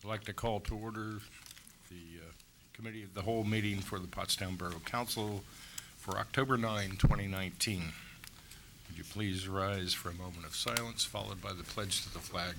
I'd like to call to order the Committee of the Whole meeting for the Pottstown Borough Council for October 9, 2019. Would you please rise for a moment of silence, followed by the pledge to the flag.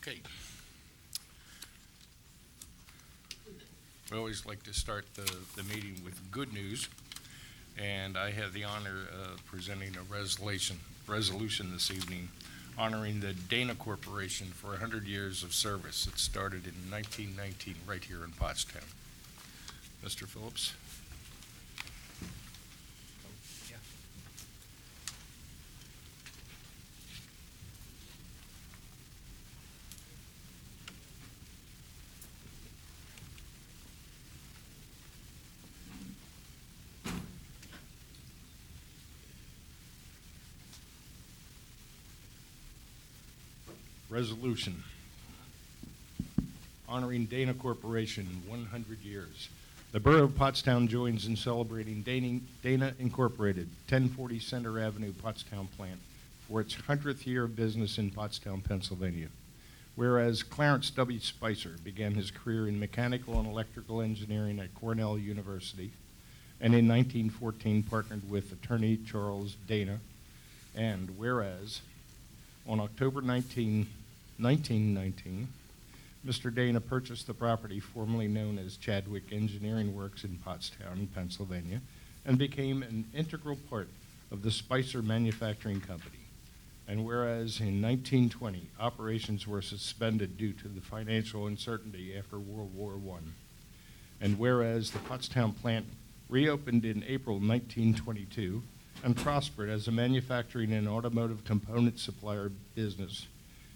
Okay. We always like to start the meeting with good news, and I have the honor of presenting a resolution this evening honoring the Dana Corporation for 100 years of service. It started in 1919 right here in Pottstown. Mr. Phillips. Yeah. Resolution honoring Dana Corporation 100 years. The Borough of Pottstown joins in celebrating Dana Incorporated, 1040 Center Avenue, Pottstown plant, for its 100th year of business in Pottstown, Pennsylvania. Whereas Clarence W. Spicer began his career in mechanical and electrical engineering at Cornell University, and in 1914 partnered with attorney Charles Dana. And whereas on October 19, 1919, Mr. Dana purchased the property formerly known as Chadwick Engineering Works in Pottstown, Pennsylvania, and became an integral part of the Spicer Manufacturing Company. And whereas in 1920, operations were suspended due to the financial uncertainty after World War I. And whereas the Pottstown plant reopened in April 1922 and prospered as a manufacturing and automotive component supplier business.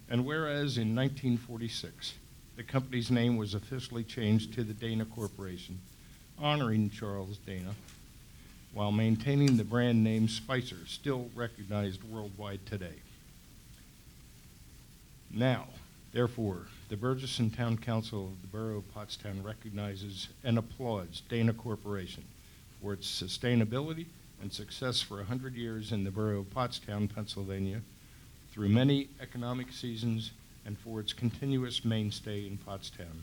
And whereas in 1946, the company's name was officially changed to the Dana Corporation, honoring Charles Dana, while maintaining the brand name Spicer, still recognized worldwide today. Now, therefore, the Burgess Town Council of the Borough of Pottstown recognizes and applauds Dana Corporation for its sustainability and success for 100 years in the Borough of Pottstown, Pennsylvania, through many economic seasons, and for its continuous mainstay in Pottstown.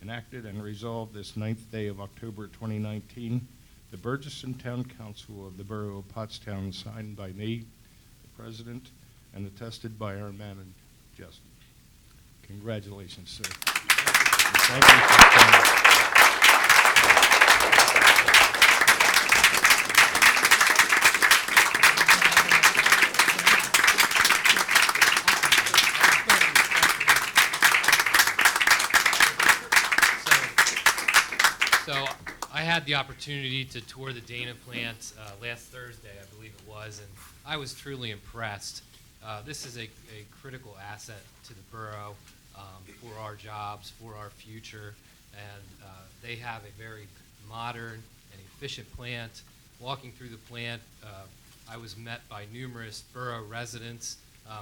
Enacted and resolved this 9th day of October 2019, the Burgess Town Council of the Borough of Pottstown, signed by me, the President, and attested by our manager, Justin. Congratulations, sir. Thank you for coming. So I had the opportunity to tour the Dana plant last Thursday, I believe it was, and I was truly impressed. This is a critical asset to the borough for our jobs, for our future, and they have a very modern and efficient plant. Walking through the plant, I was met by numerous borough residents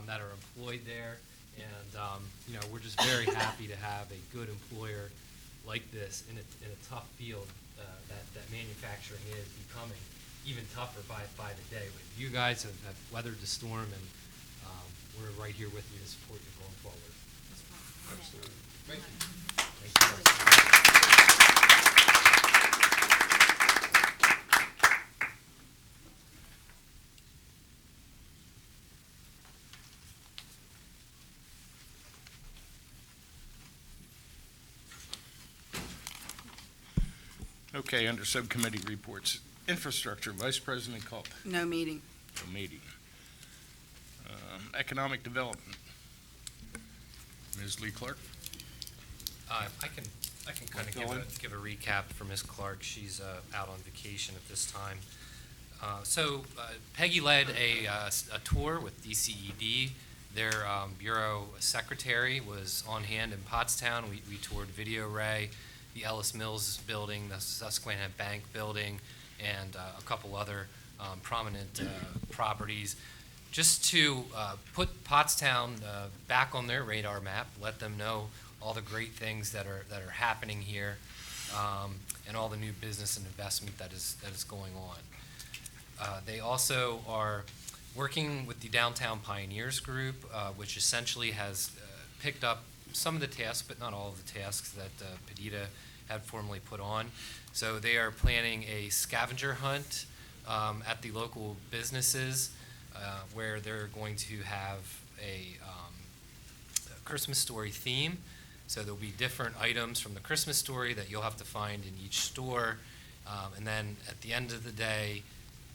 that are employed there, and we're just very happy to have a good employer like this in a tough field that manufacturing is becoming even tougher by the day. But you guys have weathered the storm, and we're right here with you to support you going forward. Absolutely. Thank you. Okay, under subcommittee reports, infrastructure, Vice President Culp. No meeting. No meeting. Economic development, Ms. Lee Clark. I can kind of give a recap for Ms. Clark. She's out on vacation at this time. So Peggy led a tour with DCED Their bureau secretary was on hand in Pottstown. We toured Video Ray, the Ellis Mills building, the Susquehanna Bank building, and a couple other prominent properties, just to put Pottstown back on their radar map, let them know all the great things that are happening here, and all the new business and investment that is going on. They also are working with the Downtown Pioneers Group, which essentially has picked up some of the tasks, but not all of the tasks that Padita had formerly put on. So they are planning a scavenger hunt at the local businesses, where they're going to have a Christmas story theme. So there'll be different items from the Christmas story that you'll have to find in each store. And then at the end of the day,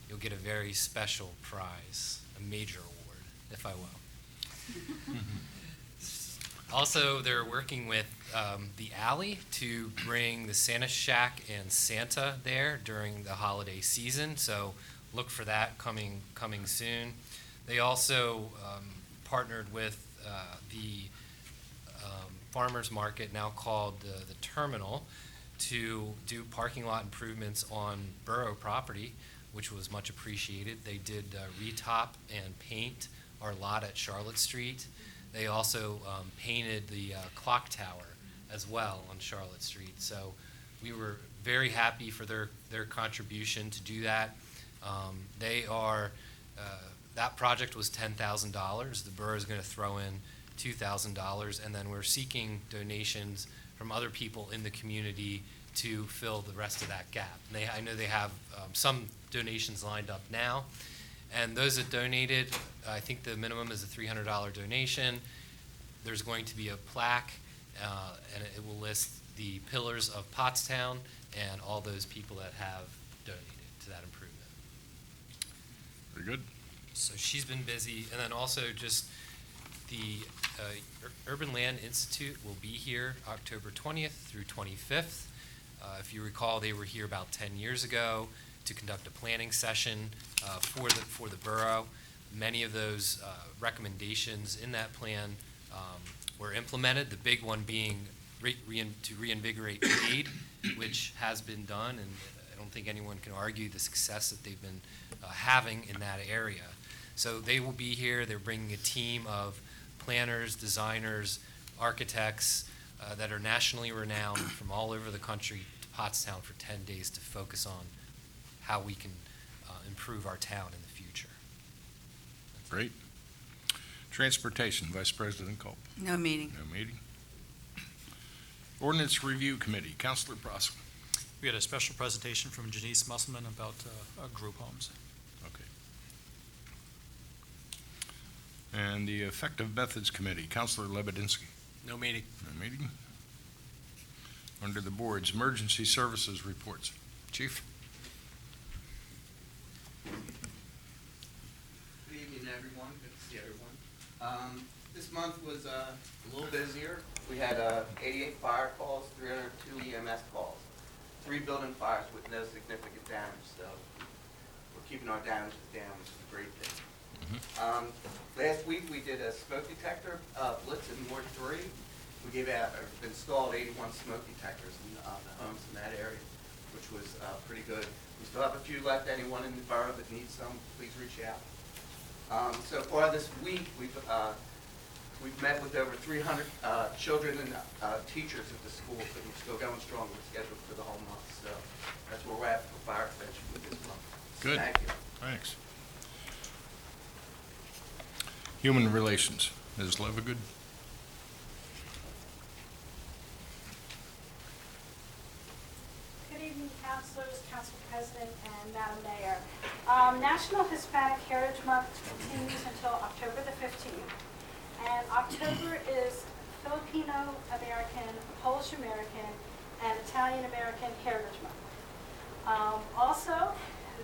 you'll get a very special prize, a major award, if I will. Also, they're working with the Alley to bring the Santa Shack and Santa there during the holiday season, so look for that coming soon. They also partnered with the farmers market, now called the Terminal, to do parking lot improvements on Borough property, which was much appreciated. They did retop and paint our lot at Charlotte Street. They also painted the clock tower as well on Charlotte Street. So we were very happy for their contribution to do that. That project was $10,000. The borough is going to throw in $2,000, and then we're seeking donations from other people in the community to fill the rest of that gap. And I know they have some donations lined up now, and those that donated, I think the minimum is a $300 donation. There's going to be a plaque, and it will list the pillars of Pottstown and all those people that have donated to that improvement. Very good. So she's been busy, and then also just the Urban Land Institute will be here October 20th through 25th. If you recall, they were here about 10 years ago to conduct a planning session for the borough. Many of those recommendations in that plan were implemented, the big one being to reinvigorate aid, which has been done, and I don't think anyone can argue the success that they've been having in that area. So they will be here. They're bringing a team of planners, designers, architects that are nationally renowned from all over the country to Pottstown for 10 days to focus on how we can improve our town in the future. Great. Transportation, Vice President Culp. No meeting. No meeting. Ordinance Review Committee, Councilor Prosser. We had a special presentation from Janice Musselman about group homes. Okay. And the Effective Methods Committee, Councilor Lebedinsky. No meeting. No meeting. Under the board's emergency services reports. Chief? Good evening, everyone. Good to see everyone. This month was a little busier. We had 88 fire calls, 302 EMS calls, 3 building fires with no significant damage. So we're keeping our damages down, which is a great thing. Last week we did a smoke detector blitz in Ward 3. We installed 81 smoke detectors in the homes in that area, which was pretty good. We still have a few left. Anyone in the borough that needs some, please reach out. So far this week, we've met with over 300 children and teachers at the school, but we're still going strong. We're scheduled for the whole month. So that's where we're at for fire prevention with this month. Good. Thank you. Thanks. Human Relations, Ms. Levigood. Good evening, councilors, council president, and Madam Mayor. National Hispanic Heritage Month continues until October the 15th. And October is Filipino American, Polish American, and Italian American Heritage Month. Also,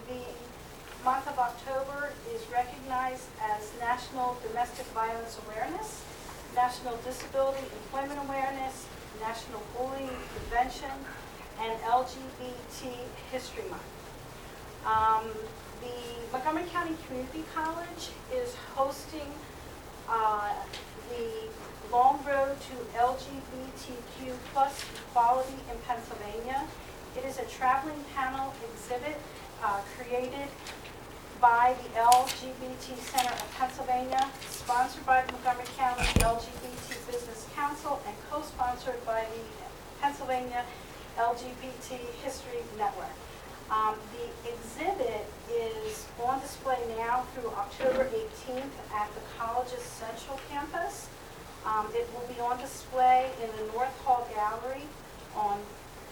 the month of October is recognized as National Domestic Violence Awareness, National Disability Employment Awareness, National Bullying Prevention, and LGBT History Month. The Montgomery County Community College is hosting The Long Road to LGBTQ plus Equality in Pennsylvania. It is a traveling panel exhibit created by the LGBT Center of Pennsylvania, sponsored by the Montgomery County LGBT Business Council, and co-sponsored by the Pennsylvania LGBT History Network. The exhibit is on display now through October 18th at the college's Central Campus. It will be on display in the North Hall Gallery on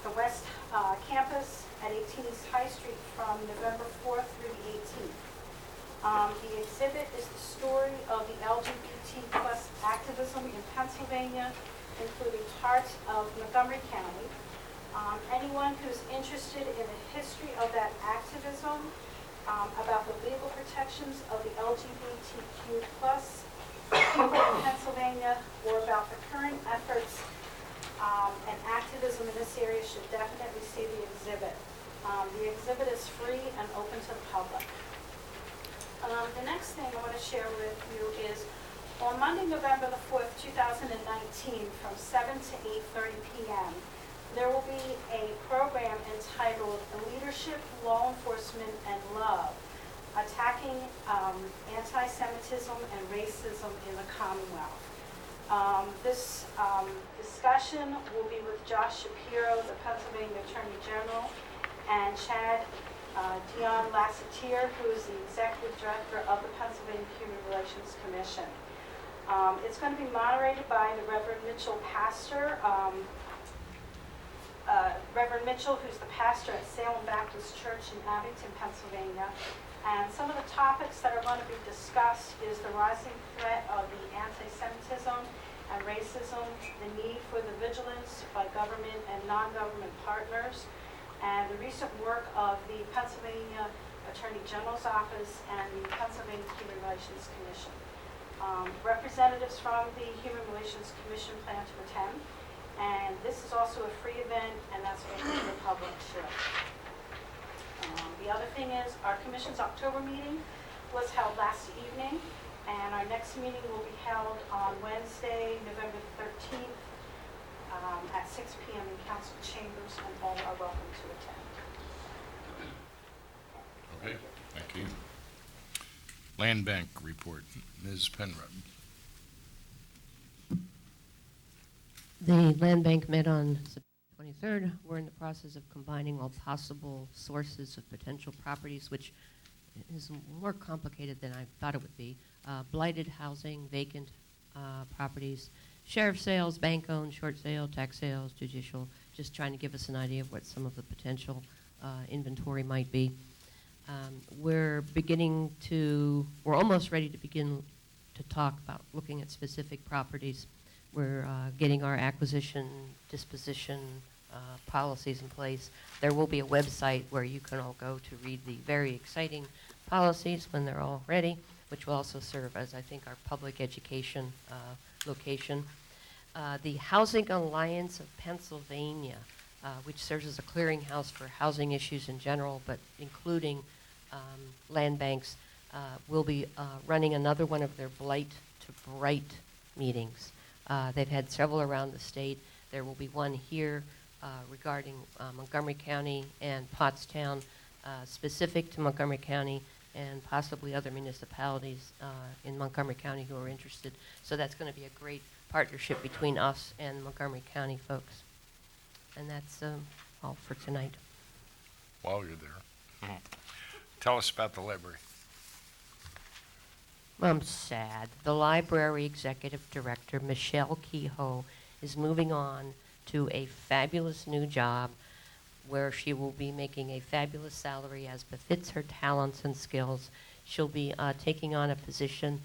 the West Campus at 18 East High Street from November 4th through the 18th. The exhibit is the story of the LGBT plus activism in Pennsylvania, including parts of Montgomery County. Anyone who's interested in the history of that activism, about the legal protections of the LGBTQ plus people in Pennsylvania, or about the current efforts and activism in this area should definitely see the exhibit. The exhibit is free and open to the public. The next thing I want to share with you is on Monday, November the 4th, 2019, from 7 to 8:30 p.m., there will be a program entitled Leadership, Law Enforcement, and Love, Attacking Anti-Semitism and Racism in the Commonwealth. This discussion will be with Josh Shapiro, the Pennsylvania Attorney General, and Chad Dion Lassetier, who is the Executive Director of the Pennsylvania Human Relations Commission. It's going to be moderated by the Reverend Mitchell Pastor, Reverend Mitchell, who's the pastor at Salem Baptist Church in Abington, Pennsylvania. And some of the topics that are going to be discussed is the rising threat of the anti-Semitism and racism, the need for the vigilance by government and non-government partners, and the recent work of the Pennsylvania Attorney General's Office and the Pennsylvania Human Relations Commission. Representatives from the Human Relations Commission plan to attend. And this is also a free event, and that's open to the public too. The other thing is, our commission's October meeting was held last evening, and our next meeting will be held on Wednesday, November 13th, at 6 p.m. in council chambers, and all are welcome to attend. Okay, thank you. Land Bank report, Ms. Penrod. The Land Bank met on September 23rd. We're in the process of combining all possible sources of potential properties, which is more complicated than I thought it would be. Blighted housing, vacant properties, sheriff sales, bank-owned, short sale, tax sales, judicial, just trying to give us an idea of what some of the potential inventory might be. We're almost ready to begin to talk about looking at specific properties. We're getting our acquisition, disposition policies in place. There will be a website where you can all go to read the very exciting policies when they're all ready, which will also serve as, I think, our public education location. The Housing Alliance of Pennsylvania, which serves as a clearinghouse for housing issues in general, but including land banks, will be running another one of their Blight to Bright meetings. They've had several around the state. There will be one here regarding Montgomery County and Pottstown, specific to Montgomery County, and possibly other municipalities in Montgomery County who are interested. So that's going to be a great partnership between us and Montgomery County folks. And that's all for tonight. While you're there, tell us about the library. I'm sad. The library executive director, Michelle Kehoe, is moving on to a fabulous new job where she will be making a fabulous salary as befits her talents and skills. She'll be taking on a position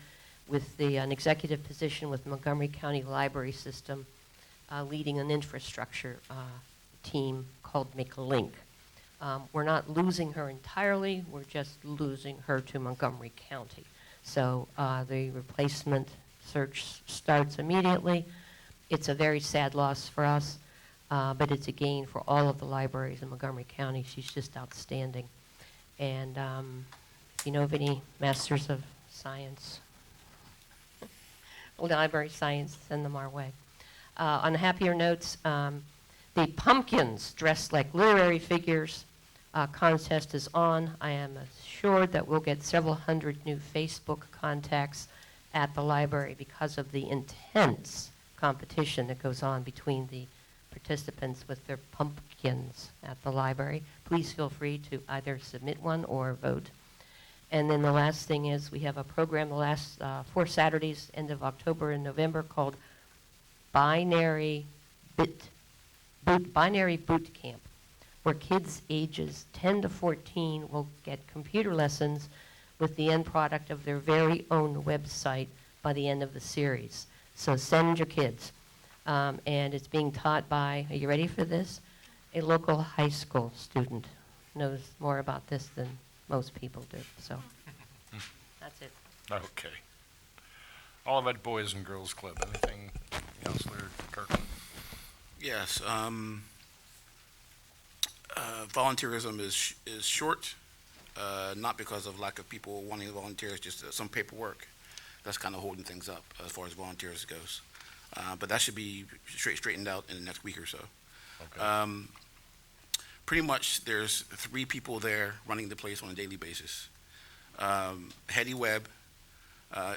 with an executive position with Montgomery County Library System, leading an infrastructure team called McLink. We're not losing her entirely, we're just losing her to Montgomery County. So the replacement search starts immediately. It's a very sad loss for us, but it's a gain for all of the libraries in Montgomery County. She's just outstanding. And if you know of any Masters of Science, library science, send them our way. On happier notes, the pumpkins dressed like literary figures contest is on. I am assured that we'll get several hundred new Facebook contacts at the library because of the intense competition that goes on between the participants with their pumpkins at the library. Please feel free to either submit one or vote. And then the last thing is we have a program the last 4 Saturdays, end of October and November, called Binary Boot Camp, where kids ages 10 to 14 will get computer lessons with the end product of their very own website by the end of the series. So send your kids. And it's being taught by, are you ready for this? A local high school student. Knows more about this than most people do. So that's it. Okay. Olivet Boys and Girls Club, anything, Counselor Kirkland? Yes, volunteerism is short, not because of lack of people wanting to volunteer, it's just some paperwork that's kind of holding things up as far as volunteers goes. But that should be straightened out in the next week or so. Okay. Pretty much there's 3 people there running the place on a daily basis. Hetty Webb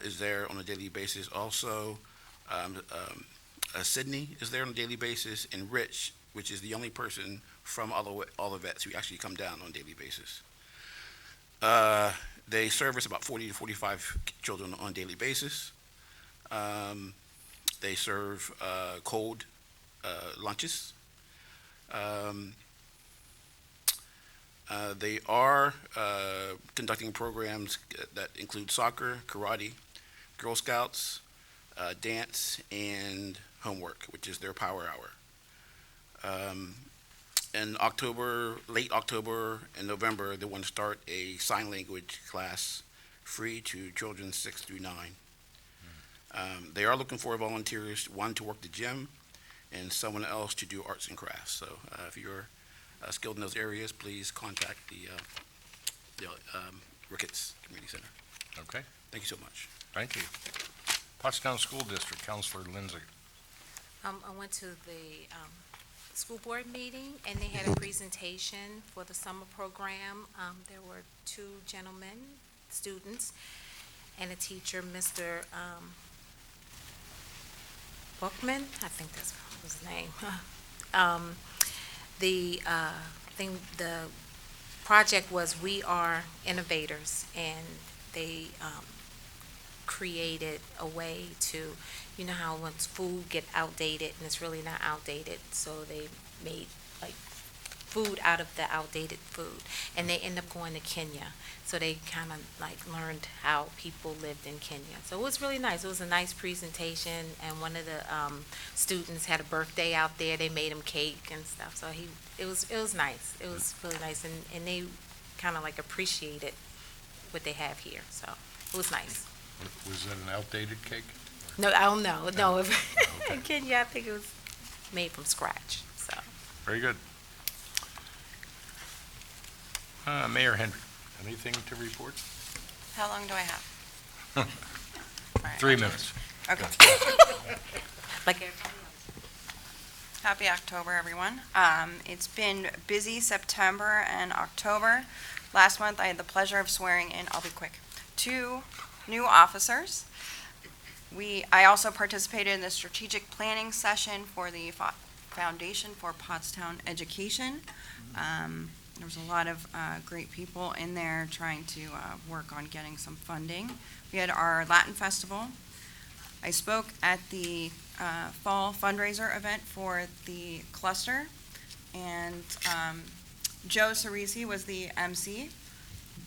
is there on a daily basis. Also, Sydney is there on a daily basis, and Rich, which is the only person from Olivet who actually come down on a daily basis. They service about 40 to 45 children on a daily basis. They serve cold lunches. They are conducting programs that include soccer, karate, Girl Scouts, dance, and homework, which is their power hour. In October, late October and November, they want to start a sign language class free to children 6 through 9. They are looking for volunteers, one to work the gym and someone else to do arts and crafts. So if you're skilled in those areas, please contact the Ricketts Community Center. Okay, Thank you so much. thank you. Pottstown School District, Counselor Lindsay. I went to the school board meeting, and they had a presentation for the summer program. There were 2 gentlemen, students, and a teacher, Mr. Bookman, I think that's his name. The project was We Are Innovators, and they created a way to, you know how once food get outdated and it's really not outdated, so they made like food out of the outdated food, and they end up going to Kenya. So they kind of like learned how people lived in Kenya. So it was really nice. It was a nice presentation, and one of the students had a birthday out there. They made him cake and stuff. So it was nice. It was really nice, and they kind of like appreciated what they have here. So it was nice. Was that an outdated cake? No, I don't know. No, Okay. in Kenya, I think it was made from scratch. So Very good. Mayor Hendry, anything to report? How long do I have? All right, 3 minutes. Okay. like everybody else. Happy October, everyone. It's been busy September and October. Last month, I had the pleasure of swearing in, I'll be quick, 2 new officers. I also participated in the strategic planning session for the Foundation for Pottstown Education. There was a lot of great people in there trying to work on getting some funding. We had our Latin Festival. I spoke at the fall fundraiser event for the cluster, and Joe Cerisi was the MC.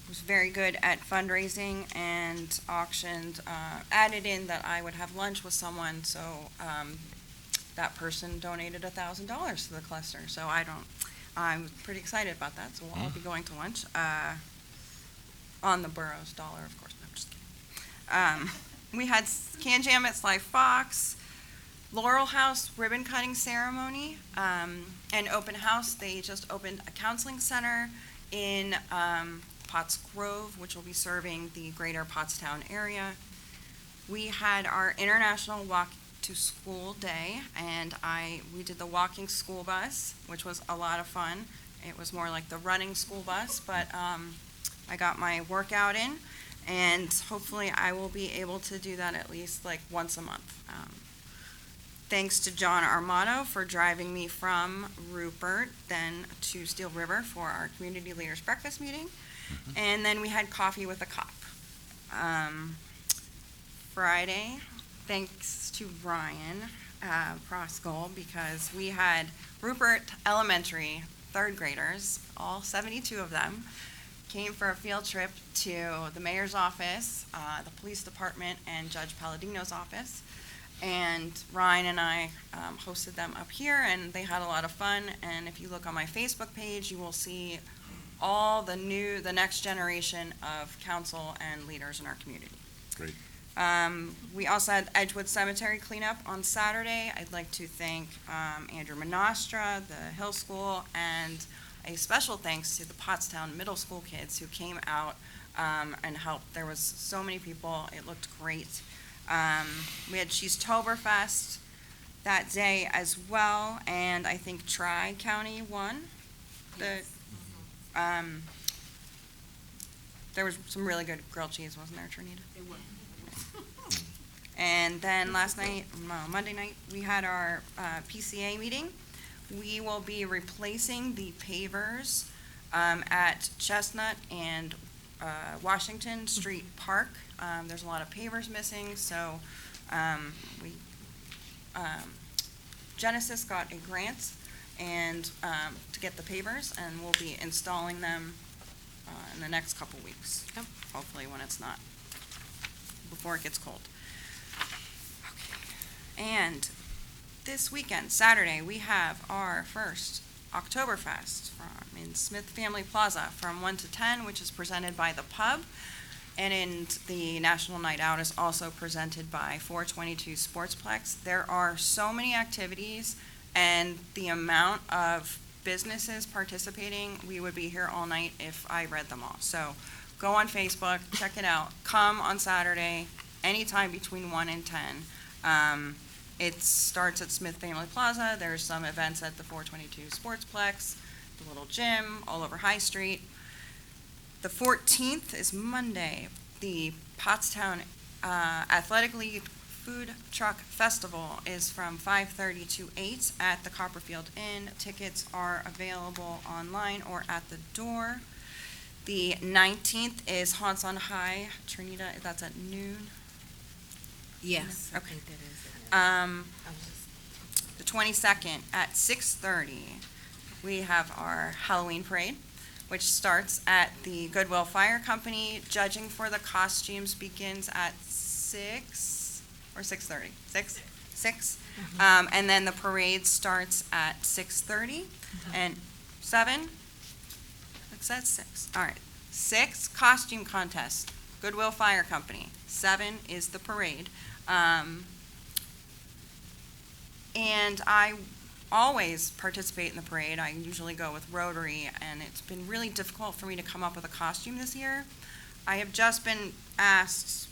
Was very good at fundraising and auctioned, added in that I would have lunch with someone, so that person donated $1,000 to the cluster. So I'm pretty excited about that, so we'll all be going to lunch on the borough's dollar, of course. No, I'm just kidding. We had Can Jam at Sly Fox, Laurel House ribbon cutting ceremony, and open house. They just opened a counseling center in Potts Grove, which will be serving the greater Pottstown area. We had our International Walk to School Day, and we did the walking school bus, which was a lot of fun. It was more like the running school bus, but I got my workout in, and hopefully I will be able to do that at least like once a month. Thanks to John Armato for driving me from Rupert, then to Steel River for our community leaders breakfast meeting. And then we had coffee with a cop. Friday, thanks to Ryan Proskol, because we had Rupert Elementary third graders, all 72 of them, came for a field trip to the mayor's office, the police department, and Judge Palladino's office. And Ryan and I hosted them up here, and they had a lot of fun. And if you look on my Facebook page, you will see all the next generation of council and leaders in our community. Great. We also had Edgewood Cemetery cleanup on Saturday. I'd like to thank Andrew Monastra, the Hill School, and a special thanks to the Pottstown Middle School kids who came out and helped. There was so many people. It looked great. We had Cheesetoberfest that day as well, and I think Tri-County won. There was some really good grilled cheese, wasn't there, Trinita? It was. And then Monday night, we had our PCA meeting. We will be replacing the pavers at Chestnut and Washington Street Park. There's a lot of pavers missing, so Genesis got a grant and to get the pavers, and we'll be installing them in the next couple weeks. Yep. Hopefully when it's not, before it gets cold. And this weekend, Saturday, we have our first Oktoberfest in Smith Family Plaza from 1 to 10, which is presented by the pub. And the National Night Out is also presented by 422 Sportsplex. There are so many activities, and the amount of businesses participating, we would be here all night if I read them all. So go on Facebook, check it out. Come on Saturday, anytime between 1 and 10. It starts at Smith Family Plaza. There's some events at the 422 Sportsplex, the little gym, all over High Street. The 14th is Monday. The Pottstown Athletic League Food Truck Festival is from 5:30 to 8 at the Copperfield Inn. Tickets are available online or at the door. The 19th is Haunts on High. Trinita, that's at noon. Yes, I Okay. think that is it. The 22nd at 6:30, we have our Halloween parade, which starts at the Goodwill Fire Company. Judging for the costumes begins at 6 or 6:30? 6? And then the parade starts at 6:30 and 7? It says 6. All right. 6, costume contest, Goodwill Fire Company. 7 is the parade. And I always participate in the parade. I usually go with Rotary, and it's been really difficult for me to come up with a costume this year. I have just been asked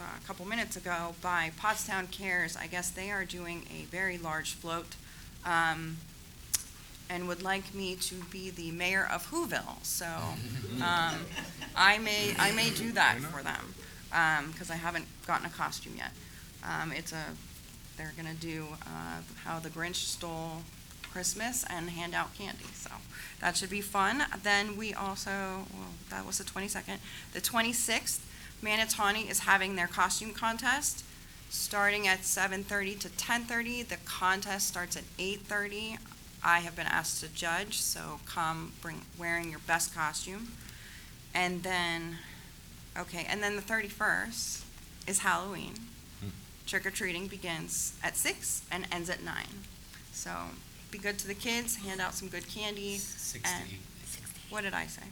a couple minutes ago by Pottstown Cares. I guess they are doing a very large float and would like me to be the mayor of Whoville. So I may do that for them because I haven't gotten a costume yet. They're going to do How the Grinch Stole Christmas and hand out candy. So that should be fun. Then we also, that was the 22nd. The 26th, Manatawny is having their costume contest starting at 7:30 to 10:30. The contest starts at 8:30. I have been asked to judge, so come wearing your best costume. And then, and then the 31st is Halloween. Trick-or-treating begins at 6 and ends at 9. So be good to the kids, hand out some good candy. 6 to and 8. What did I say?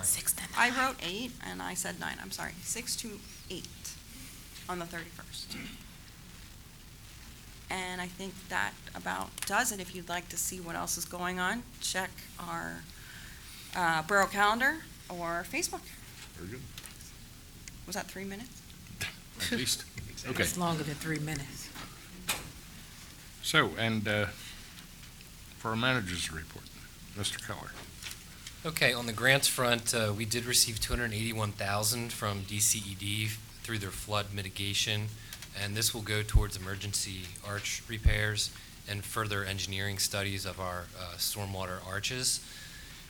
6 to 9. I wrote 8 and I said 9. I'm sorry. 6 to 8 on the 31st. And I think that about does it. If you'd like to see what else is going on, check our Borough calendar or Facebook. Very good. Was that 3 minutes? At least. Okay. It's longer than 3 minutes. So, and for our manager's report, Mr. Keller. Okay, on the grants front, we did receive $281,000 from DCED through their flood mitigation, and this will go towards emergency arch repairs and further engineering studies of our stormwater arches.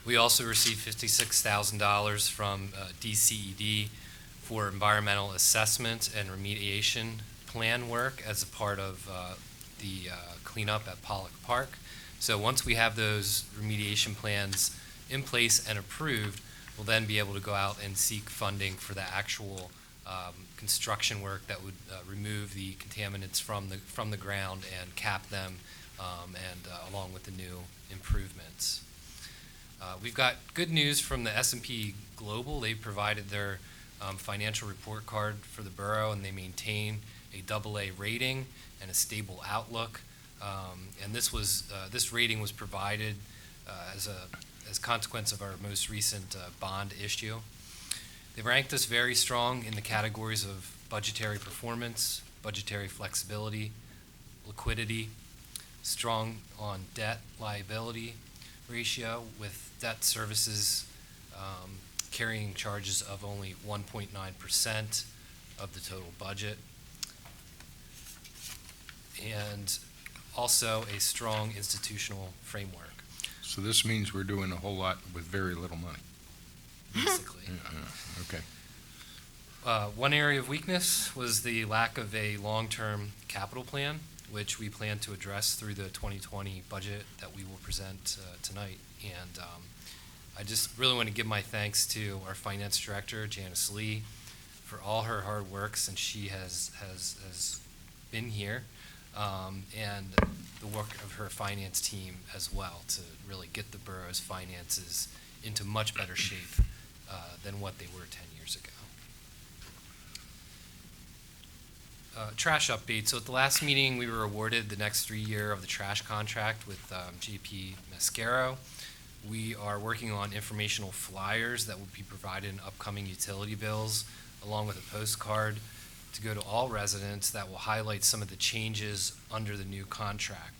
We also received $56,000 from DCED for environmental assessment and remediation plan work as a part of the cleanup at Pollock Park. So once we have those remediation plans in place and approved, we'll then be able to go out and seek funding for the actual construction work that would remove the contaminants from the ground and cap them, along with the new improvements. We've got good news from the S&P Global. They provided their financial report card for the borough, and they maintain a AA rating and a stable outlook. And this rating was provided as a consequence of our most recent bond issue. They ranked us very strong in the categories of budgetary performance, budgetary flexibility, liquidity, strong on debt liability ratio, with debt services carrying charges of only 1.9% of the total budget, and also a strong institutional framework, So this means we're doing a whole lot with very little money. basically. Okay. One area of weakness was the lack of a long-term capital plan, which we plan to address through the 2020 budget that we will present tonight. And I just really want to give my thanks to our finance director, Janice Lee, for all her hard work since she has been here, and the work of her finance team as well to really get the borough's finances into much better shape than what they were 10 years ago. Trash update. So at the last meeting, we were awarded the next 3-year of the trash contract with JP Mascaro. We are working on informational flyers that will be provided in upcoming utility bills, along with a postcard to go to all residents that will highlight some of the changes under the new contract.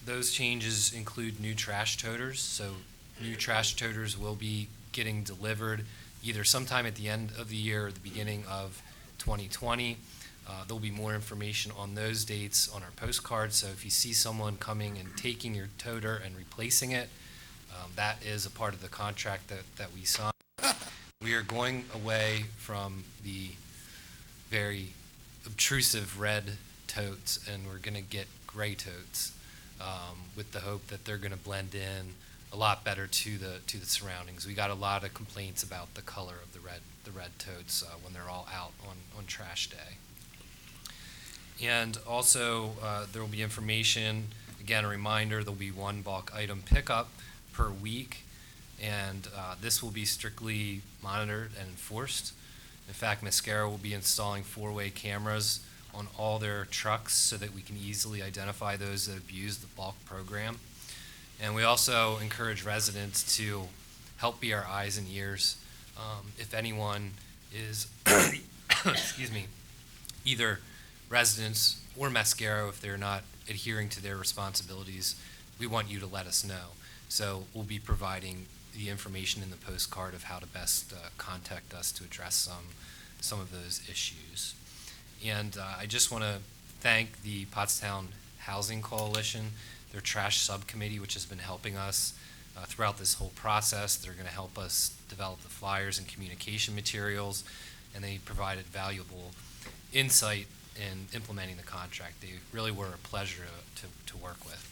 Those changes include new trash toters. So new trash toters will be getting delivered either sometime at the end of the year or the beginning of 2020. There'll be more information on those dates on our postcard. So if you see someone coming and taking your toter and replacing it, that is a part of the contract that we signed. We are going away from the very obtrusive red totes, and we're going to get gray totes, with the hope that they're going to blend in a lot better to the surroundings. We got a lot of complaints about the color of the red totes when they're all out on trash day. And also, there will be information, again, a reminder, there'll be one bulk item pickup per week, and this will be strictly monitored and enforced. In fact, Mascaro will be installing 4-way cameras on all their trucks so that we can easily identify those that abuse the bulk program. And we also encourage residents to help be our eyes and ears. If anyone is, excuse me, either residents or Mascaro, if they're not adhering to their responsibilities, we want you to let us know. So we'll be providing the information in the postcard of how to best contact us to address some of those issues. And I just want to thank the Pottstown Housing Coalition, their trash subcommittee, which has been helping us throughout this whole process. They're going to help us develop the flyers and communication materials, and they provided valuable insight in implementing the contract. They really were a pleasure to work with.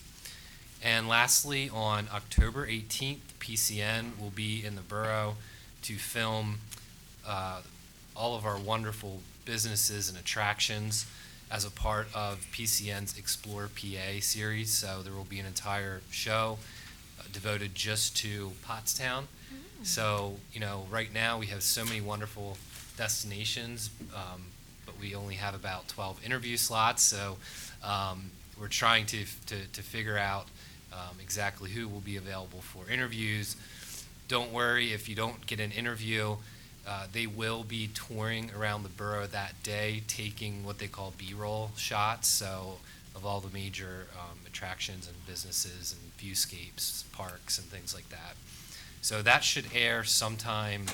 And lastly, on October 18th, PCN will be in the borough to film all of our wonderful businesses and attractions as a part of PCN's Explore PA series. So there will be an entire show devoted just to Pottstown. So, right now we have so many wonderful destinations, but we only have about 12 interview slots. So we're trying to figure out exactly who will be available for interviews. Don't worry if you don't get an interview. They will be touring around the borough that day, taking what they call B-roll shots, so of all the major attractions and businesses and viewscapes, parks and things like that. So that should air sometime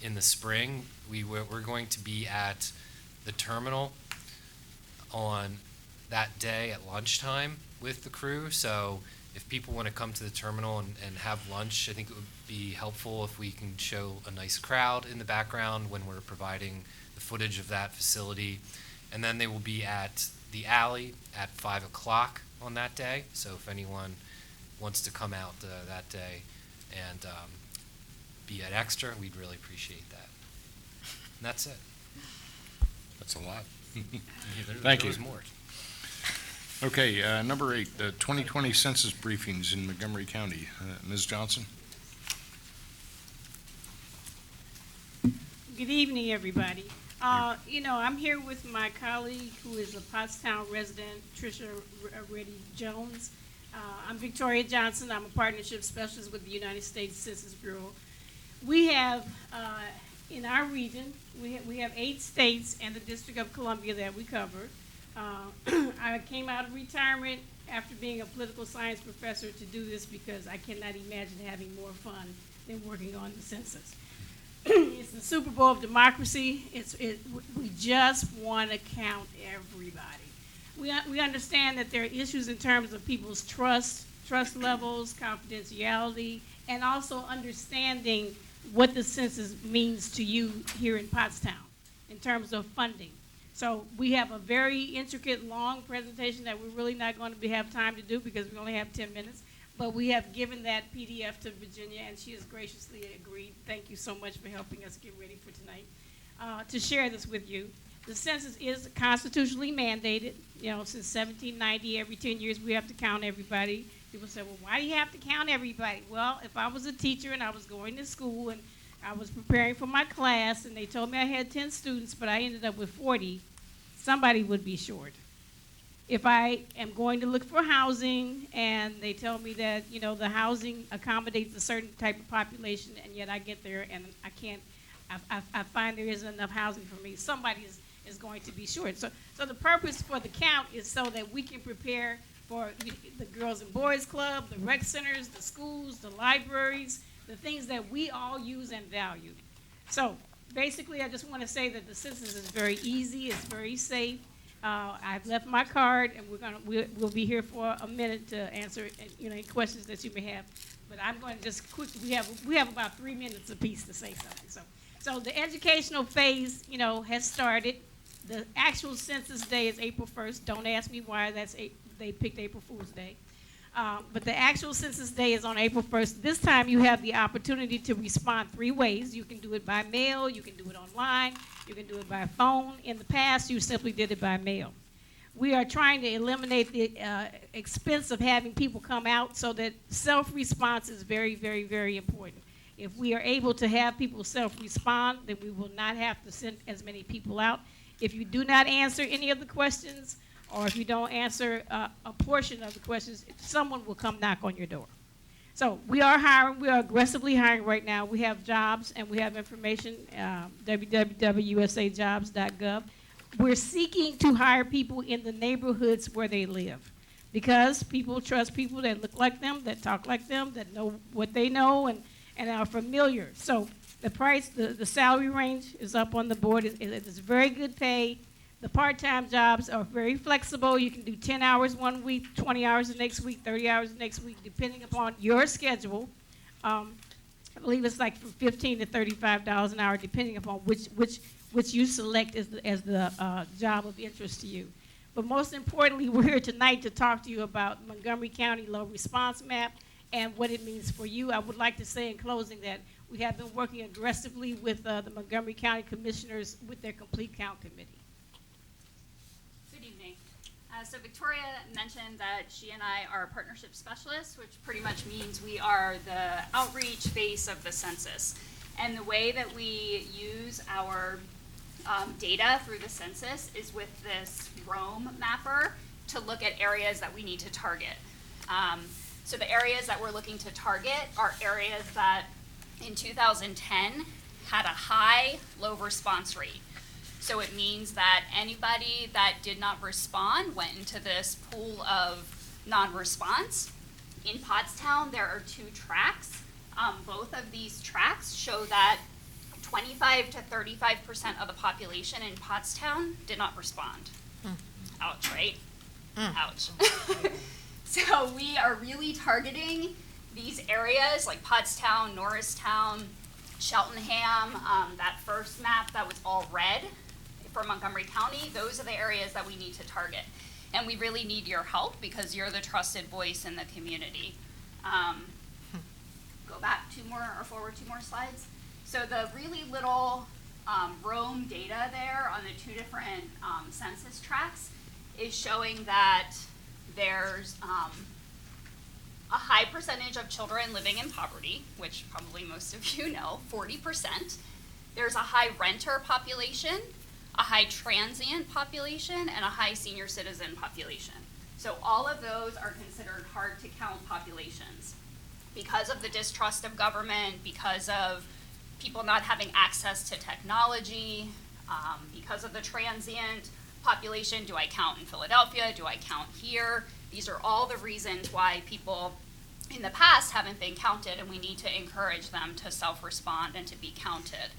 in the spring. We're going to be at the terminal on that day at lunchtime with the crew. So if people want to come to the terminal and have lunch, I think it would be helpful if we can show a nice crowd in the background when we're providing the footage of that facility. And then they will be at the alley at 5 o'clock on that day. So if anyone wants to come out that day and be at Extra, we'd really appreciate that. And that's it. That's a lot. There Thank you. was more. Okay, number 8, the 2020 census briefings in Montgomery County. Ms. Johnson? Good evening, everybody. I'm here with my colleague who is a Pottstown resident, Tricia Reddy Jones. I'm Victoria Johnson. I'm a partnership specialist with the United States Census Bureau. We have, in our region, we have 8 states and the District of Columbia that we cover. I came out of retirement after being a political science professor to do this because I cannot imagine having more fun than working on the census. It's the Super Bowl of democracy. We just want to count everybody. We understand that there are issues in terms of people's trust levels, confidentiality, and also understanding what the census means to you here in Pottstown in terms of funding. So we have a very intricate, long presentation that we're really not going to have time to do because we only have 10 minutes. But we have given that PDF to Virginia, and she has graciously agreed. Thank you so much for helping us get ready for tonight to share this with you. The census is constitutionally mandated. Since 1790, every 10 years we have to count everybody. People say, well, why do you have to count everybody? Well, if I was a teacher and I was going to school and I was preparing for my class and they told me I had 10 students, but I ended up with 40, somebody would be short. If I am going to look for housing and they tell me that, the housing accommodates a certain type of population and yet I get there and I can't, I find there isn't enough housing for me, somebody is going to be short. So the purpose for the count is so that we can prepare for the Girls and Boys Club, the rec centers, the schools, the libraries, the things that we all use and value. So basically, I just want to say that the census is very easy, it's very safe. I've left my card, and we'll be here for a minute to answer any questions that you may have. But I'm going to just quickly. We have about 3 minutes apiece to say something. So the educational phase, has started. The actual census day is April 1st. Don't ask me why they picked April Fool's Day. But the actual census day is on April 1st. This time you have the opportunity to respond 3 ways. You can do it by mail, you can do it online, you can do it by phone. In the past, you simply did it by mail. We are trying to eliminate the expense of having people come out so that self-response is very, very, very important. If we are able to have people self-respond, then we will not have to send as many people out. If you do not answer any of the questions, or if you don't answer a portion of the questions, someone will come knock on your door. So we are hiring. We are aggressively hiring right now. We have jobs and we have information, www.usajobs.gov. We're seeking to hire people in the neighborhoods where they live because people trust people that look like them, that talk like them, that know what they know and are familiar. So the price, the salary range is up on the board. It's very good pay. The part-time jobs are very flexible. You can do 10 hours one week, 20 hours the next week, 30 hours the next week, depending upon your schedule. I believe it's like from $15 to $35 an hour, depending upon which you select as the job of interest to you. But most importantly, we're here tonight to talk to you about Montgomery County Low Response Map and what it means for you. I would like to say in closing that we have been working aggressively with the Montgomery County Commissioners with their Complete Count Committee. So Victoria mentioned that she and I are partnership specialists, which pretty much means we are the outreach face of the census. And the way that we use our data through the census is with this Roam mapper to look at areas that we need to target. So the areas that we're looking to target are areas that in 2010 had a high low response rate. So it means that anybody that did not respond went into this pool of non-response. In Pottstown, there are 2 tracks. Both of these tracks show that 25 to 35% of the population in Pottstown did not respond. Ouch, right? Ouch. So we are really targeting these areas like Pottstown, Norristown, Cheltenham, that first map that was all red for Montgomery County. Those are the areas that we need to target. And we really need your help because you're the trusted voice in the community. Go back 2 more or forward 2 more slides. So the really little Rome data there on the 2 different census tracts is showing that there's a high percentage of children living in poverty, which probably most of you know, 40%. There's a high renter population, a high transient population, and a high senior citizen population. So all of those are considered hard to count populations. Because of the distrust of government, because of people not having access to technology, because of the transient population, do I count in Philadelphia, do I count here? These are all the reasons why people in the past haven't been counted, and we need to encourage them to self-respond and to be counted.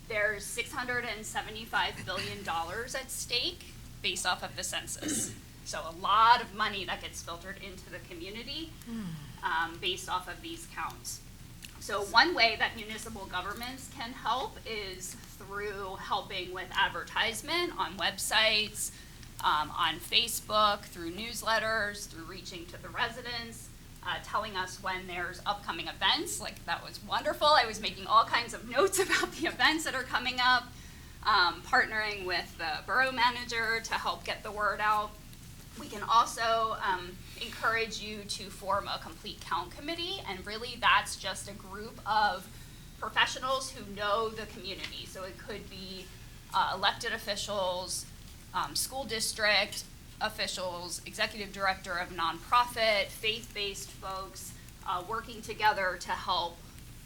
There's $675 billion at stake based off of the census. So a lot of money that gets filtered into the community based off of these counts. So one way that municipal governments can help is through helping with advertisement on websites, on Facebook, through newsletters, through reaching to the residents, telling us when there's upcoming events. Like, that was wonderful. I was making all kinds of notes about the events that are coming up, partnering with the borough manager to help get the word out. We can also encourage you to form a complete count committee, and really that's just a group of professionals who know the community. So it could be elected officials, school district officials, executive director of nonprofit, faith-based folks, working together to help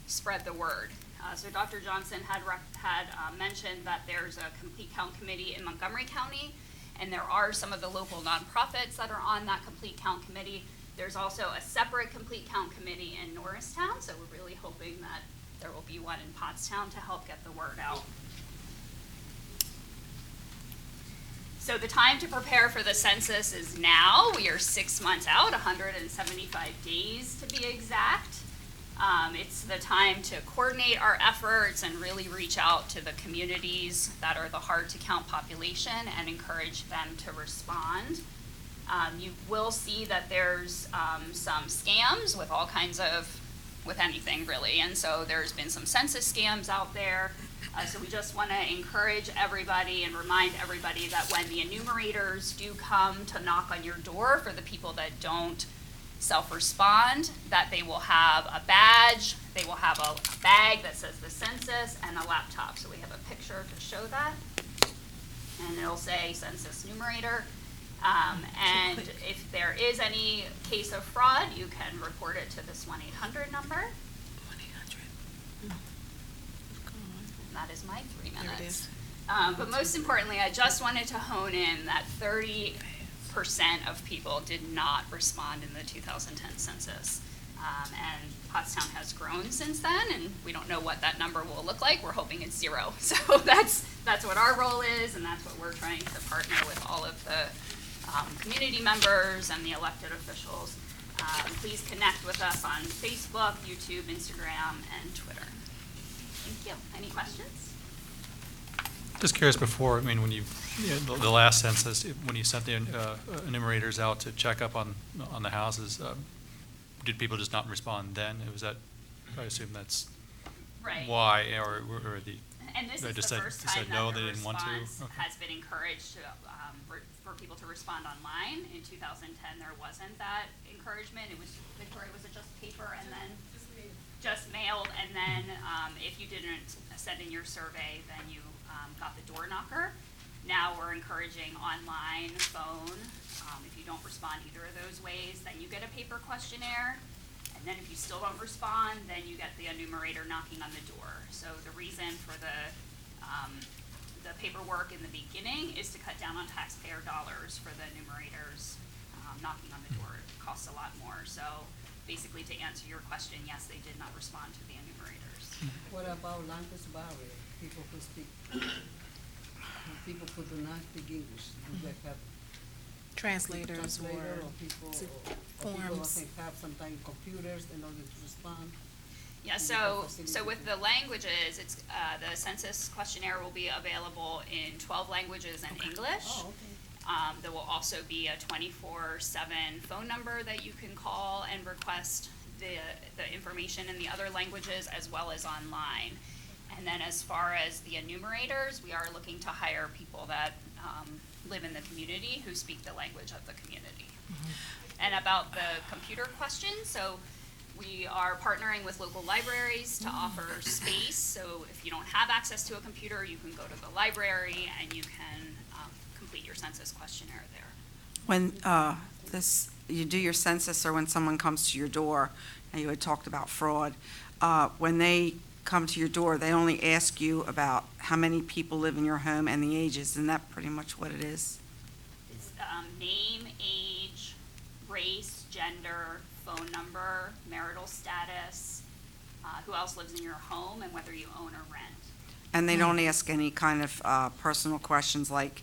spread the word. So Dr. Johnson had mentioned that there's a complete count committee in Montgomery County, and there are some of the local nonprofits that are on that complete count committee. There's also a separate complete count committee in Norristown, so we're really hoping that there will be one in Pottstown to help get the word out. So the time to prepare for the census is now. We are 6 months out, 175 days to be exact. It's the time to coordinate our efforts and really reach out to the communities that are the hard to count population and encourage them to respond. You will see that there's some scams with all kinds of, with anything really, and so there's been some census scams out there. So we just want to encourage everybody and remind everybody that when the enumerators do come to knock on your door for the people that don't self-respond, that they will have a badge, they will have a bag that says the census, and a laptop. So we have a picture to show that, and it'll say census numerator. And if there is any case of fraud, you can report it to this 1-800 number. 1-800. That is my 3 minutes. There it is. But most importantly, I just wanted to hone in that 30% of people did not respond in the 2010 census. And Pottstown has grown since then, and we don't know what that number will look like. We're hoping it's 0. So that's what our role is, and that's what we're trying to partner with all of the community members and the elected officials. Please connect with us on Facebook, YouTube, Instagram, and Twitter. Thank you. Any questions? Just curious before, I mean, when the last census, when you sent the enumerators out to check up on the houses, did people just not respond then? Was that, I assume that's right. Why, or the. And this is just the said, first time no, that they the didn't want to? response Okay. has been encouraged for people to respond online. In 2010, there wasn't that encouragement. It was, Victoria, was it just paper and then? Just mailed, and then if you didn't send in your survey, then you got the door knocker. Now we're encouraging online, phone. If you don't respond either of those ways, then you get a paper questionnaire, and Then if you still don't respond, then you get the enumerator knocking on the door. So the reason for the paperwork in the beginning is to cut down on taxpayer dollars for the enumerators knocking on the door. It costs a lot more. So basically, to answer your question, yes, they did not respond to the enumerators. What about language barrier? People who speak, people who do not speak English, do they have Translators translator or people, s- or people who forms. have sometimes computers in order to respond? Yeah, so with the languages, it's, the census questionnaire will be available in 12 languages and English. Oh, okay. There will also be a 24/7 phone number that you can call and request the information in the other languages as well as online. And then as far as the enumerators, we are looking to hire people that live in the community who speak the language of the community. And about the computer question, so we are partnering with local libraries to offer space. So if you don't have access to a computer, you can go to the library and you can complete your census questionnaire there. When you do your census, or when someone comes to your door, and you had talked about fraud, when they come to your door, they only ask you about how many people live in your home and the ages. Isn't that pretty much what it is? It's name, age, race, gender, phone number, marital status, who else lives in your home, and whether you own or rent. And they don't ask any kind of personal questions like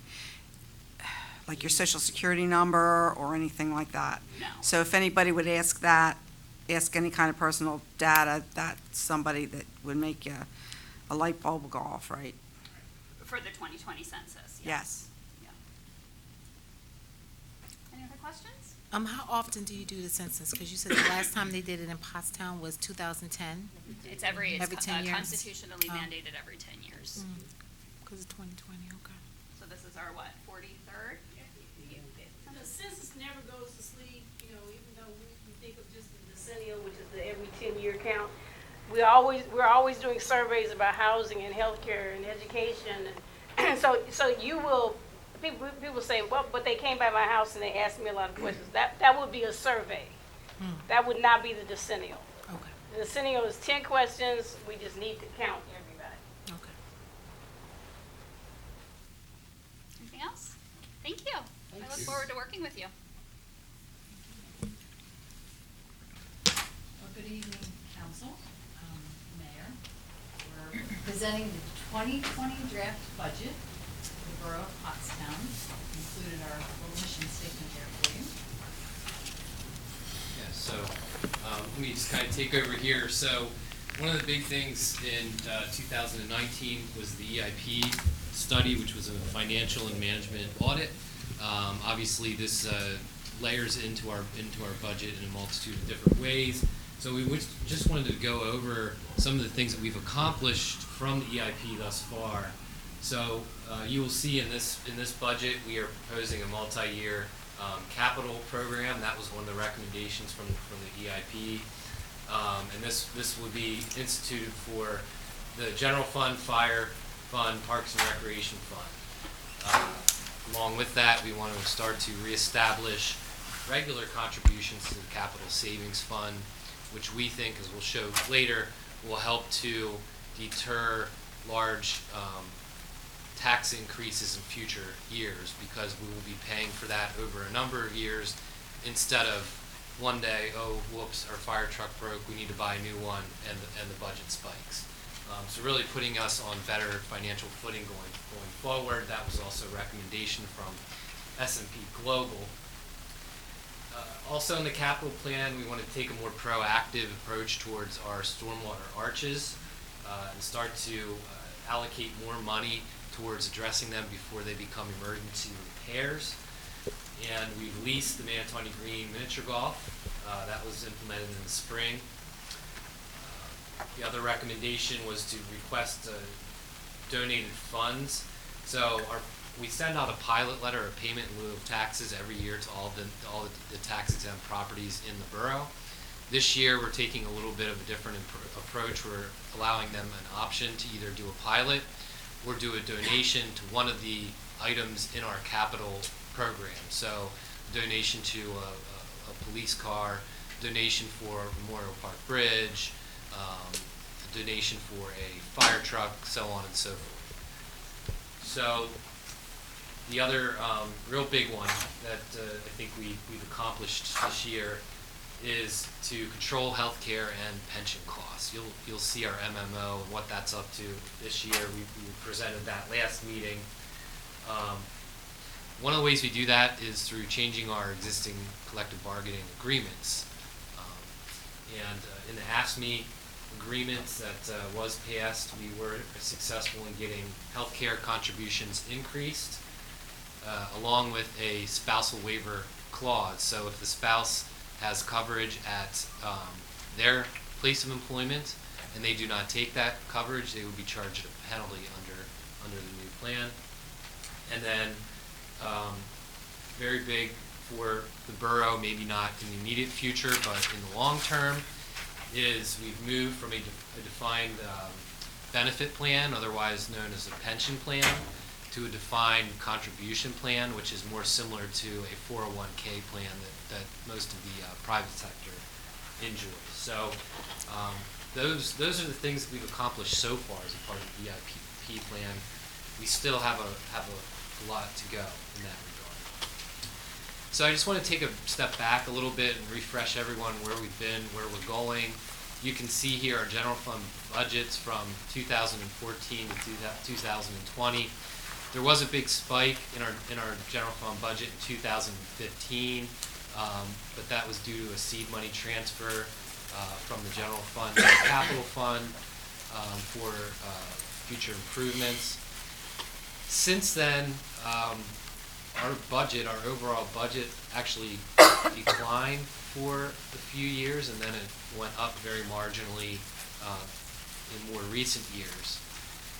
your social security number or anything like that? No. So if anybody would ask any kind of personal data, that's somebody that would make a light bulb go off, right? For the 2020 census, yes. Yes. Yeah. Any other questions? How often do you do the census? Because you said the last time they did it in Pottstown was 2010? It's every 10 years? constitutionally Oh. mandated every 10 years. Because of 2020, okay. So this is our, what, 43rd? The census never goes to sleep, you know, even though we think of just the decennial, which is the every 10-year count. We're always doing surveys about housing and healthcare and education. And so you will, people say, well, but they came by my house and they asked me a lot of questions. That would be a survey. That would not be the decennial. Okay, The decennial is 10 questions. We just need to count everybody. okay. Anything else? Thank you. I look forward to working with you. Well, good evening, council, mayor. We're presenting the 2020 draft budget for the Borough of Pottstown. Included our little mission statement there for you. Yeah, so let me just kind of take over here. So one of the big things in 2019 was the EIP study, which was a financial and management audit. Obviously, this layers into our budget in a multitude of different ways. So we just wanted to go over some of the things that we've accomplished from the EIP thus far. So you will see in this budget, we are proposing a multi-year capital program. That was one of the recommendations from the EIP. And this would be instituted for the general fund, fire fund, parks and recreation fund. Along with that, we want to start to reestablish regular contributions to the capital savings fund, which we think, as we'll show later, will help to deter large tax increases in future years, because we will be paying for that over a number of years instead of one day, oh, whoops, our fire truck broke, we need to buy a new one, and the budget spikes. So really putting us on better financial footing going forward. That was also a recommendation from S&P Global. Also in the capital plan, we want to take a more proactive approach towards our stormwater arches and start to allocate more money towards addressing them before they become emergency repairs. And we leased the Manatawny Green miniature golf. That was implemented in the spring. The other recommendation was to request donated funds. So we send out a pilot letter of payment in lieu of taxes every year to all the tax exempt properties in the borough. This year we're taking a little bit of a different approach. We're allowing them an option to either do a pilot or do a donation to one of the items in our capital program. So a donation to a police car, donation for Memorial Park Bridge, a donation for a fire truck, so on and so forth. So the other real big one that I think we've accomplished this year is to control healthcare and pension costs. You'll see our MMO and what that's up to this year. We presented that last meeting. One of the ways we do that is through changing our existing collective bargaining agreements. In the AFSCME agreements that was passed, we were successful in getting healthcare contributions increased, along with a spousal waiver clause. So if the spouse has coverage at their place of employment and they do not take that coverage, they would be charged a penalty under the new plan. And then very big for the borough, maybe not in the immediate future, but in the long term, is we've moved from a defined benefit plan, otherwise known as a pension plan, to a defined contribution plan, which is more similar to a 401k plan that most of the private sector enjoys. So those are the things that we've accomplished so far as a part of the EIP plan. We still have a lot to go in that regard. So I just want to take a step back a little bit and refresh everyone where we've been, where we're going. You can see here our general fund budgets from 2014 to 2020. There was a big spike in our general fund budget in 2015, but that was due to a seed money transfer from the general fund to the capital fund for future improvements. Since then, our overall budget actually declined for a few years, and then it went up very marginally in more recent years.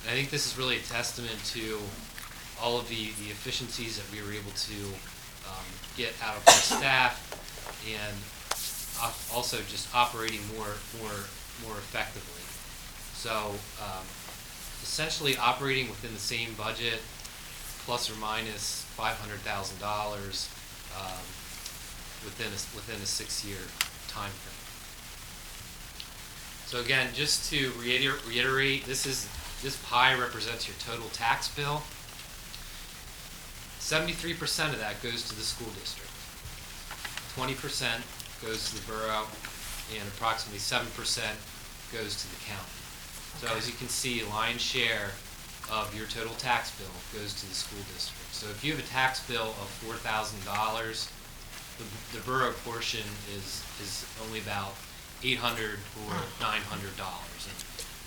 And I think this is really a testament to all of the efficiencies that we were able to get out of our staff, and also just operating more effectively. So essentially operating within the same budget, plus or minus $500,000 within a 6-year time frame. So again, just to reiterate, this pie represents your total tax bill. 73% of that goes to the school district. 20% goes to the borough, and approximately 7% goes to the county. So as you can see, a lion's share of your total tax bill goes to the school district. So if you have a tax bill of $4,000, the borough portion is only about $800 or $900. And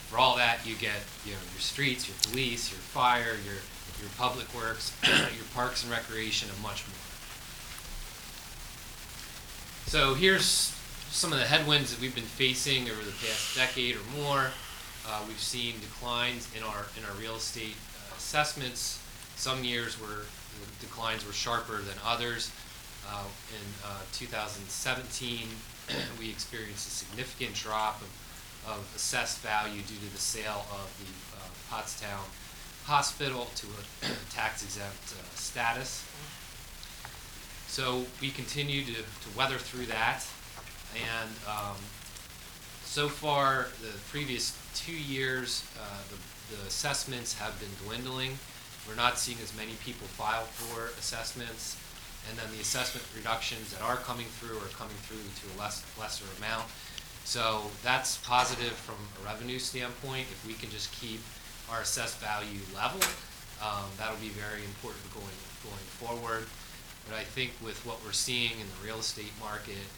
for all that, you get your streets, your police, your fire, your public works, your parks and recreation, and much more. So here's some of the headwinds that we've been facing over the past decade or more. We've seen declines in our real estate assessments. Some years the declines were sharper than others. In 2017, we experienced a significant drop of assessed value due to the sale of the Pottstown Hospital to a tax-exempt status. So we continue to weather through that, and so far the previous 2 years the assessments have been dwindling. We're not seeing as many people file for assessments, and then the assessment reductions that are coming through to a lesser amount. So that's positive from a revenue standpoint. If we can just keep our assessed value level, that'll be very important going forward. But I think with what we're seeing in the real estate market,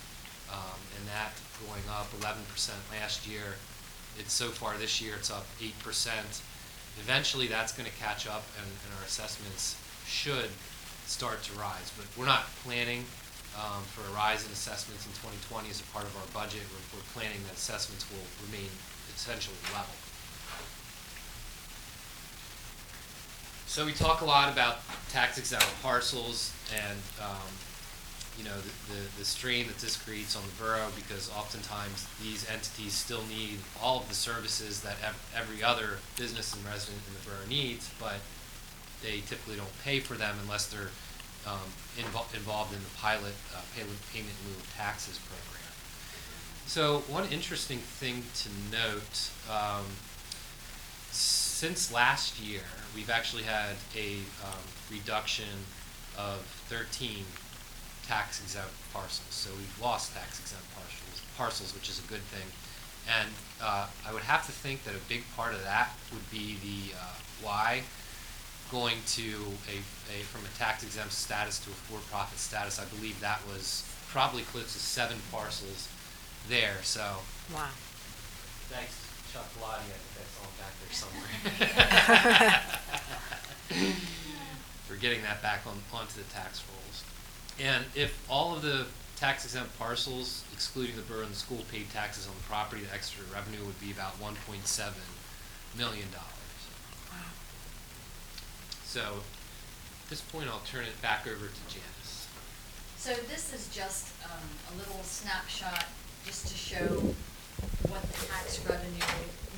and that going up 11% last year, so far this year it's up 8%. Eventually that's going to catch up, and our assessments should start to rise. But we're not planning for a rise in assessments in 2020 as a part of our budget. We're planning that assessments will remain essentially level. So we talk a lot about tax-exempt parcels and the strain that this creates on the borough, because oftentimes these entities still need all of the services that every other business and resident in the borough needs, but they typically don't pay for them unless they're involved in the pilot payment in lieu of taxes program. So one interesting thing to note, since last year, we've actually had a reduction of 13 tax exempt parcels. So we've lost tax exempt parcels, which is a good thing. And I would have to think that a big part of that would be the Y going to from a tax exempt status to a for-profit status. I believe that was probably close to 7 parcels there. So Wow. thanks, Chuck Lottie. I think that's all back there somewhere. We're getting that back onto the tax rolls. And if all of the tax exempt parcels, excluding the borough and the school, paid taxes on the property, the extra revenue would be about $1.7 million. Wow. So at this point, I'll turn it back over to Janice. So this is just a little snapshot just to show what the tax revenue,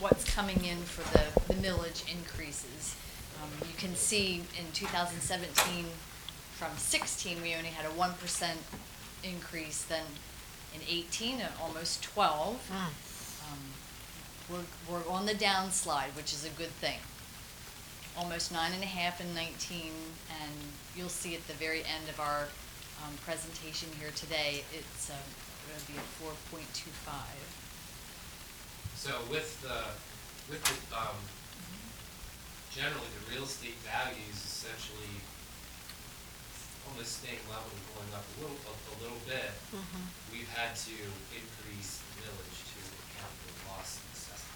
what's coming in for the millage increases. You can see in 2017, from 16, we only had a 1% increase, then in 18, almost 12. We're on the downslide, which is a good thing. Almost 9.5 in 19, and you'll see at the very end of our presentation here today, it's going to be a 4.25. So with the generally the real estate values essentially almost staying level and going up a little bit, we've had to increase the millage to account for the loss in assessed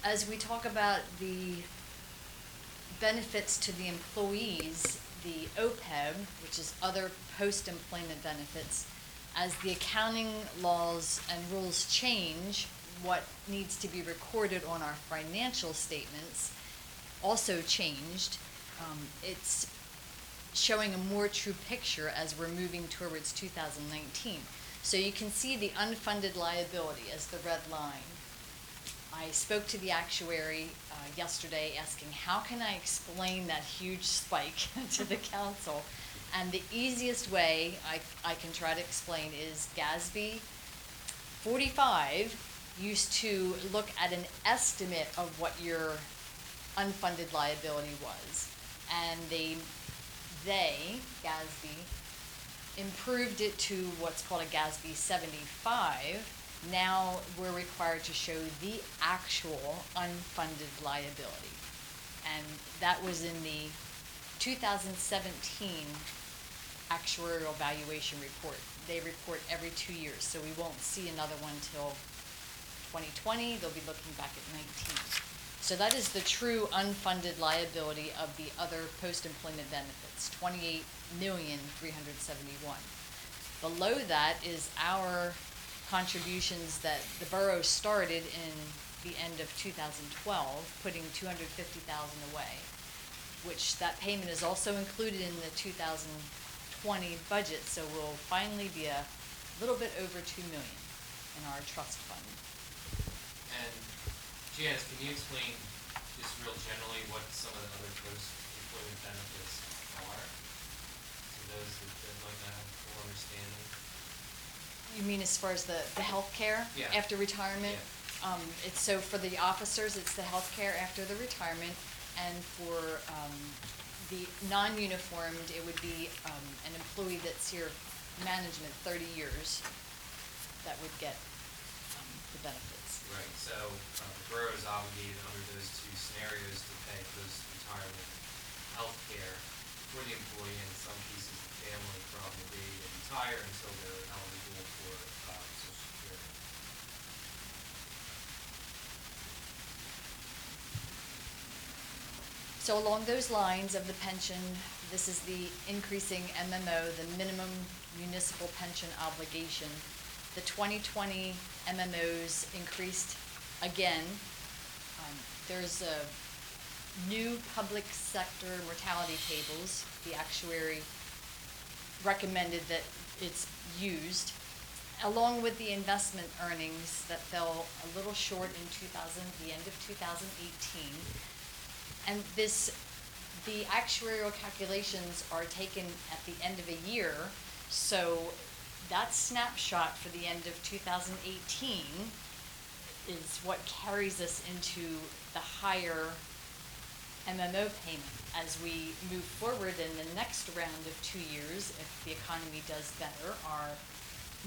value. As we talk about the benefits to the employees, the OPEB, which is other post-employment benefits, as the accounting laws and rules change, what needs to be recorded on our financial statements also changed. It's showing a more true picture as we're moving towards 2019. So you can see the unfunded liability as the red line. I spoke to the actuary yesterday asking, how can I explain that huge spike to the council? And the easiest way I can try to explain is GASB 45 used to look at an estimate of what your unfunded liability was. And they GASB, improved it to what's called a GASB 75. Now we're required to show the actual unfunded liability. And that was in the 2017 actuarial valuation report. They report every 2 years, so we won't see another one till 2020. They'll be looking back at 19. So that is the true unfunded liability of the other post-employment benefits, $28,371,000. Below that is our contributions that the borough started in the end of 2012, putting $250,000 away, which that payment is also included in the 2020 budget, so we'll finally be a little bit over $2 million in our trust fund. And Janice, can you explain just real generally what some of the other post-employment benefits are to those that might not have full understanding? You mean as far as the health care Yeah. after retirement? Yeah. It's so for the officers, it's the health care after the retirement, and for the non-uniformed, it would be an employee that's here management 30 years that would get the benefits. Right, so the borough is obligated under those two scenarios to pay post-retirement health care for the employee and in some cases the family from the day they retire until they're eligible for Social Security. So along those lines of the pension, this is the increasing MMO, the minimum municipal pension obligation. The 2020 MMOs increased again. There's a new public sector mortality tables. The actuary recommended that it's used, along with the investment earnings that fell a little short in the end of 2018. And the actuarial calculations are taken at the end of a year, so that snapshot for the end of 2018 is what carries us into the higher MMO payment. As we move forward in the next round of 2 years, if the economy does better, our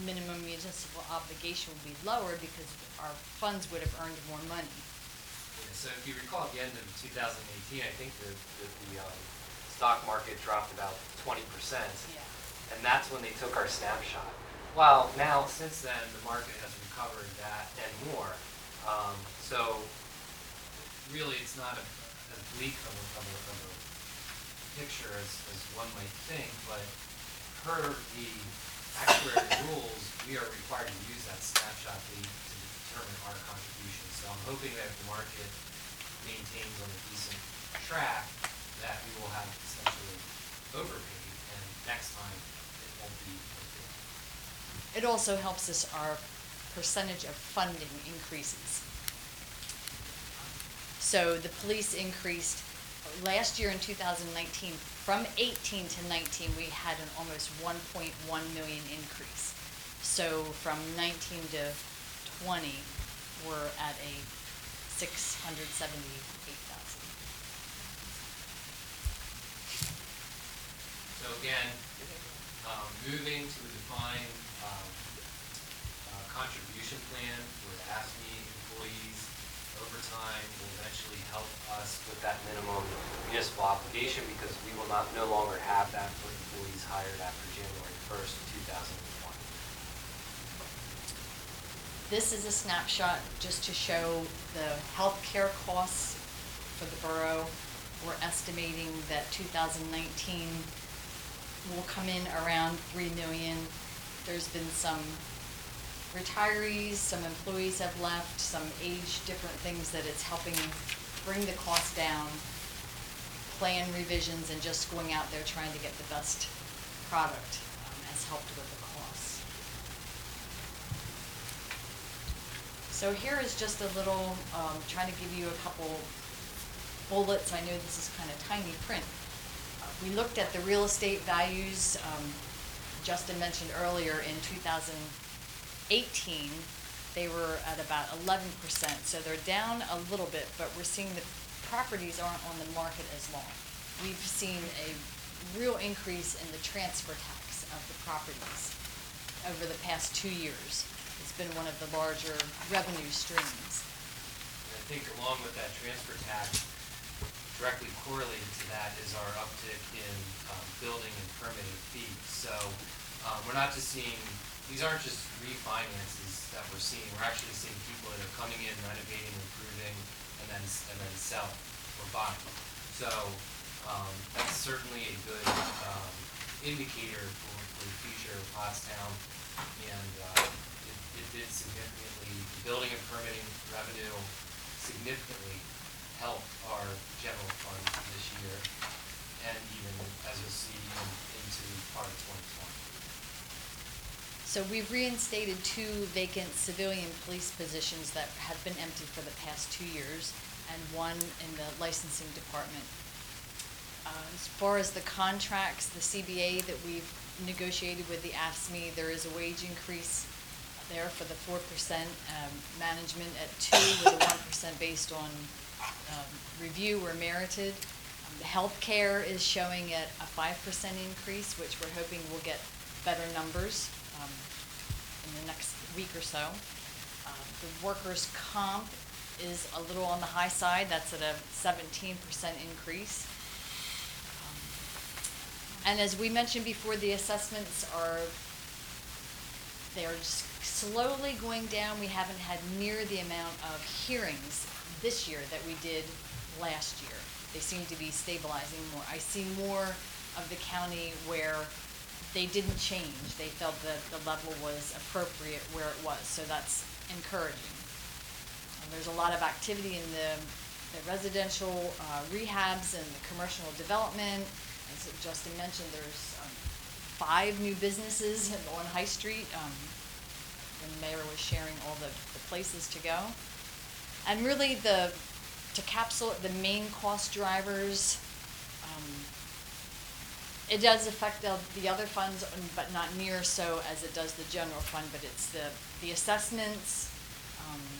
minimum municipal obligation will be lower because our funds would have earned more money. Yeah, so if you recall, at the end of 2018, I think the stock market dropped about 20%. Yeah. And that's when they took our snapshot. Well, now, since then, the market has recovered that and more. So really, it's not as bleak of a picture as one might think, but per the actuary rules, we are required to use that snapshot to determine our contribution. So I'm hoping that if the market maintains on a decent track, that we will have essentially overpaid, and next time it won't be as big. It also helps us, our percentage of funding increases. So the police increased, last year in 2019, from 18 to 19, we had an almost 1.1 million increase. So from 19 to 20, we're at a 678,000. So again, moving to a defined contribution plan for the AFSCME employees over time will eventually help us with that minimum municipal obligation, because we will no longer have that for employees hired after January 1st, 2020. This is a snapshot just to show the healthcare costs for the borough. We're estimating that 2019 will come in around 3 million. There's been some retirees, some employees have left, some age different things that it's helping bring the cost down. Plan revisions and just going out there trying to get the best product has helped with the costs. So here is just a little, trying to give you a couple bullets. I know this is kind of tiny print. We looked at the real estate values. Justin mentioned earlier in 2018, they were at about 11%. So they're down a little bit, but we're seeing the properties aren't on the market as long. We've seen a real increase in the transfer tax of the properties over the past 2 years. It's been one of the larger revenue streams. And I think along with that transfer tax, directly correlated to that is our uptick in building and permitting fees. So we're not just seeing, these aren't just refinances that we're seeing. We're actually seeing people that are coming in, renovating, improving, and then selling or buying. So that's certainly a good indicator for the future of Pottstown. And it did significantly, building and permitting revenue significantly help our general fund this year, and even, as you'll see, into part of 2020. So we've reinstated 2 vacant civilian police positions that have been empty for the past 2 years, and 1 in the licensing department. As far as the contracts, the CBA that we've negotiated with the AFSCME, there is a wage increase there for the 4%, management at 2 with a 1% based on review or merited. The healthcare is showing at a 5% increase, which we're hoping will get better numbers in the next week or so. The workers' comp is a little on the high side. That's at a 17% increase. And as we mentioned before, the assessments they're just slowly going down. We haven't had near the amount of hearings this year that we did last year. They seem to be stabilizing more. I see more of the county where they didn't change. They felt that the level was appropriate where it was, so that's encouraging. And there's a lot of activity in the residential rehabs and the commercial development. As Justin mentioned, there's 5 new businesses on High Street. When the mayor was sharing all the places to go. And really to capsule it, the main cost drivers, It does affect the other funds, but not near so as it does the general fund, but it's the assessments,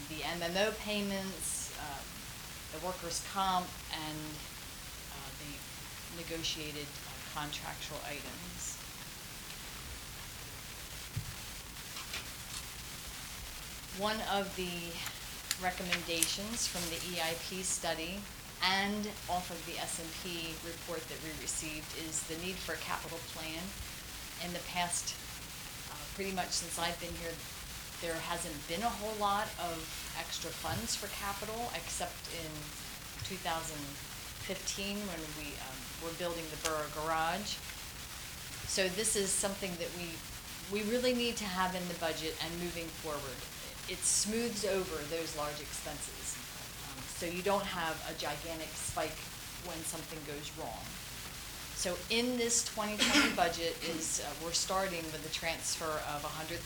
the MMO payments, the workers' comp, and the negotiated contractual items. One of the recommendations from the EIP study and off of the S&P report that we received is the need for a capital plan. In the past, pretty much since I've been here, there hasn't been a whole lot of extra funds for capital, except in 2015 when we were building the Borough Garage. So this is something that we really need to have in the budget and moving forward. It smooths over those large expenses. So you don't have a gigantic spike when something goes wrong. So in this 2020 budget is, we're starting with a transfer of $100,000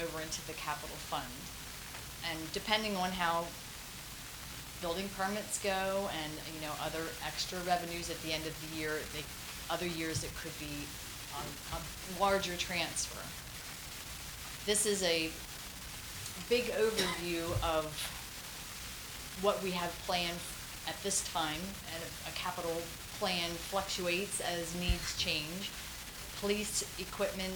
over into the capital fund. And depending on how building permits go and, other extra revenues at the end of the year, other years it could be a larger transfer. This is a big overview of what we have planned at this time, and a capital plan fluctuates as needs change. Police equipment,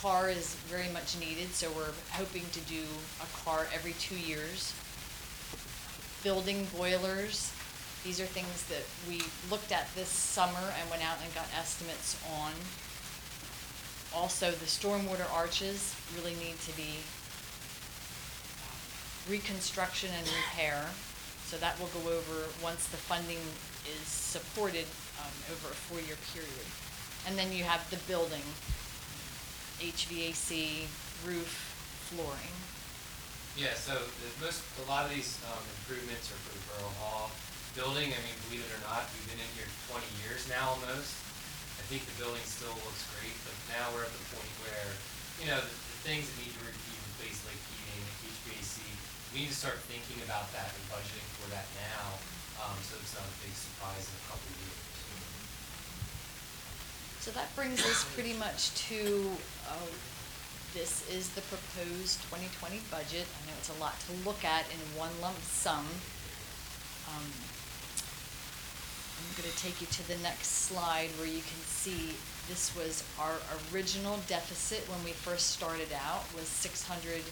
car is very much needed, so we're hoping to do a car every 2 years. Building boilers, these are things that we looked at this summer and went out and got estimates on. Also, the stormwater arches really need to be reconstruction and repair. So that will go over once the funding is supported over a 4-year period. And then you have the building, HVAC, roof, flooring. Yeah, so a lot of these improvements are for the Borough Hall building. I mean, believe it or not, we've been in here 20 years now almost. I think the building still looks great, but now we're at the point where, the things that need to be replaced, like heating, HVAC, we need to start thinking about that and budgeting for that now, so it's not a big surprise in a couple of years. So that brings us pretty much to, this is the proposed 2020 budget. I know it's a lot to look at in one lump sum. I'm going to take you to the next slide where you can see this was our original deficit when we first started out, was $680,690.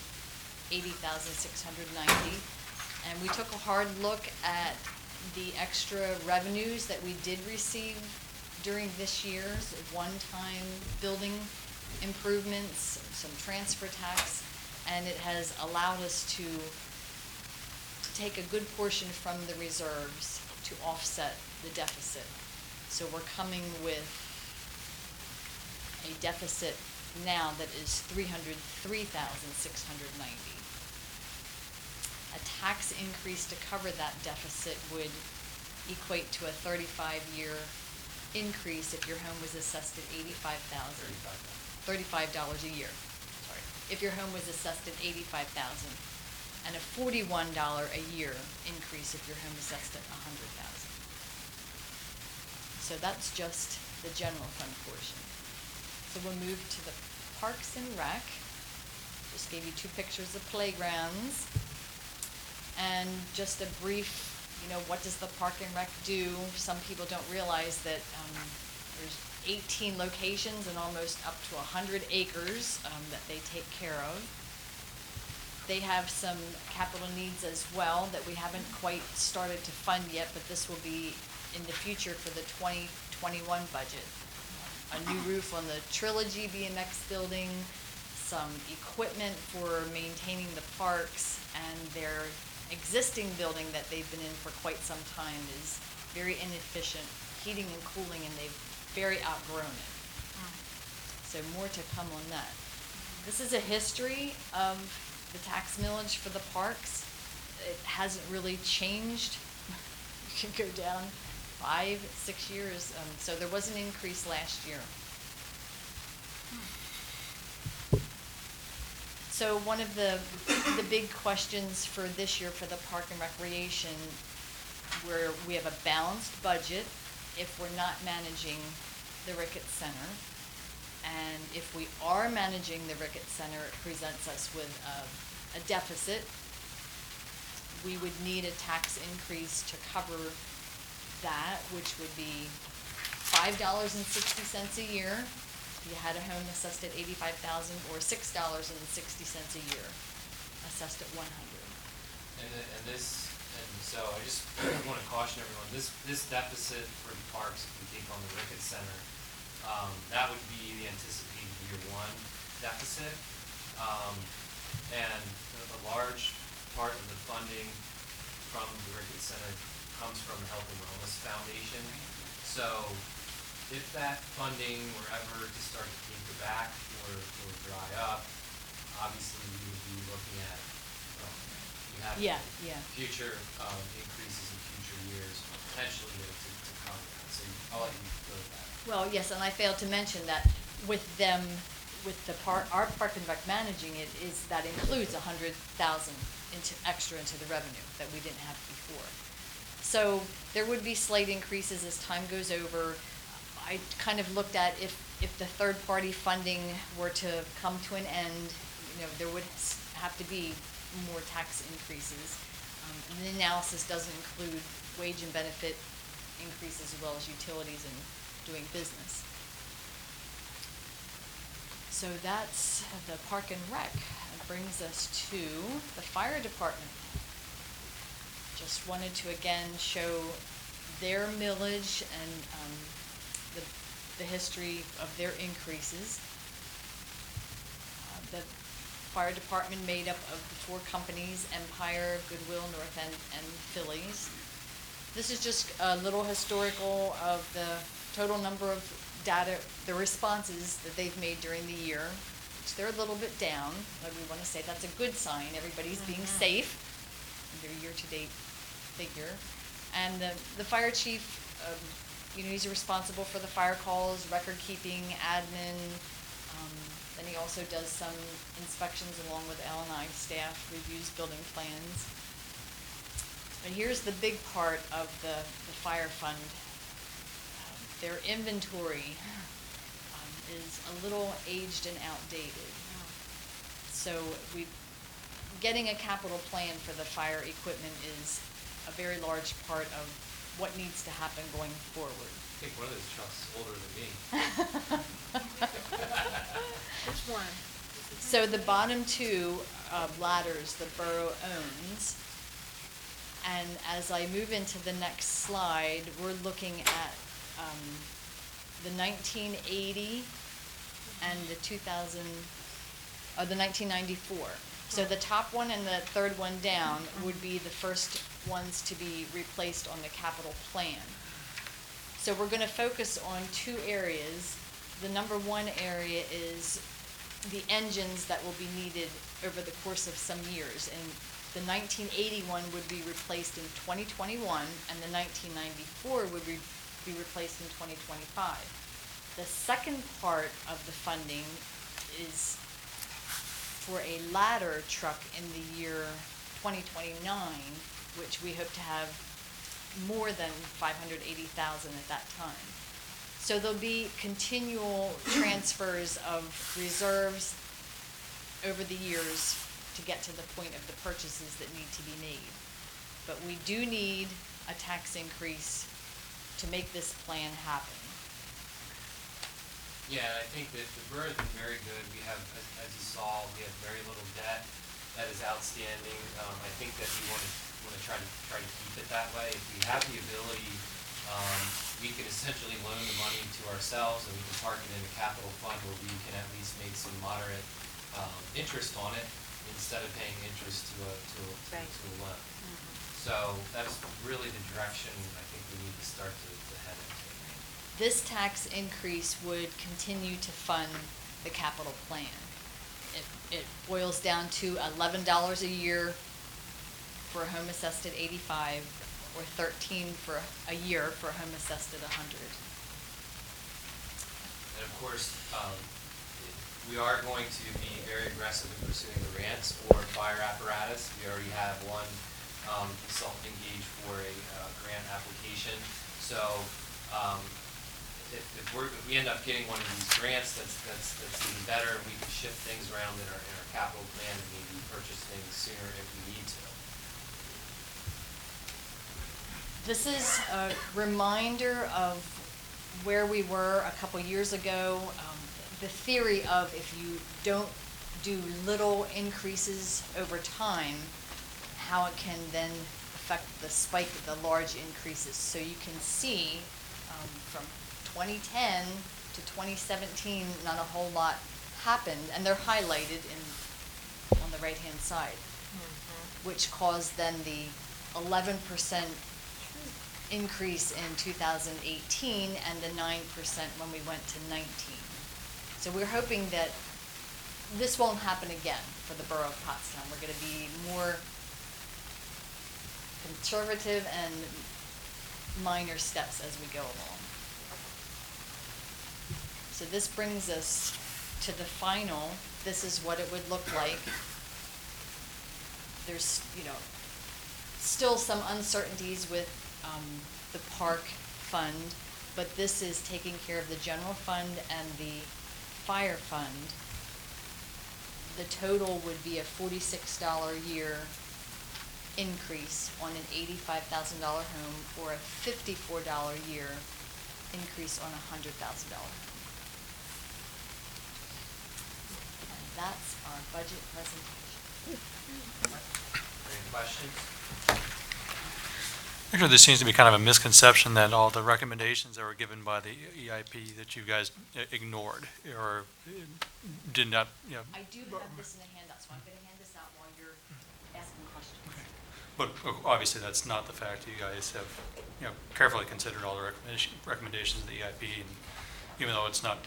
And we took a hard look at the extra revenues that we did receive during this year's one-time building improvements, some transfer tax, and it has allowed us to take a good portion from the reserves to offset the deficit. So we're coming with a deficit now that is $303,690. A tax increase to cover that deficit would equate to a 35-year increase if your home was assessed at $35 a year. Sorry, if your home was assessed at $85,000, and a $41 a year increase if your home is assessed at $100,000. So that's just the general fund portion. So we'll move to the Parks and Rec. Just gave you 2 pictures of playgrounds. And just a brief, what does the Park and Rec do? Some people don't realize that there's 18 locations and almost up to 100 acres that they take care of. They have some capital needs as well that we haven't quite started to fund yet, but this will be in the future for the 2021 budget. A new roof on the Trilogy BMX building, some equipment for maintaining the parks, and their existing building that they've been in for quite some time is very inefficient, heating and cooling, and they've very outgrown it. So more to come on that. This is a history of the tax millage for the parks. It hasn't really changed. You can go down 5, 6 years. So there was an increase last year. So one of the big questions for this year for the Park and Recreation, where we have a balanced budget, if we're not managing the Ricketts Center. And if we are managing the Ricketts Center, it presents us with a deficit. We would need a tax increase to cover that, which would be $5.60 a year if you had a home assessed at $85,000, or $6.60 a year assessed at $100,000. So I just want to caution everyone, this deficit for the parks, if we take on the Ricketts Center, that would be the anticipated year one deficit. And a large part of the funding from the Ricketts Center comes from the Health and Wellness Foundation. So if that funding were ever to start to taper back or dry up, obviously we would be looking at, future increases in future years, potentially to cover that. So I'll let you go with that. Well, yes, and I failed to mention that with them, with our Park and Rec managing it, that includes $100,000 extra into the revenue that we didn't have before. So there would be slight increases as time goes over. I kind of looked at if the third-party funding were to come to an end, there would have to be more tax increases. And the analysis doesn't include wage and benefit increases as well as utilities and doing business. So that's the Park and Rec. That brings us to the fire department. Just wanted to again show their millage and the history of their increases. The fire department made up of the 4 companies: Empire, Goodwill, North End, and Phillies. This is just a little historical of the total number of data, the responses that they've made during the year, which they're a little bit down, but we want to say that's a good sign. Everybody's being safe in their year-to-date figure. And the fire chief, he's responsible for the fire calls, record keeping, admin. Then he also does some inspections along with L&I staff, reviews building plans. And here's the big part of the fire fund. Their inventory is a little aged and outdated. So getting a capital plan for the fire equipment is a very large part of what needs to happen going forward. I think one of those trucks is older than me. Which one? So the bottom 2 ladders the borough owns. And as I move into the next slide, we're looking at the 1980 and the 1994. So the top one and the third one down would be the first ones to be replaced on the capital plan. So we're going to focus on 2 areas. The number 1 area is the engines that will be needed over the course of some years. And the 1981 would be replaced in 2021, and the 1994 would be replaced in 2025. The second part of the funding is for a ladder truck in the year 2029, which we hope to have more than $580,000 at that time. So there'll be continual transfers of reserves over the years to get to the point of the purchases that need to be made. But we do need a tax increase to make this plan happen. Yeah, I think that the borough has been very good. We have, as you saw, we have very little debt that is outstanding. I think that we want to try to keep it that way. If we have the ability, we can essentially loan the money to ourselves, and we can park it in a capital fund where we can at least make some moderate interest on it instead of paying interest to a loan. So that's really the direction I think we need to start to head into. This tax increase would continue to fund the capital plan. It boils down to $11 a year for a home assessed at 85, or $13 for a year for a home assessed at 100. And of course, we are going to be very aggressive in pursuing the grants for fire apparatus. We already have one consultant engaged for a grant application. So if we end up getting one of these grants, that's even better, and we can shift things around in our capital plan and maybe purchase things sooner if we need to. This is a reminder of where we were a couple years ago. The theory of if you don't do little increases over time, how it can then affect the spike of the large increases. So you can see from 2010 to 2017, not a whole lot happened, and they're highlighted on the right-hand side, which caused then the 11% increase in 2018 and the 9% when we went to 19. So we're hoping that this won't happen again for the Borough of Pottstown. We're going to be more conservative and minor steps as we go along. So this brings us to the final. This is what it would look like. There's, still some uncertainties with the park fund, but this is taking care of the general fund and the fire fund. The total would be a $46 a year increase on an $85,000 home, or a $54 a year increase on a $100,000 home. And that's our budget presentation. Any questions? Actually, there seems to be kind of a misconception that all the recommendations that were given by the EIP that you guys ignored or did not, I do have this in a handout, so I'm going to hand this out while you're asking questions. But obviously that's not the fact. You guys have, carefully considered all the recommendations of the EIP, and even though it's not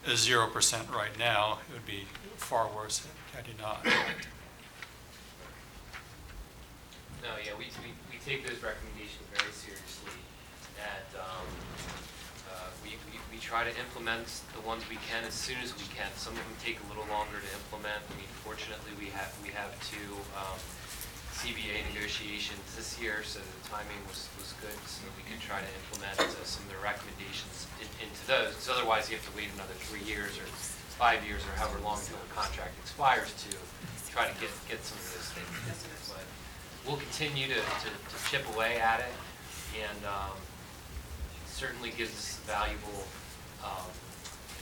a 0% right now, it would be far worse had you not. No, yeah, we take those recommendations very seriously, and we try to implement the ones we can as soon as we can. Some of them take a little longer to implement. I mean, fortunately, we have two CBA negotiations this year, so the timing was good, so we can try to implement some of the recommendations into those. Because otherwise, you have to wait another 3 years or 5 years or however long until the contract expires to try to get some of those things. But we'll continue to chip away at it, and it certainly gives us a valuable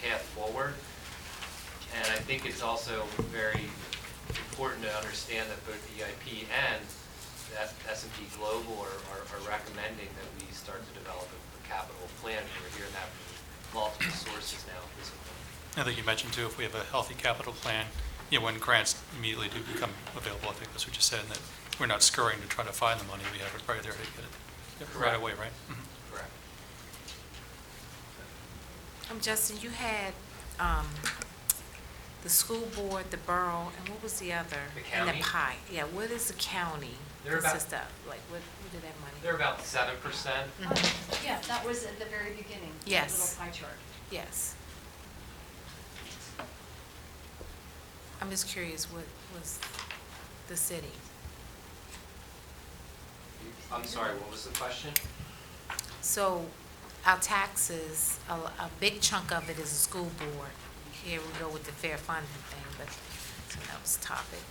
path forward. And I think it's also very important to understand that both the EIP and that S&P Global are recommending that we start to develop a capital plan. We're hearing that from multiple sources now. I think you mentioned too, if we have a healthy capital plan, when grants immediately do become available, I think that's what you said, and that we're not scurrying to try to find the money. We have it right there to get it right away, right? Mm-hmm. Correct. Justin, you had the school board, the borough, and what was the other? The county. And the pie. Yeah, what is the county consist of? Like, what did that money? They're about 7%. Yeah, that was at the very beginning. Yes. That little pie chart. Yes. I'm just curious, what was the city? I'm sorry, what was the question? So our taxes, a big chunk of it is a school board. Here we go with the fair funding thing, but so that was topic.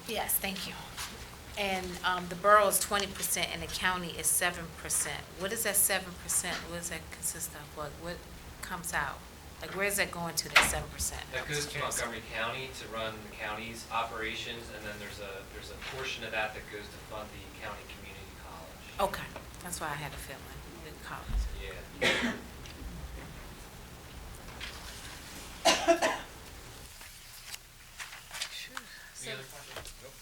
Yes, thank you. And the borough is 20% and the county is 7%. What is that 7%? What does that consist of? What comes out? Like, where is that going to, that 7%? That goes to Montgomery County to run the county's operations, and then there's a portion of that goes to fund the county community college. Okay, that's why I had a feeling, with college. Yeah. Any other questions? Nope.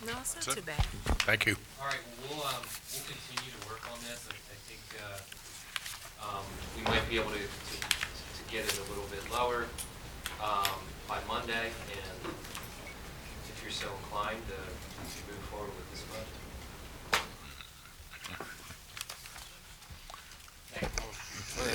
No, it's not too bad. Thank you. All right, well, we'll continue to work on this. I think we might be able to get it a little bit lower by Monday, and if you're so inclined to move forward with this budget.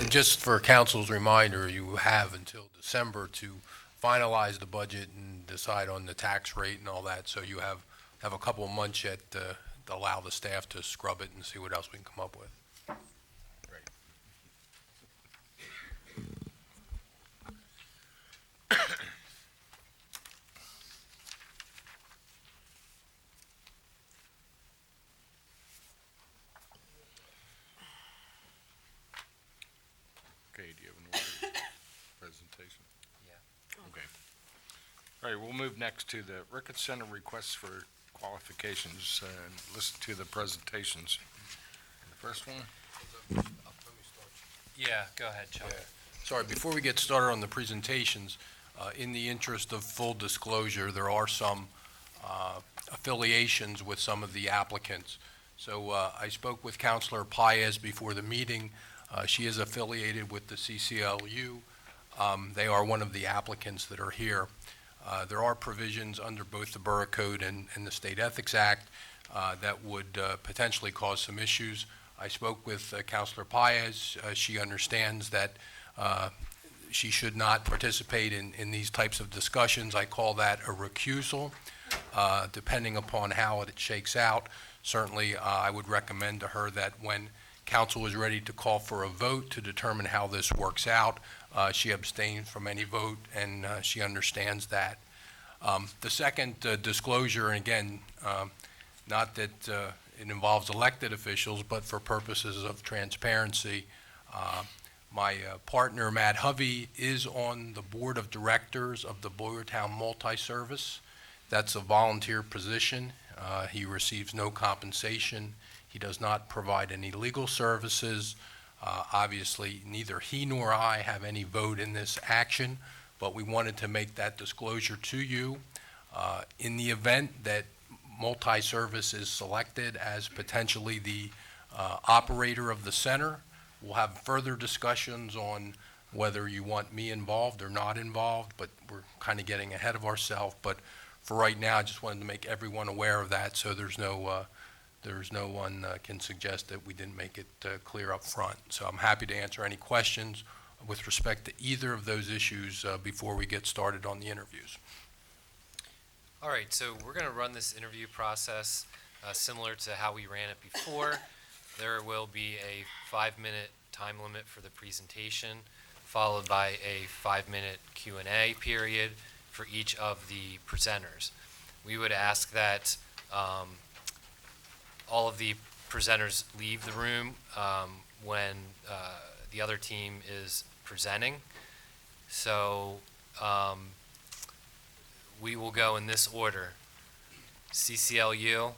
And just for council's reminder, you have until December to finalize the budget and decide on the tax rate and all that, so you have a couple of months yet to allow the staff to scrub it and see what else we can come up with. Great. Okay, do you have an order presentation? Yeah. Okay. All right, we'll move next to the Ricketts Center requests for qualifications and listen to the presentations. The first one? Yeah, go ahead, Chuck. Yeah. Sorry, before we get started on the presentations, in the interest of full disclosure, there are some affiliations with some of the applicants. So I spoke with Councilor Paez before the meeting. She is affiliated with the CCLU. They are one of the applicants that are here. There are provisions under both the Borough Code and the State Ethics Act that would potentially cause some issues. I spoke with Councilor Paez. She understands that she should not participate in these types of discussions. I call that a recusal, depending upon how it shakes out. Certainly, I would recommend to her that when council is ready to call for a vote to determine how this works out, she abstains from any vote, and she understands that. The second disclosure, and again, not that it involves elected officials, but for purposes of transparency, my partner, Matt Hovey, is on the board of directors of the Boyertown Multi-Service. That's a volunteer position. He receives no compensation. He does not provide any legal services. Obviously, neither he nor I have any vote in this action, but we wanted to make that disclosure to you. In the event that Multi-Service is selected as potentially the operator of the center, we'll have further discussions on whether you want me involved or not involved, but we're kind of getting ahead of ourselves. But for right now, I just wanted to make everyone aware of that, so there's no one can suggest that we didn't make it clear up front. So I'm happy to answer any questions with respect to either of those issues before we get started on the interviews. All right, so we're going to run this interview process similar to how we ran it before. There will be a 5-minute time limit for the presentation, followed by a 5-minute Q&A period for each of the presenters. We would ask that all of the presenters leave the room when the other team is presenting. So we will go in this order. CCLU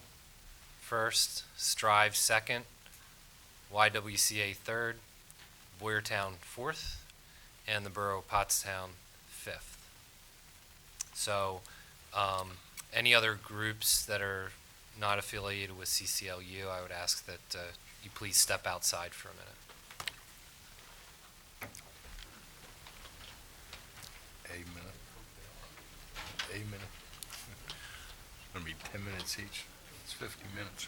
first, Strive second, YWCA third, Boyertown fourth, and the Borough of Pottstown fifth. So any other groups that are not affiliated with CCLU, I would ask that you please step outside for a minute. A minute. It's going to be 10 minutes each. It's 50 minutes.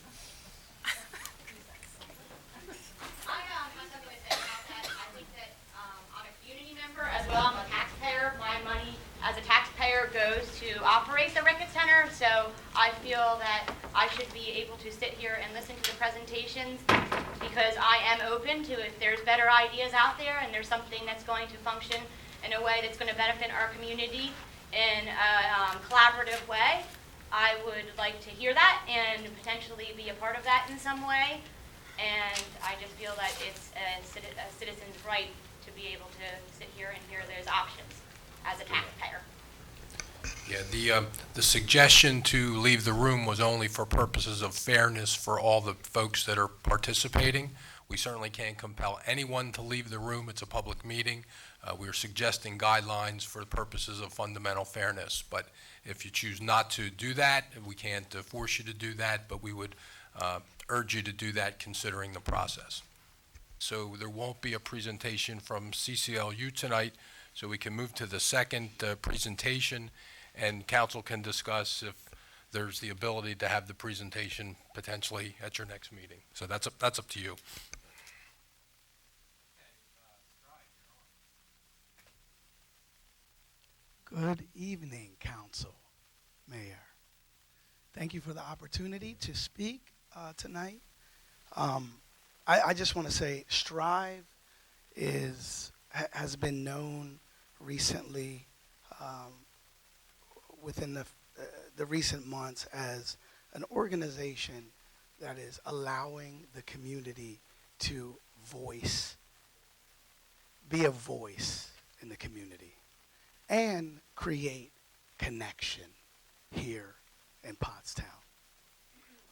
I have something to say about that. I think that I'm a community member as well. I'm a taxpayer. My money as a taxpayer goes to operate the Ricketts Center, so I feel that I should be able to sit here and listen to the presentations because I am open to if there's better ideas out there and there's something that's going to function in a way that's going to benefit our community in a collaborative way. I would like to hear that and potentially be a part of that in some way. And I just feel that it's a citizen's right to be able to sit here and hear those options as a taxpayer. Yeah, the suggestion to leave the room was only for purposes of fairness for all the folks that are participating. We certainly can't compel anyone to leave the room. It's a public meeting. We're suggesting guidelines for the purposes of fundamental fairness. But if you choose not to do that, we can't force you to do that, but we would urge you to do that considering the process. So there won't be a presentation from CCLU tonight, so we can move to the second presentation, and council can discuss if there's the ability to have the presentation potentially at your next meeting. So that's up to you. Good evening, Council, Mayor. Thank you for the opportunity to speak tonight. I just want to say Strive has been known recently within the recent months as an organization that is allowing the community to be a voice in the community and create connection here in Pottstown.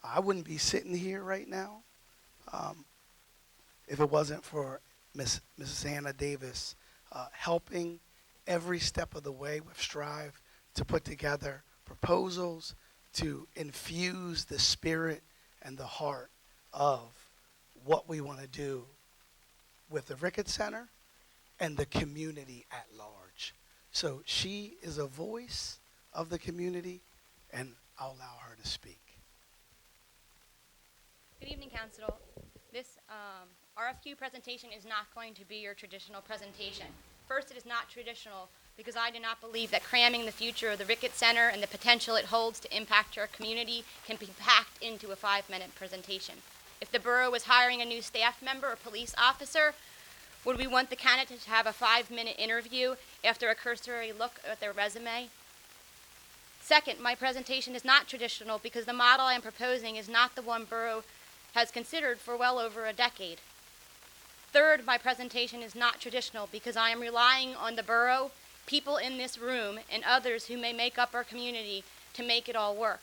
I wouldn't be sitting here right now if it wasn't for Mrs. Hannah Davis helping every step of the way with Strive to put together proposals to infuse the spirit and the heart of what we want to do with the Ricketts Center and the community at large. So she is a voice of the community, and I'll allow her to speak. Good evening, Council. This RFQ presentation is not going to be your traditional presentation. First, it is not traditional because I do not believe that cramming the future of the Ricketts Center and the potential it holds to impact our community can be packed into a 5-minute presentation. If the borough was hiring a new staff member or police officer, would we want the candidate to have a 5-minute interview after a cursory look at their resume? Second, my presentation is not traditional because the model I am proposing is not the one Borough has considered for well over a decade. Third, my presentation is not traditional because I am relying on the Borough, people in this room, and others who may make up our community to make it all work.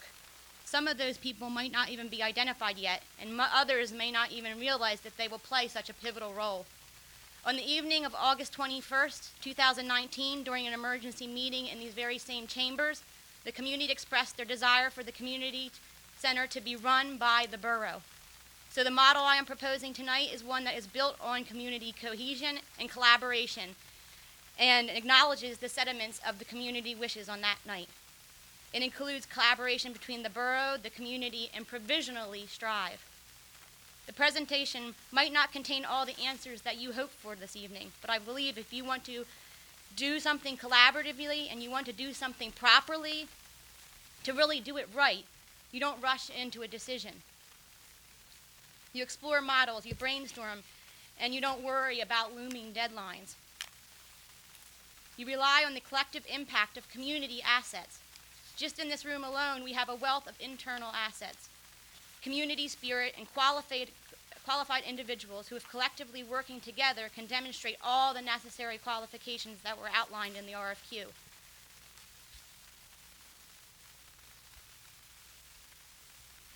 Some of those people might not even be identified yet, and others may not even realize that they will play such a pivotal role. On the evening of August 21st, 2019, during an emergency meeting in these very same chambers, the community expressed their desire for the community center to be run by the borough. So the model I am proposing tonight is one that is built on community cohesion and collaboration and acknowledges the sentiments of the community wishes on that night. It includes collaboration between the borough, the community, and provisionally Strive. The presentation might not contain all the answers that you hope for this evening, but I believe if you want to do something collaboratively and you want to do something properly, to really do it right, you don't rush into a decision. You explore models, you brainstorm, and you don't worry about looming deadlines. You rely on the collective impact of community assets. Just in this room alone, we have a wealth of internal assets. Community spirit and qualified individuals who, if collectively working together, can demonstrate all the necessary qualifications that were outlined in the RFQ.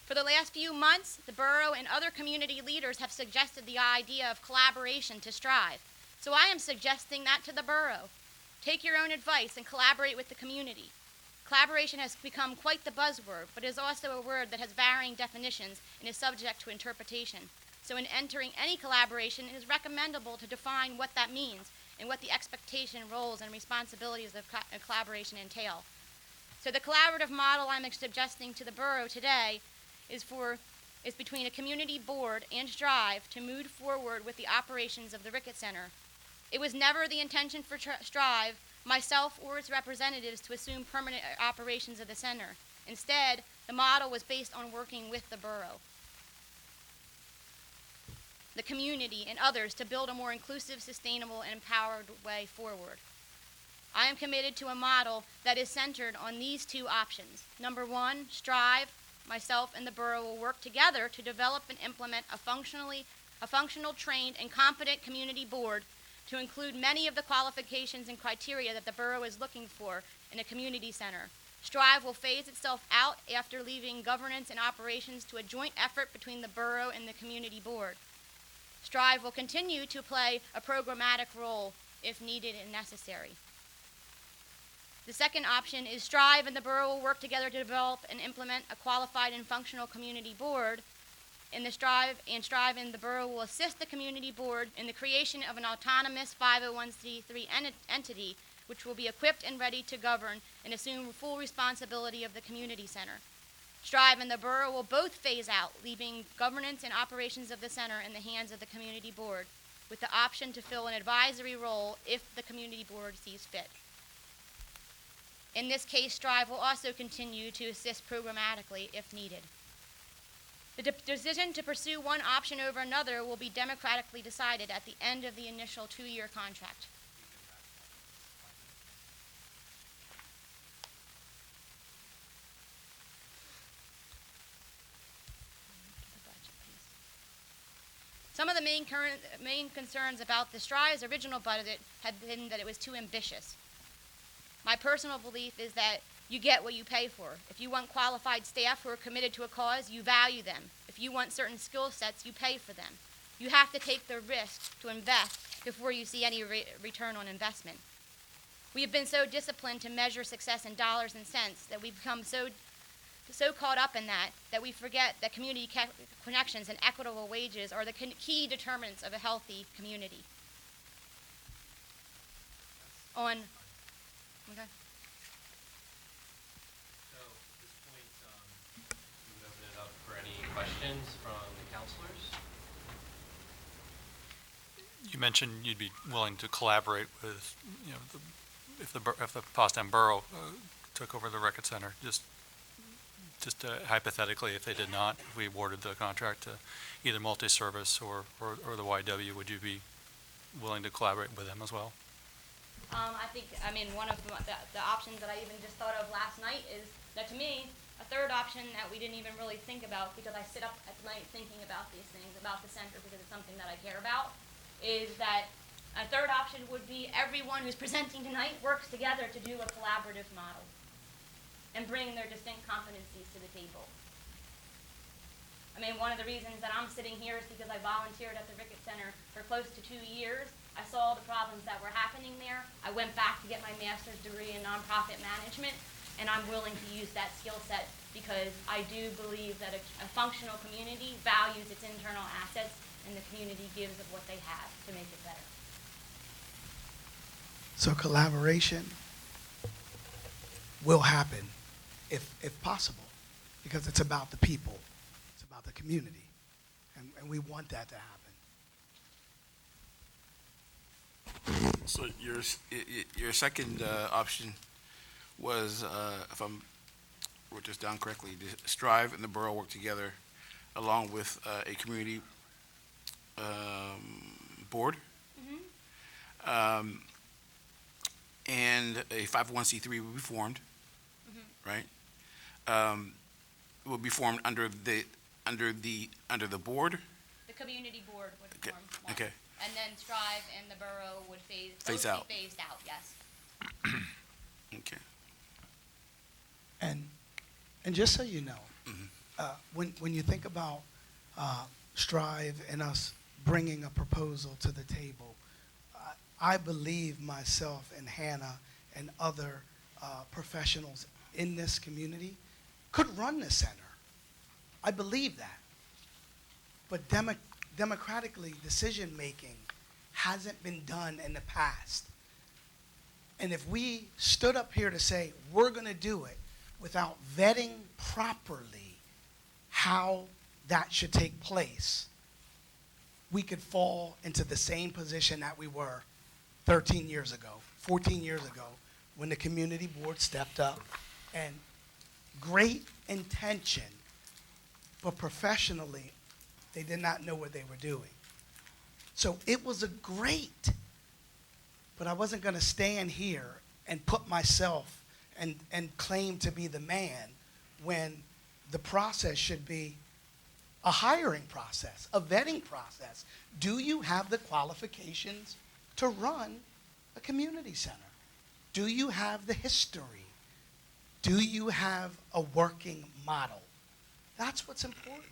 For the last few months, the borough and other community leaders have suggested the idea of collaboration to Strive. So I am suggesting that to the borough. Take your own advice and collaborate with the community. Collaboration has become quite the buzzword, but is also a word that has varying definitions and is subject to interpretation. So in entering any collaboration, it is recommendable to define what that means and what the expectation, roles, and responsibilities of collaboration entail. So the collaborative model I'm suggesting to the borough today is between a community board and Strive to move forward with the operations of the Ricketts Center. It was never the intention for Strive, myself, or its representatives to assume permanent operations of the center. Instead, the model was based on working with the borough, the community, and others to build a more inclusive, sustainable, and empowered way forward. I am committed to a model that is centered on these two options. Number one, Strive, myself, and the borough will work together to develop and implement a functional, trained, and competent community board to include many of the qualifications and criteria that the borough is looking for in a community center. Strive will phase itself out after leaving governance and operations to a joint effort between the borough and the community board. Strive will continue to play a programmatic role if needed and necessary. The second option is Strive and the borough will work together to develop and implement a qualified and functional community board, and Strive and the borough will assist the community board in the creation of an autonomous 501c3 entity which will be equipped and ready to govern and assume full responsibility of the community center. Strive and the borough will both phase out, leaving governance and operations of the center in the hands of the community board, with the option to fill an advisory role if the community board sees fit. In this case, Strive will also continue to assist programmatically if needed. The decision to pursue one option over another will be democratically decided at the end of the initial 2-year contract. Some of the main concerns about the Strive's original budget had been that it was too ambitious. My personal belief is that you get what you pay for. If you want qualified staff who are committed to a cause, you value them. If you want certain skill sets, you pay for them. You have to take the risk to invest before you see any return on investment. We have been so disciplined to measure success in dollars and cents that we've become so caught up in that we forget that community connections and equitable wages are the key determinants of a healthy community. Okay. So at this point, we would open it up for any questions from the counselors. You mentioned you'd be willing to collaborate with, you know, if the Pottstown Borough took over the Ricketts Center, just hypothetically, if they did not, if we awarded the contract to either multi-service or the YW, would you be willing to collaborate with them as well? One of the options that I even just thought of last night is that, to me, a third option that we didn't even really think about, because I sit up at night thinking about these things, about the center, because it's something that I care about, is that a third option would be everyone who's presenting tonight works together to do a collaborative model and bring their distinct competencies to the table. One of the reasons that I'm sitting here is because I volunteered at the Ricketts Center for close to 2 years. I saw the problems that were happening there. I went back to get my master's degree in nonprofit management, and I'm willing to use that skill set because I do believe that a functional community values its internal assets, and the community gives of what they have to make it better. So collaboration will happen if possible, because it's about the people, it's about the community, and we want that to happen. So your second option was, if I'm wrote this down correctly, to Strive and the Borough work together along with a community board. Mm-hmm. And a 501c3 will be formed, right? It will be formed under the board. The community board would Okay. form one. Okay. And then Strive and the Borough would phase Phase out. Be phased out, yes. Okay. And just so you know, when you think about Strive and us bringing a proposal to the table, I believe myself and Hannah and other professionals in this community could run the center. I believe that. But democratically, decision-making hasn't been done in the past. And if we stood up here to say, we're going to do it without vetting properly how that should take place, we could fall into the same position that we were 13 years ago, 14 years ago, when the community board stepped up and great intention, but professionally, they did not know what they were doing. So it was a great, but I wasn't going to stand here and put myself and claim to be the man when the process should be a hiring process, a vetting process. Do you have the qualifications to run a community center? Do you have the history? Do you have a working model? That's what's important.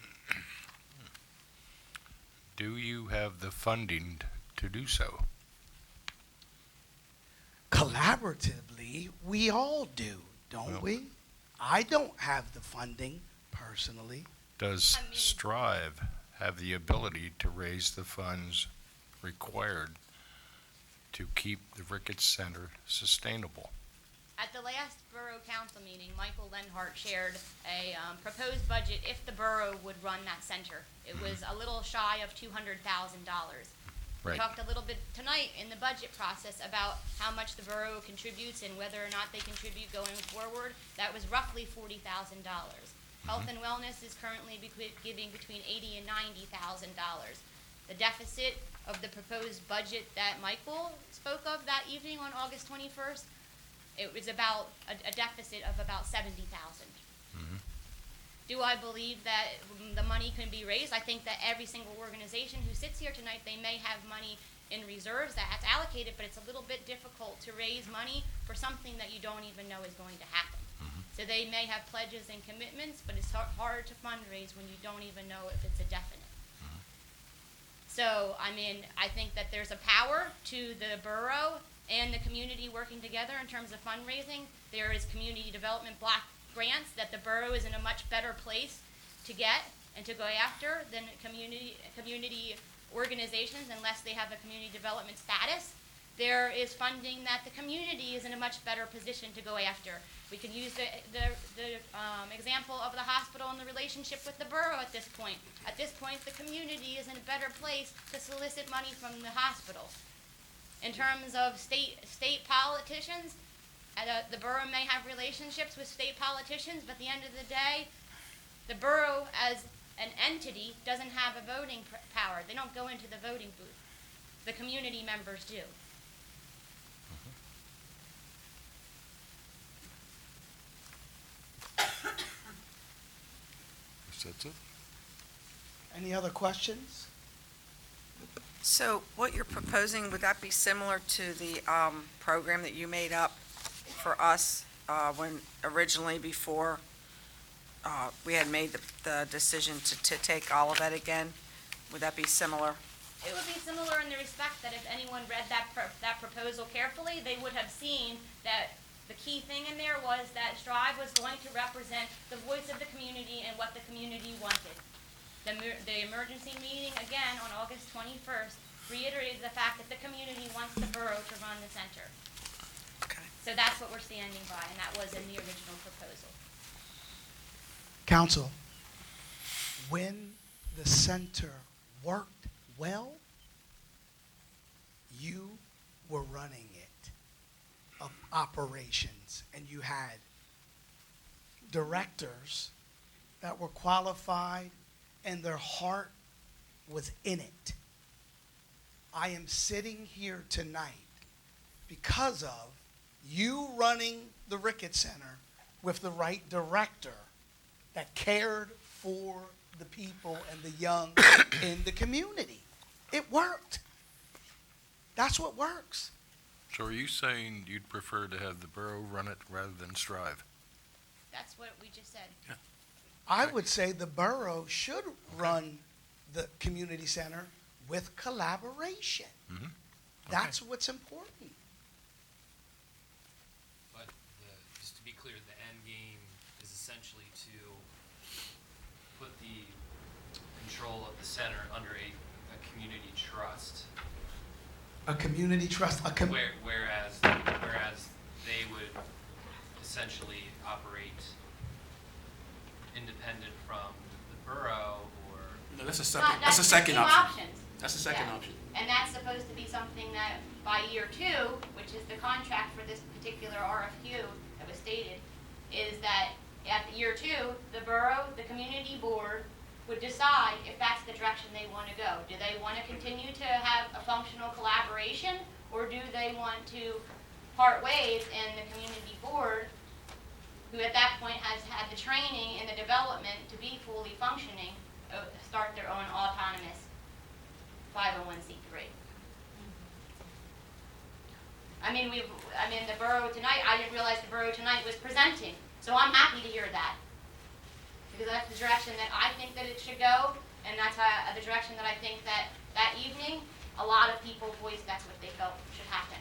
Do you have the funding to do so? Collaboratively, we all do, don't we? I don't have the funding personally. Does Strive have the ability to raise the funds required to keep the Ricketts Center sustainable? At the last Borough Council meeting, Michael Lenhart shared a proposed budget if the Borough would run that center. It was a little shy of $200,000. Right. We talked a little bit tonight in the budget process about how much the borough contributes and whether or not they contribute going forward. That was roughly $40,000. Health and wellness is currently giving between $80,000 and $90,000. The deficit of the proposed budget that Michael spoke of that evening on August 21st, it was about a deficit of about $70,000. Do I believe that the money can be raised? I think that every single organization who sits here tonight, they may have money in reserves that's allocated, but it's a little bit difficult to raise money for something that you don't even know is going to happen. So they may have pledges and commitments, but it's hard to fundraise when you don't even know if it's a definite. So, I mean, I think that there's a power to the borough and the community working together in terms of fundraising. There is community development block grants that the borough is in a much better place to get and to go after than community organizations unless they have a community development status. There is funding that the community is in a much better position to go after. We can use the example of the hospital and the relationship with the borough at this point. At this point, the community is in a better place to solicit money from the hospital. In terms of state politicians, the borough may have relationships with state politicians, but at the end of the day, the borough as an entity doesn't have a voting power. They don't go into the voting booth. The community members do. That's it. Any other questions? So what you're proposing, would that be similar to the program that you made up for us when originally before we had made the decision to take Olivet again? Would that be similar? It would be similar in the respect that if anyone read that proposal carefully, they would have seen that the key thing in there was that Strive was going to represent the voice of the community and what the community wanted. The emergency meeting, again, on August 21st, reiterated the fact that the community wants the borough to run the center. Okay. So that's what we're standing by, and that was in the original proposal. Council, when the center worked well, you were running it of operations, and you had directors that were qualified and their heart was in it. I am sitting here tonight because of you running the Ricketts Center with the right director that cared for the people and the young in the community. It worked. That's what works. So are you saying you'd prefer to have the borough run it rather than Strive? That's what we just said. Yeah. I would say the borough should run the community center with collaboration. Mm-hmm. That's what's important. But just to be clear, the end game is essentially to put the control of the center under a community trust. A community trust, Whereas they would essentially operate independent from the borough or. No, that's a That's the second two option. options. That's the second Yeah. option. And that's supposed to be something that by year 2, which is the contract for this particular RFQ that was stated, is that at the year 2, the borough, the community board would decide if that's the direction they want to go. Do they want to continue to have a functional collaboration, or do they want to part ways and the community board, who at that point has had the training and the development to be fully functioning, start their own autonomous 501c3. I mean, the borough tonight, I didn't realize the borough tonight was presenting, so I'm happy to hear that. Because that's the direction that I think that it should go, and that's the direction that I think that evening, a lot of people voiced that's what they felt should happen.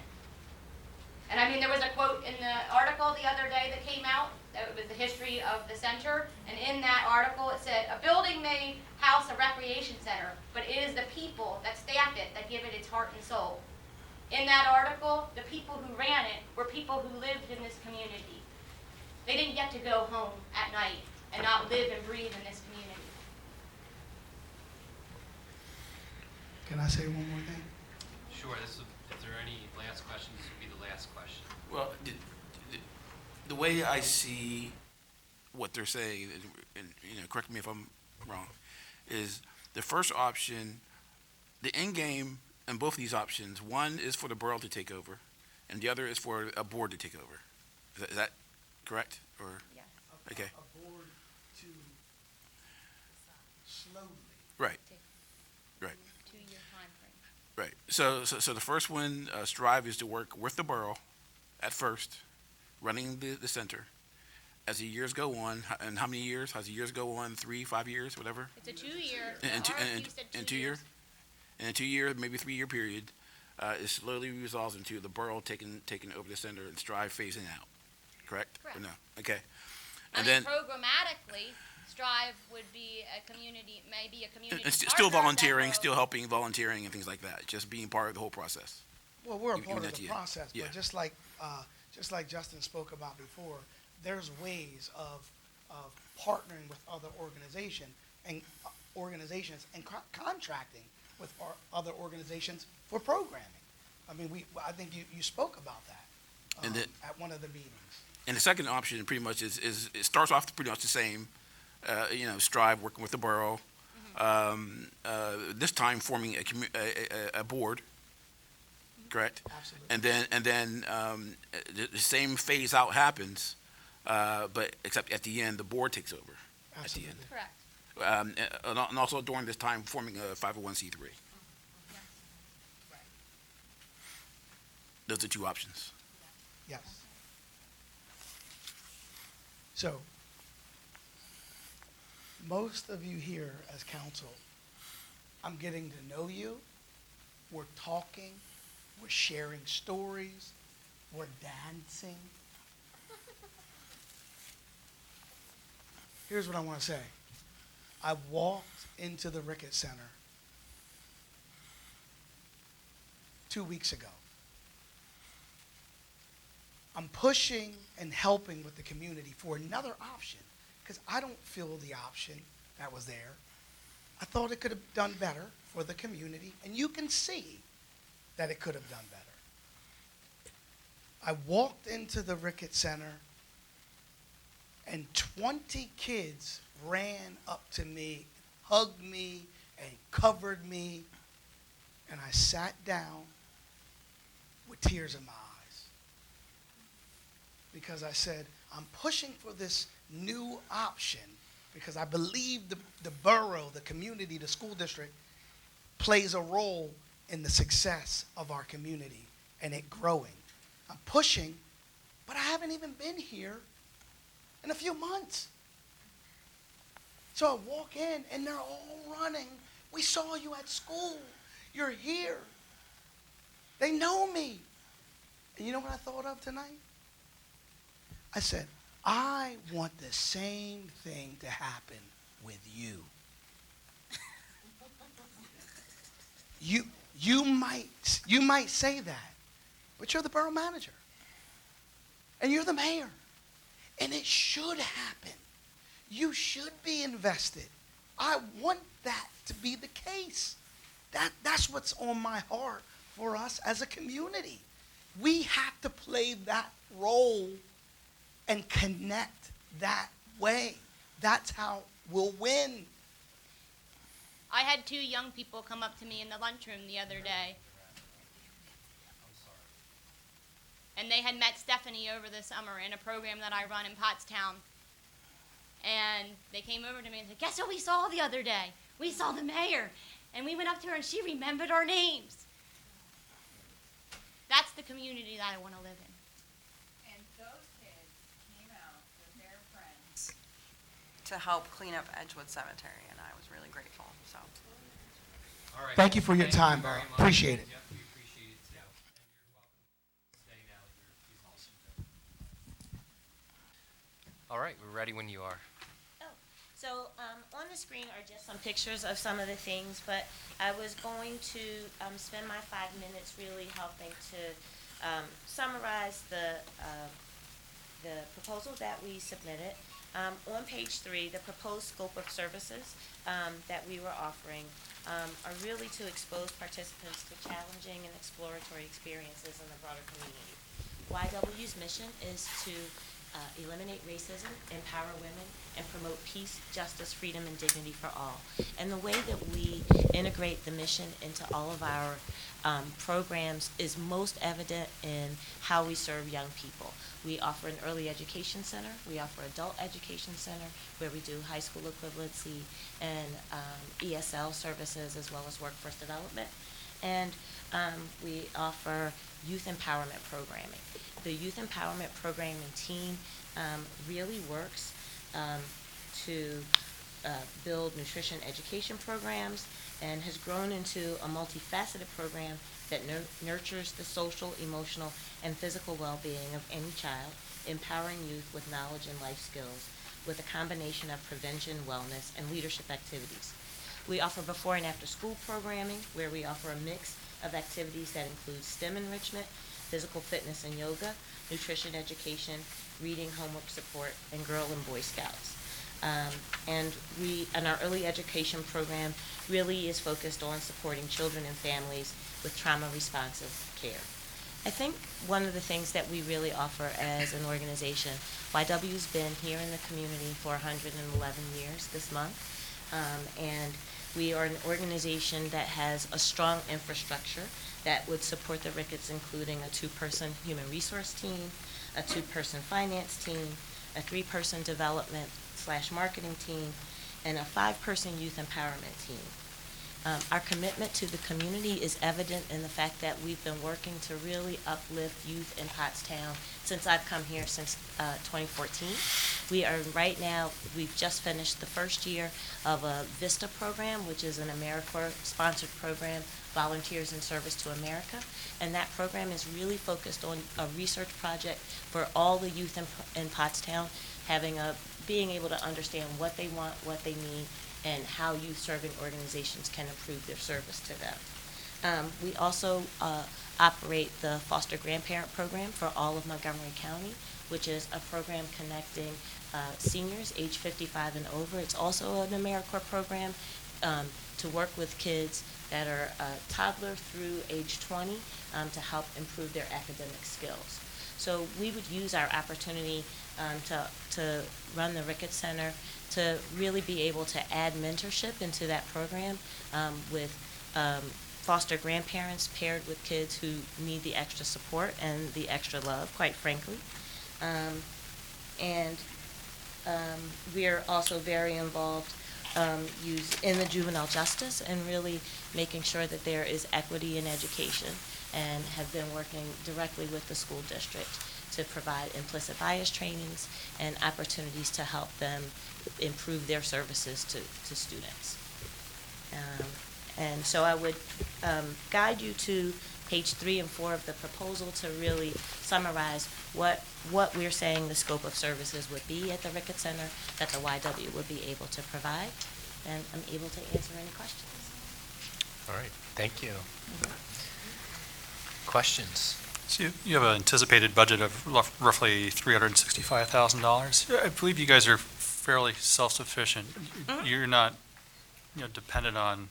And I mean, there was a quote in the article the other day that came out, that was the history of the center, and in that article it said, a building may house a recreation center, but it is the people that staff it that give it its heart and soul. In that article, the people who ran it were people who lived in this community. They didn't get to go home at night and not live and breathe in this community. Can I say one more thing? Sure, if there are any last questions, this will be the last question. Well, the way I see what they're saying, and correct me if I'm wrong, is the first option, the end game in both of these options, one is for the borough to take over, and the other is for a board to take over. Is that correct? Or Yes. okay, A board to slowly. right, right. 2-year timeframe. Right. So the first one, strive is to work with the borough at first, running the center. As the years go on, and how many years? As the years go on, 3, 5 years, whatever? It's a 2-year. And the two- and- RFP said and 2 2 year? years. In a 2-year, maybe 3-year period, it slowly resolves into the borough taking over the center and strive phasing out. Correct? Correct. Or no? Okay. I And mean, then, programmatically, Strive would be a community, maybe a community and still partner of that volunteering, borough. still helping, volunteering and things like that, just being part of the whole process. Well, we're a Even part of at the the end. process, Yeah. but just like Justin spoke about before, there's ways of partnering with other organizations and contracting with other organizations for programming. I mean, I think you spoke about that And then- at one of the meetings. And the second option pretty much is it starts off pretty much the same, strive, working with the borough, this time forming a board, correct? Absolutely. And then the same phase out happens, but except at the end, the board takes over at the end. Absolutely. Correct. And also during this time, forming a 501c3. Those are two options. Yes. So, most of you here as council, I'm getting to know you. We're talking. We're sharing stories. We're dancing. Here's what I want to say. I walked into the Ricketts Center 2 weeks ago. I'm pushing and helping with the community for another option because I don't feel the option that was there. I thought it could have done better for the community, and you can see that it could have done better. I walked into the Ricketts Center, and 20 kids ran up to me, hugged me, and covered me, and I sat down with tears in my eyes. Because I said, I'm pushing for this new option because I believe the borough, the community, the school district plays a role in the success of our community and it growing. I'm pushing, but I haven't even been here in a few months. So I walk in and they're all running. We saw you at school. You're here. They know me. And you know what I thought of tonight? I said, I want the same thing to happen with you. You might say that, but you're the borough manager. And you're the mayor. And it should happen. You should be invested. I want that to be the case. That's what's on my heart for us as a community. We have to play that role and connect that way. That's how we'll win. I had 2 young people come up to me in the lunchroom the other day. And they had met Stephanie over the summer in a program that I run in Pottstown. And they came over to me and said, guess what we saw the other day? We saw the mayor. And we went up to her and she remembered our names. That's the community that I want to live in. And those kids came out with their friends to help clean up Edgewood Cemetery, and I was really grateful, so. All right. Thank you for your time, very Borough. much. Appreciate it. Yep, we appreciate it too. And you're welcome to stay now that you're awesome. All right, we're ready when you are. So on the screen are just some pictures of some of the things, but I was going to spend my 5 minutes really helping to summarize the proposal that we submitted. On page 3, the proposed scope of services that we were offering. are really to expose participants to challenging and exploratory experiences in the broader community. YW's mission is to eliminate racism, empower women, and promote peace, justice, freedom, and dignity for all. And the way that we integrate the mission into all of our programs is most evident in how we serve young people. We offer an early education center, we offer adult education center, where we do high school equivalency and ESL services as well as workforce development. And we offer youth empowerment programming. The youth empowerment programming team really works to build nutrition education programs and has grown into a multifaceted program that nurtures the social, emotional, and physical well-being of any child, empowering youth with knowledge and life skills with a combination of prevention, wellness, and leadership activities. We offer before and after school programming where we offer a mix of activities that include STEM enrichment, physical fitness and yoga, nutrition education, reading, homework support, and Girl and Boy Scouts. And our early education program really is focused on supporting children and families with trauma-responsive care. I think one of the things that we really offer as an organization, YW's been here in the community for 111 years this month, and we are an organization that has a strong infrastructure that would support the Ricketts, including a 2-person human resource team, a 2-person finance team, a 3-person development/marketing team, and a 5-person youth empowerment team. Our commitment to the community is evident in the fact that we've been working to really uplift youth in Pottstown since I've come here since 2014. We are right now, we've just finished the first year of a VISTA program, which is an AmeriCorps-sponsored program, Volunteers in Service to America, and that program is really focused on a research project for all the youth in Pottstown, being able to understand what they want, what they need, and how youth-serving organizations can improve their service to them. We also operate the foster grandparent program for all of Montgomery County, which is a program connecting seniors age 55 and over. It's also an AmeriCorps program to work with kids that are toddler through age 20 to help improve their academic skills. So we would use our opportunity to run the Ricketts Center to really be able to add mentorship into that program with foster grandparents paired with kids who need the extra support and the extra love, quite frankly. We are also very involved in the juvenile justice and really making sure that there is equity in education, and have been working directly with the school district to provide implicit bias trainings and opportunities to help them improve their services to students. And so I would guide you to page 3 and 4 of the proposal to really summarize what we're saying the scope of services would be at the Ricketts Center that the YW would be able to provide. And I'm able to answer any questions. All right, thank you. Questions? So you have an anticipated budget of roughly $365,000. I believe you guys are fairly self-sufficient. You're not, dependent on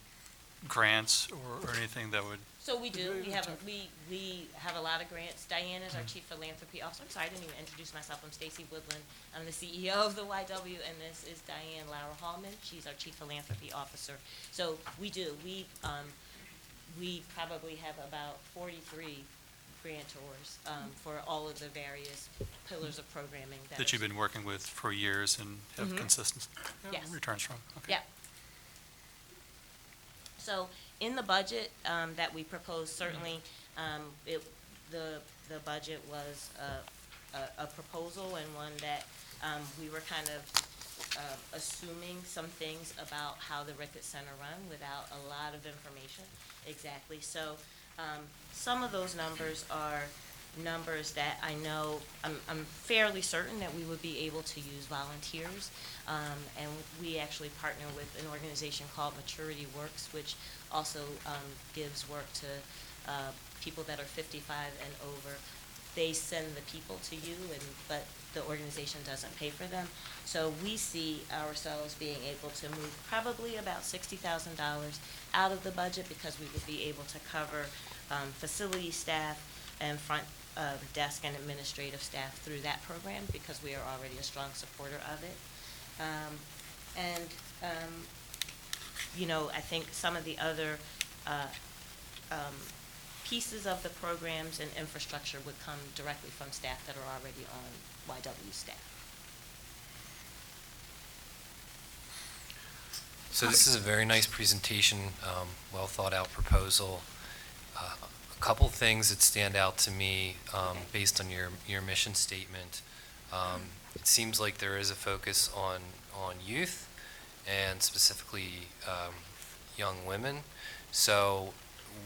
grants or anything that would. So we do. We have a lot of grants. Diane is our Chief Philanthropy Officer. I'm sorry, I didn't even introduce myself. I'm Stacy Woodland. I'm the CEO of the YW, and this is Diane Lauer-Hallman. She's our Chief Philanthropy Officer. So we do. We probably have about 43 grantors for all of the various pillars of programming that you've been working with for years and have consistent returns from. Okay. Yeah. So in the budget that we proposed, certainly the budget was a proposal and one that we were kind of assuming some things about how the Ricketts Center run without a lot of information exactly. So some of those numbers are numbers that I know, I'm fairly certain that we would be able to use volunteers. And we actually partner with an organization called Maturity Works, which also gives work to people that are 55 and over. They send the people to you, but the organization doesn't pay for them. So we see ourselves being able to move probably about $60,000 out of the budget because we would be able to cover facility staff and front desk and administrative staff through that program because we are already a strong supporter of it. I think some of the other pieces of the programs and infrastructure would come directly from staff that are already on YW staff. So this is a very nice presentation, well thought out proposal. A couple things that stand out to me based on your mission statement. It seems like there is a focus on youth and specifically young women. So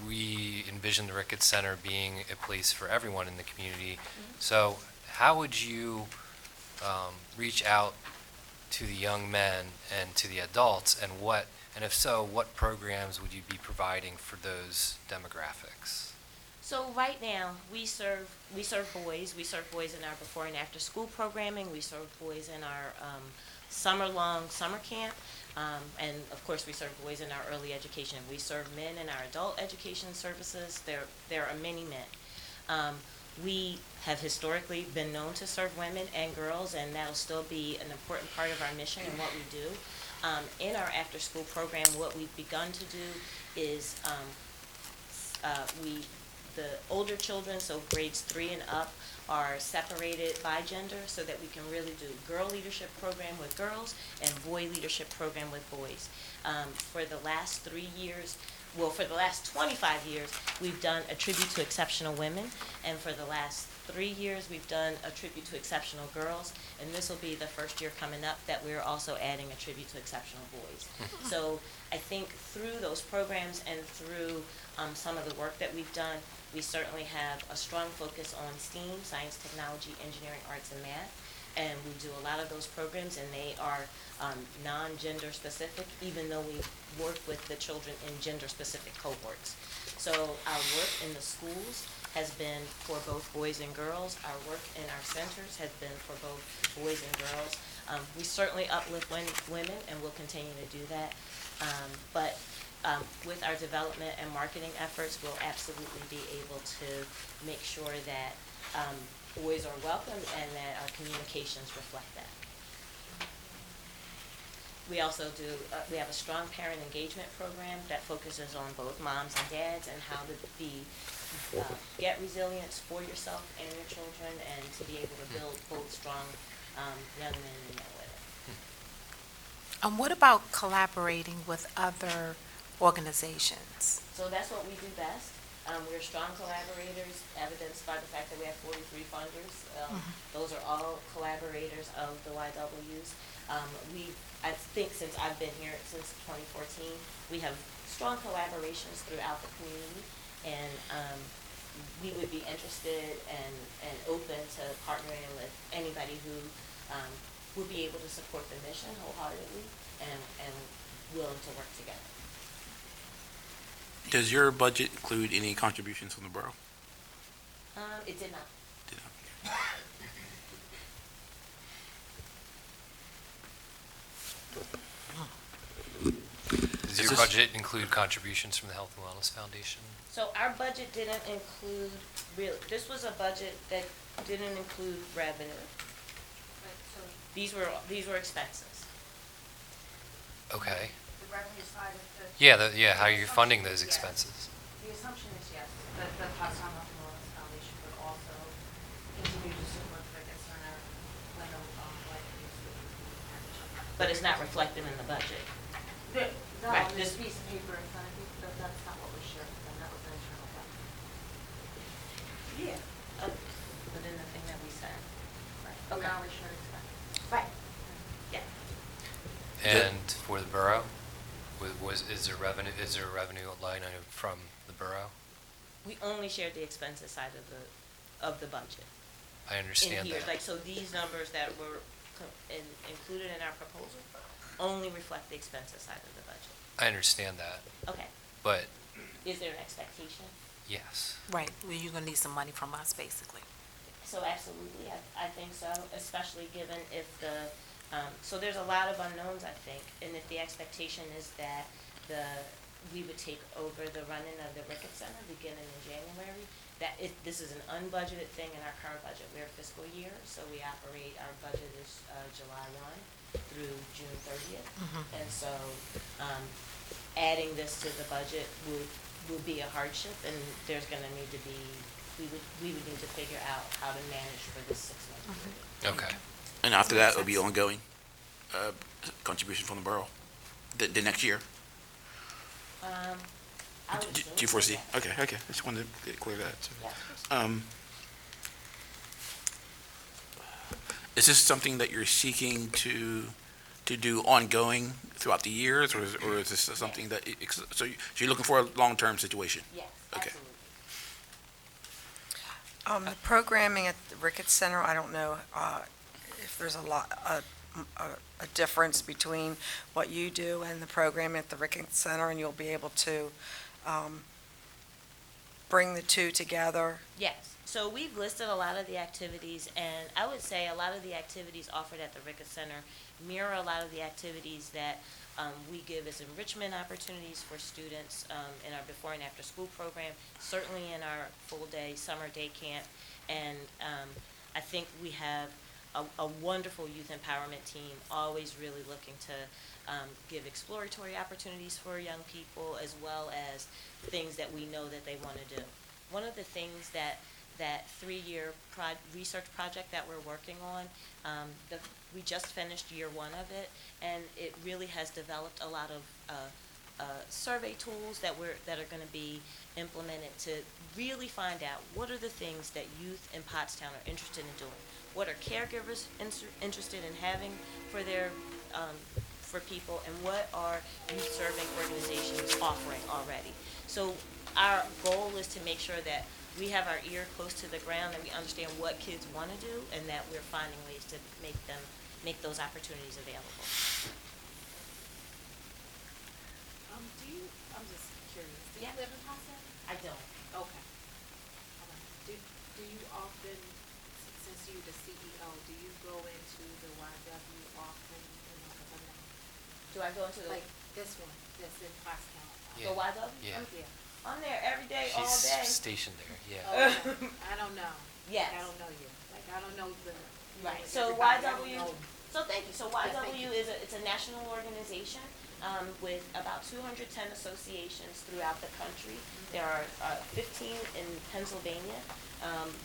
we envision the Ricketts Center being a place for everyone in the community. So how would you reach out to the young men and to the adults, and if so, what programs would you be providing for those demographics? So right now, we serve boys. We serve boys in our before and after school programming. We serve boys in our summer-long summer camp. And of course, we serve boys in our early education. We serve men in our adult education services. There are many men. We have historically been known to serve women and girls, and that'll still be an important part of our mission and what we do. In our after-school program, what we've begun to do is the older children, so grades 3 and up, are separated by gender so that we can really do girl leadership program with girls and boy leadership program with boys. For the last 3 years, for the last 25 years, we've done a tribute to exceptional women, and for the last 3 years, we've done a tribute to exceptional girls, and this will be the first year coming up that we're also adding a tribute to exceptional boys. So I think through those programs and through some of the work that we've done, we certainly have a strong focus on STEAM, science, technology, engineering, arts, and math. And we do a lot of those programs, and they are non-gender specific, even though we work with the children in gender-specific cohorts. So our work in the schools has been for both boys and girls. Our work in our centers has been for both boys and girls. We certainly uplift women, and we'll continue to do that. But with our development and marketing efforts, we'll absolutely be able to make sure that boys are welcomed and that our communications reflect that. We also we have a strong parent engagement program that focuses on both moms and dads and how to get resilience for yourself and your children, and to be able to build both strong young men and young women. What about collaborating with other organizations? So that's what we do best. We're strong collaborators, evidenced by the fact that we have 43 funders. Those are all collaborators of the YWs. I think since I've been here, since 2014, we have strong collaborations throughout the community, and we would be interested and open to partnering with anybody who would be able to support the mission wholeheartedly and willing to work together. Does your budget include any contributions from the borough? It did not. Did not. Does your budget include contributions from the Health and Wellness Foundation? So our budget didn't include this was a budget that didn't include revenue. These were expenses. Okay. The revenue side of the. Yeah, how you're funding those expenses. The assumption is yes, that the Pottstown Health and Wellness Foundation would also continue to support the Ricketts Center when the But it's not reflected in the budget. No, Right, on this this- piece of paper in front of you, that's not what was shared with them, that was the internal budget. Yeah. Within the thing that we sent. Right. Okay. Now we shared expenses. Right. Yeah. And for the borough, is there a revenue line item from the borough? We only shared the expenses side of the budget. I understand In here, that. like, so these numbers that were included in our proposal only reflect the expenses side of the budget. I understand that, Okay. but Is there an expectation? yes. Right, well, you're gonna need some money from us, basically. so absolutely, I think so, especially given if so there's a lot of unknowns, I think, and if the expectation is that we would take over the running of the Ricketts Center beginning in January, this is an unbudgeted thing in our current budget. We're a fiscal year, so we operate, our budget is July 1 through June 30th. And so adding this to the budget would be a hardship, and there's going to need to be, we would need to figure out how to manage for this 6 month period. Okay. And after that, it'll be ongoing contribution from the borough, the next year. I would Do assume you so, foresee? yeah. Okay, I just wanted to get clear that. Yeah, of course. Is this something that you're seeking to do ongoing throughout the years, or is this something that, so you're looking for a long-term situation? Yes, Okay. absolutely. The programming at the Ricketts Center, I don't know if there's a difference between what you do and the program at the Ricketts Center, and you'll be able to bring the two together. Yes. So we've listed a lot of the activities, and I would say a lot of the activities offered at the Ricketts Center mirror a lot of the activities that we give as enrichment opportunities for students in our before and after school program, certainly in our full-day summer day camp. And I think we have a wonderful youth empowerment team, always really looking to give exploratory opportunities for young people, as well as things that we know that they want to do. One of the things that 3-year research project that we're working on, we just finished year 1 of it, and it really has developed a lot of survey tools that are going to be implemented to really find out what are the things that youth in Pottstown are interested in doing. What are caregivers interested in having for their for people, and what are youth serving organizations offering already? So our goal is to make sure that we have our ear close to the ground and we understand what kids want to do, and that we're finding ways to make those opportunities available. I'm just curious. Do you Yeah. live in Pottstown? I don't. Okay. Do you often, since you're the CEO, do you go into the YW often? Do I go into the Like this one, that's in Pottstown? the YW? Yeah. I'm there every day, all She's day. stationed there, yeah. I don't know. Yes. I don't know you. Like, I don't know the. Right. So everybody. I don't YW. know. So thank you. So Yes, thank YW you. it's a national organization with about 210 associations throughout the country. There are 15 in Pennsylvania.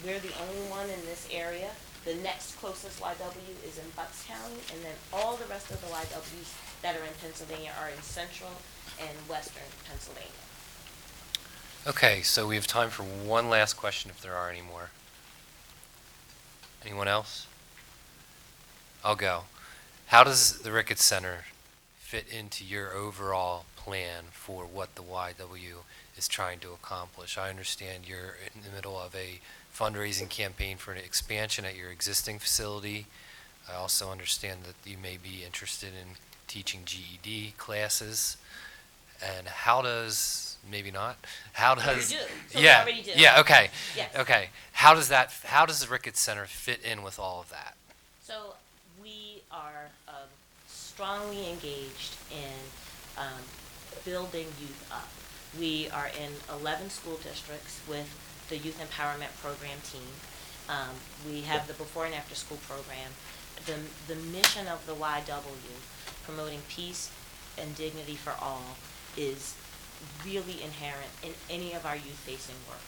We're the only one in this area. The next closest YW is in Bucks County, and then all the rest of the YWs that are in Pennsylvania are in central and western Pennsylvania. Okay, so we have time for one last question if there are any more. Anyone else? I'll go. How does the Ricketts Center fit into your overall plan for what the YW is trying to accomplish? I understand you're in the middle of a fundraising campaign for an expansion at your existing facility. I also understand that you may be interested in teaching GED classes. And how does, maybe not, how does... We do. So yeah, we already do. yeah, okay. Yes. Okay. How does the Ricketts Center fit in with all of that? So we are strongly engaged in building youth up. We are in 11 school districts with the Youth Empowerment Program team. We have the before and after school program. The mission of the YW, promoting peace and dignity for all, is really inherent in any of our youth-facing work.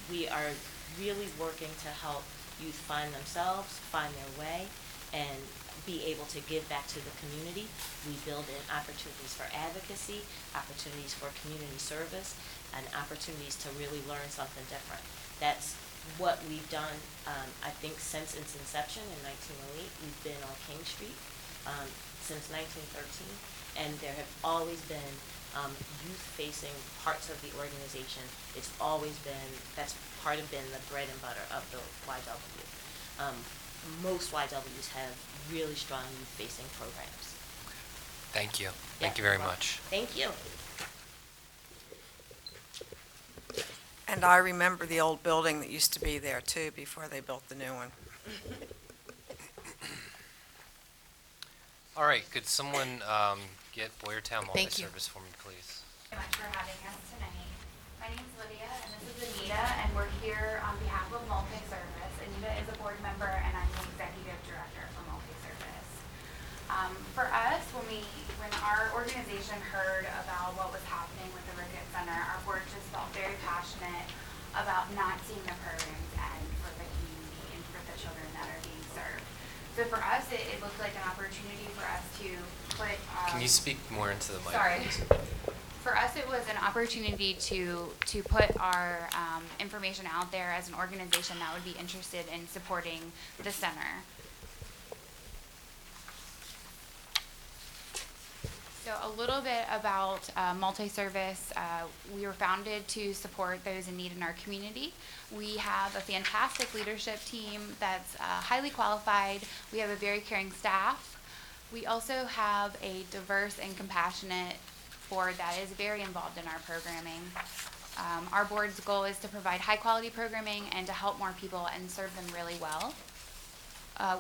We are really working to help youth find themselves, find their way, and be able to give back to the community. We build in opportunities for advocacy, opportunities for community service, and opportunities to really learn something different. That's what we've done, I think, since its inception in 1908. We've been on King Street since 1913, and there have always been youth-facing parts of the organization. It's always been, that's been the bread and butter of the YW. Most YWs have really strong youth-facing programs. Thank you. Yeah, Thank you very you're welcome. much. Thank you. And I remember the old building that used to be there too, before they built the new one. All right, could someone get Boyertown Thank you. Multi-Service for me, please? Thank you so much for having us tonight. My name is Lydia, and this is Anita, and we're here on behalf of Multi-Service. Anita is a board member, and I'm the executive director for Multi-Service. For us, when our organization heard about what was happening with the Ricketts Center, our board just felt very passionate about not seeing the programs end for the community and for the children that are being served. So for us, it looked like an opportunity for us to put. Can you speak more into the mic? Sorry. please? For us, it was an opportunity to put our information out there as an organization that would be interested in supporting the center. So a little bit about Multi-Service. We were founded to support those in need in our community. We have a fantastic leadership team that's highly qualified. We have a very caring staff. We also have a diverse and compassionate board that is very involved in our programming. Our board's goal is to provide high quality programming and to help more people and serve them really well.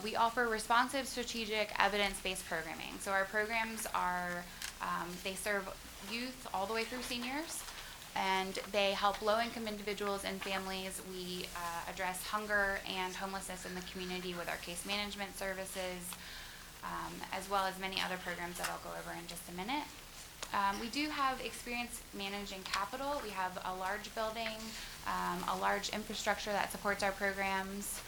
We offer responsive, strategic, evidence-based programming. So our programs are, they serve youth all the way through seniors, and they help low-income individuals and families. We address hunger and homelessness in the community with our case management services, as well as many other programs that I'll go over in just a minute. We do have experience managing capital. We have a large building, a large infrastructure that supports our programs.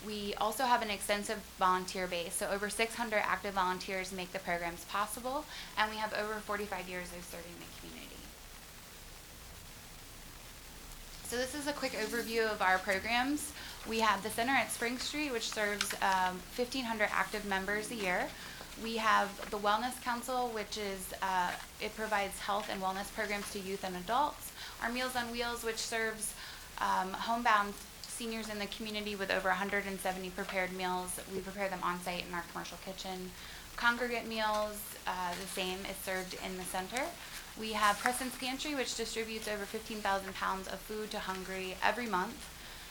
We also have an extensive volunteer base, so over 600 active volunteers make the programs possible, and we have over 45 years of serving the community. So this is a quick overview of our programs. We have the center at Spring Street, which serves 1,500 active members a year. We have the Wellness Council, which is, it provides health and wellness programs to youth and adults. Our Meals on Wheels, which serves homebound seniors in the community with over 170 prepared meals. We prepare them on site in our commercial kitchen. Congregate meals, the same, is served in the center. We have Preston's Pantry, which distributes over 15,000 pounds of food to hungry every month.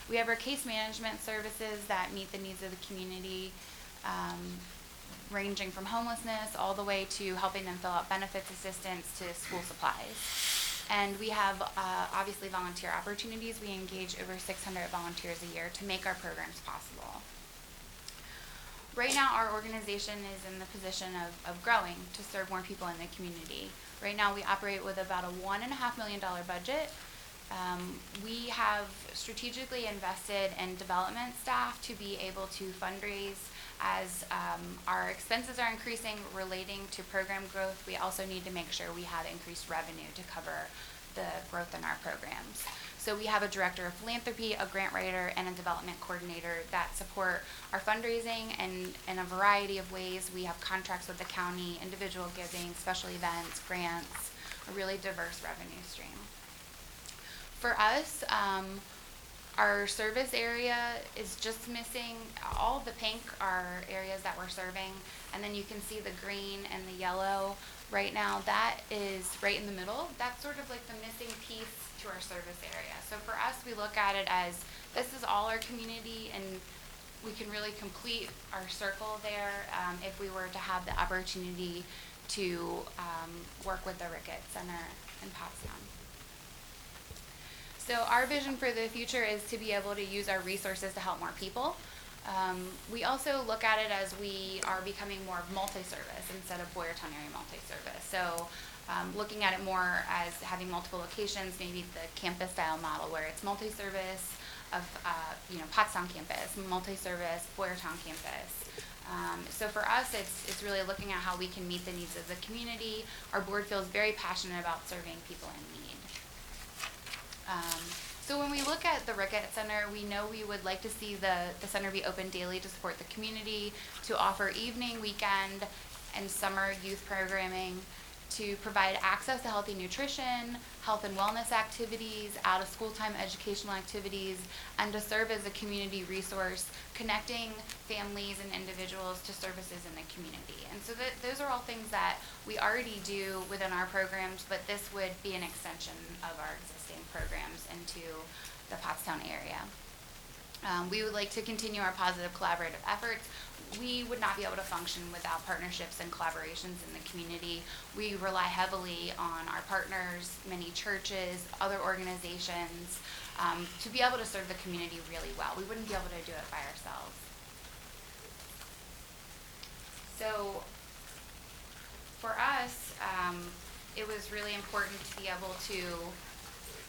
We have our case management services that meet the needs of the community, ranging from homelessness all the way to helping them fill out benefits assistance to school supplies. And we have obviously volunteer opportunities. We engage over 600 volunteers a year to make our programs possible. Right now our organization is in the position of growing to serve more people in the community. Right now we operate with about a $1.5 million budget. We have strategically invested in development staff to be able to fundraise as our expenses are increasing relating to program growth. We also need to make sure we have increased revenue to cover the growth in our programs. So we have a director of philanthropy, a grant writer, and a development coordinator that support our fundraising and in a variety of ways. We have contracts with the county, individual giving, special events, grants, a really diverse revenue stream. For us, our service area is just missing, all of the pink are areas that we're serving, and then you can see the green and the yellow right now. That is right in the middle. That's sort of like the missing piece to our service area. So for us, we look at it as this is all our community, and we can really complete our circle there if we were to have the opportunity to work with the Ricketts Center in Pottstown. So our vision for the future is to be able to use our resources to help more people. We also look at it as we are becoming more multi-service instead of Boyertown area multi-service. So looking at it more as having multiple locations, maybe the campus style model where it's multi-service of Pottstown campus, multi-service Boyertown campus. So for us, it's really looking at how we can meet the needs of the community. Our board feels very passionate about serving people in need. So when we look at the Ricketts Center, we know we would like to see the center be open daily to support the community, to offer evening, weekend, and summer youth programming, to provide access to healthy nutrition, health and wellness activities, out-of-school time educational activities, and to serve as a community resource, connecting families and individuals to services in the community. And so those are all things that we already do within our programs, but this would be an extension of our existing programs into the Pottstown area. We would like to continue our positive collaborative efforts. We would not be able to function without partnerships and collaborations in the community. We rely heavily on our partners, many churches, other organizations, to be able to serve the community really well. We wouldn't be able to do it by ourselves. So for us, it was really important to be able to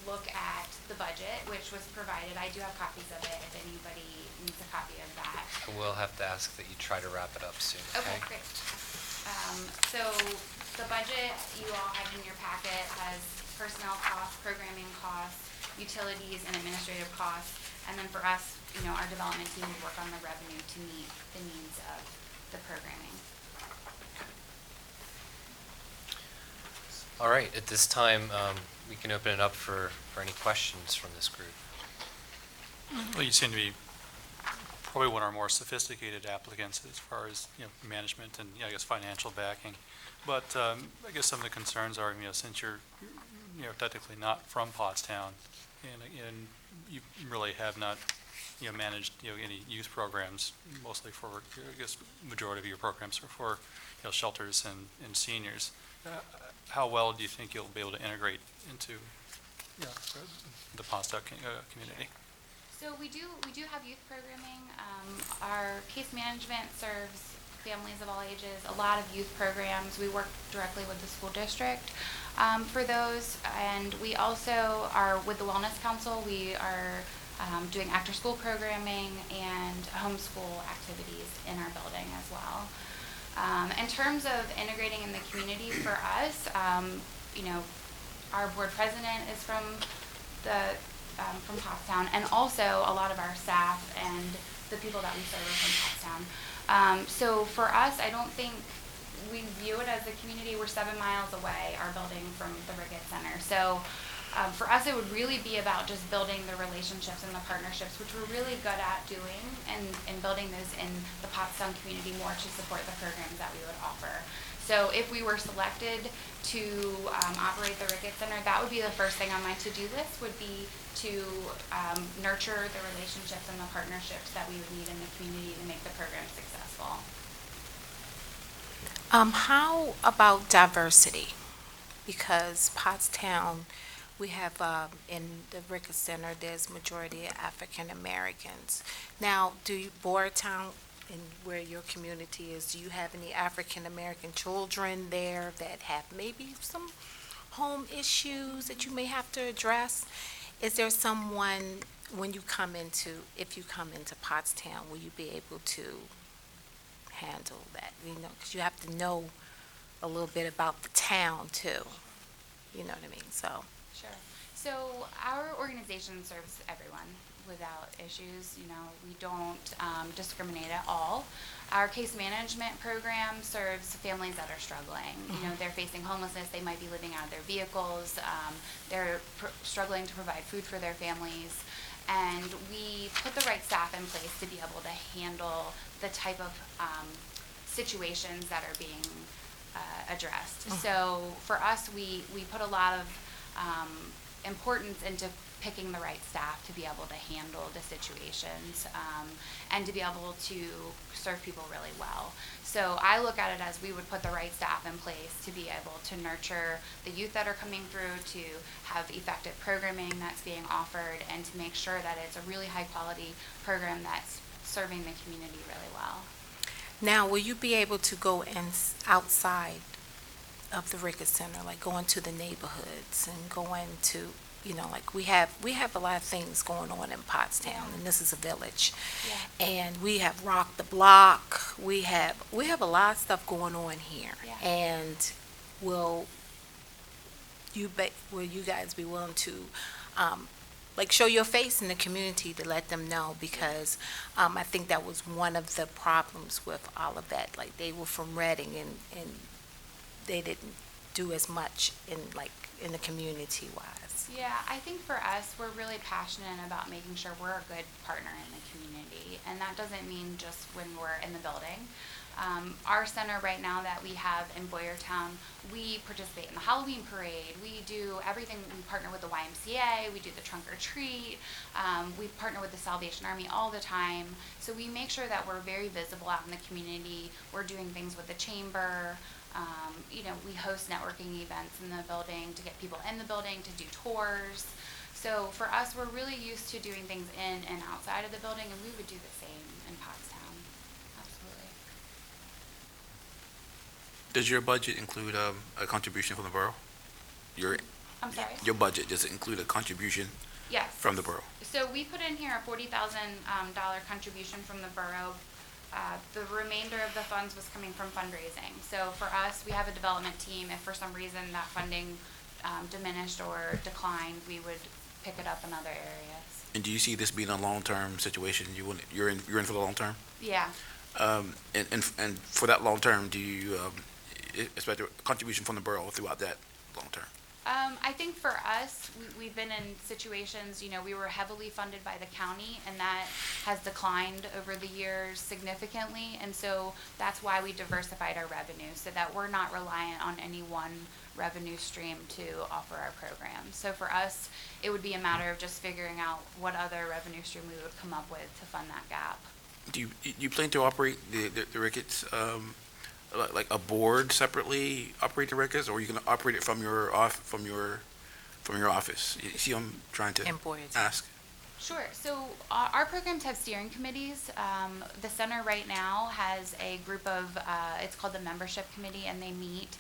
look at the budget, which was provided. I do have copies of it if anybody needs a copy of that. We'll have to ask that you try to wrap it up soon, Okay, great. So the budget you all have in your packet has personnel costs, programming costs, utilities, and administrative costs. And then for us, our development team would work on the revenue to meet the needs of the programming. All right, at this time, we can open it up for any questions from this group. Well, you seem to be probably one of our more sophisticated applicants as far as, management and, I guess, financial backing. But I guess some of the concerns are, since you're, technically not from Pottstown, and you really have not, managed, any youth programs, mostly for, I guess, majority of your programs are for, shelters and seniors. How well do you think you'll be able to integrate into the Pottstown community? So we do have youth programming. Our case management serves families of all ages, a lot of youth programs. We work directly with the school district for those, and we also are with the Wellness Council. We are doing after-school programming and homeschool activities in our building as well. In terms of integrating in the community for us, our board president is from Pottstown, and also a lot of our staff and the people that we serve are from Pottstown. So for us, I don't think we view it as a community. We're 7 miles away, our building, from the Ricketts Center. So for us, it would really be about just building the relationships and the partnerships, which we're really good at doing, and building those in the Pottstown community more to support the programs that we would offer. So if we were selected to operate the Ricketts Center, that would be the first thing on my to-do list, would be to nurture the relationships and the partnerships that we would need in the community to make the program successful. How about diversity? Because Pottstown, we have in the Ricketts Center, there's majority African Americans. Now, do you, Borough, and where your community is, do you have any African American children there that have maybe some home issues that you may have to address? Is there someone, when you come into, if you come into Pottstown, will you be able to handle that? Because you have to know a little bit about the town too. You know what I mean? So. Sure. So our organization serves everyone without issues. We don't discriminate at all. Our case management program serves families that are struggling. They're facing homelessness. They might be living out of their vehicles. They're struggling to provide food for their families. And we put the right staff in place to be able to handle the type of situations that are being addressed. So for us, we put a lot of importance into picking the right staff to be able to handle the situations and to be able to serve people really well. So I look at it as we would put the right staff in place to be able to nurture the youth that are coming through, to have effective programming that's being offered, and to make sure that it's a really high quality program that's serving the community really well. Now, will you be able to go outside of the Ricketts Center, like going to the neighborhoods and going to, like we have a lot of things going on in Pottstown, and this is a village. Yeah. And we have Rock the Block. We have a lot of stuff going on here. Yeah. And will you guys be willing to show your face in the community to let them know? Because I think that was one of the problems with all of that. Like, they were from Reading, and they didn't do as much in in the community wise? Yeah, I think for us, we're really passionate about making sure we're a good partner in the community, and that doesn't mean just when we're in the building. Our center right now that we have in Boyertown, we participate in the Halloween parade. We do everything. We partner with the YMCA. We do the trunk or treat. We partner with the Salvation Army all the time. So we make sure that we're very visible out in the community. We're doing things with the chamber. We host networking events in the building to get people in the building to do tours. So for us, we're really used to doing things in and outside of the building, and we would do the same in Pottstown. Absolutely. Does your budget include a contribution from the borough? I'm sorry? Your budget, does it include a contribution Yes. from the borough? So we put in here a $40,000 contribution from the borough. The remainder of the funds was coming from fundraising. So for us, we have a development team. If for some reason that funding diminished or declined, we would pick it up in other areas. And do you see this being a long-term situation? You're in for the long term? Yeah. And for that long term, do you expect a contribution from the borough throughout that long term? I think for us, we've been in situations, we were heavily funded by the county, and that has declined over the years significantly. And so that's why we diversified our revenue, so that we're not reliant on any one revenue stream to offer our program. So for us, it would be a matter of just figuring out what other revenue stream we would come up with to fund that gap. Do you plan to operate the Ricketts, like a board separately operate the Ricketts, or are you going to operate it from your office? You see what I'm trying to ask? Sure. So our programs have steering committees. The center right now has a group of, it's called the membership committee, and they meet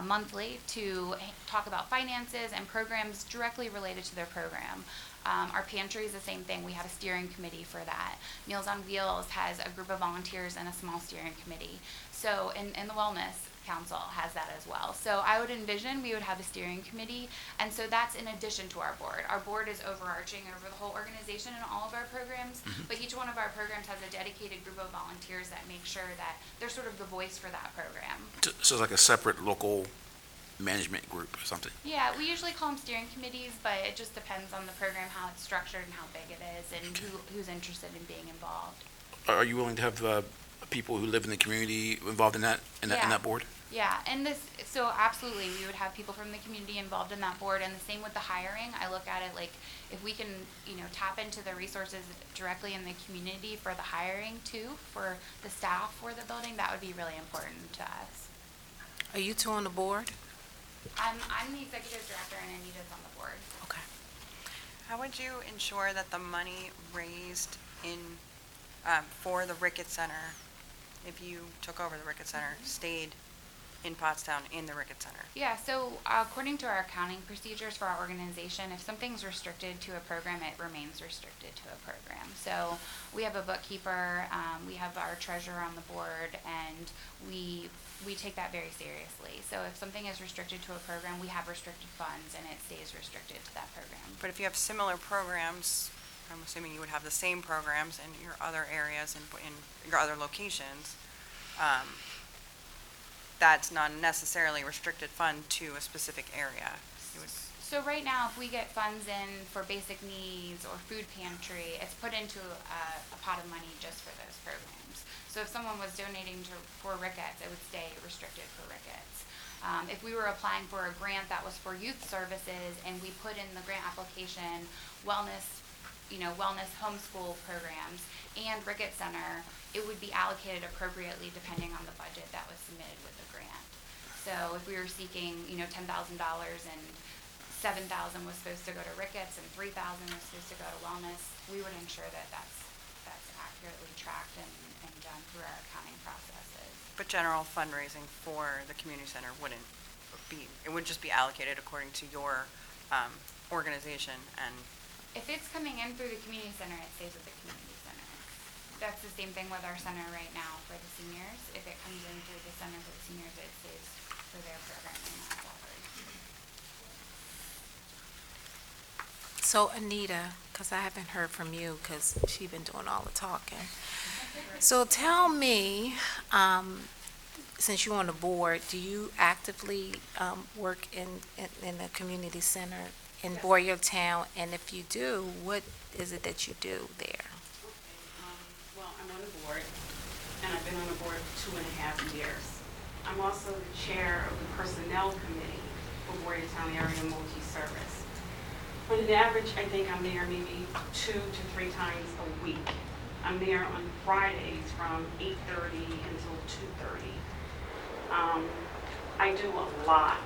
monthly to talk about finances and programs directly related to their program. Our pantry is the same thing. We have a steering committee for that. Meals on Wheels has a group of volunteers and a small steering committee. So, and the Wellness Council has that as well. So I would envision we would have a steering committee, and so that's in addition to our board. Our board is overarching over the whole organization and all of our programs, but each one of our programs has a dedicated group of volunteers that make sure that they're sort of the voice for that program. So it's like a separate local management group or something? Yeah, we usually call them steering committees, but it just depends on the program, how it's structured and how big it is, and who's interested in being involved. Are you willing to have people who live in the community involved in that board? Yeah, and so absolutely, we would have people from the community involved in that board, and the same with the hiring. I look at it like if we can, tap into the resources directly in the community for the hiring too, for the staff for the building, that would be really important to us. Are you two on the board? I'm the executive director, and Anita's on the board. Okay. How would you ensure that the money raised for the Ricketts Center, if you took over the Ricketts Center, stayed in Pottstown in the Ricketts Center? Yeah, so according to our accounting procedures for our organization, if something's restricted to a program, it remains restricted to a program. So we have a bookkeeper, we have our treasurer on the board, and we take that very seriously. So if something is restricted to a program, we have restricted funds, and it stays restricted to that program. But if you have similar programs, I'm assuming you would have the same programs in your other areas and in your other locations. That's not necessarily restricted fund to a specific area. So right now, if we get funds in for basic needs or food pantry, it's put into a pot of money just for those programs. So if someone was donating for Ricketts, it would stay restricted for Ricketts. If we were applying for a grant that was for youth services and we put in the grant application wellness homeschool programs and Ricketts Center, it would be allocated appropriately depending on the budget that was submitted with the grant. So if we were seeking, $10,000 and $7,000 was supposed to go to Ricketts and $3,000 was supposed to go to wellness, we would ensure that that's accurately tracked and done through our accounting processes. But general fundraising for the community center wouldn't be, it would just be allocated according to your organization. And if it's coming in through the community center, it stays with the community center. That's the same thing with our center right now for the seniors. If it comes in through the center for the seniors, it stays for their programming that's offered. So Anita, because I haven't heard from you because she's been doing all the talking. So tell me, since you're on the board, do you actively work in the community center in Boyertown? And if you do, what is it that you do there? Well, I'm on the board, and I've been on the board for 2.5 years. I'm also the chair of the Personnel Committee for Boyertown Area Multi-Service. On an average, I think I'm there maybe 2 to 3 times a week. I'm there on Fridays from 8:30 until 2:30. I do a lot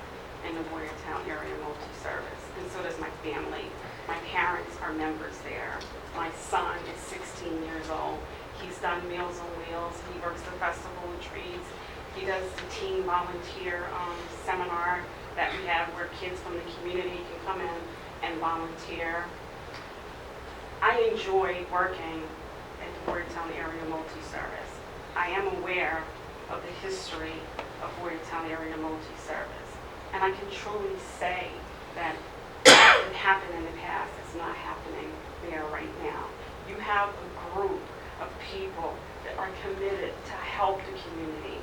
in the Boyertown Area Multi-Service, and so does my family. My parents are members there. My son is 16 years old. He's done Meals on Wheels. He works the Festival of Trees. He does the teen volunteer seminar that we have where kids from the community can come in and volunteer. I enjoy working at the Boyertown Area Multi-Service. I am aware of the history of Boyertown Area Multi-Service, and I can truly say that what happened in the past is not happening there right now. You have a group of people that are committed to help the community,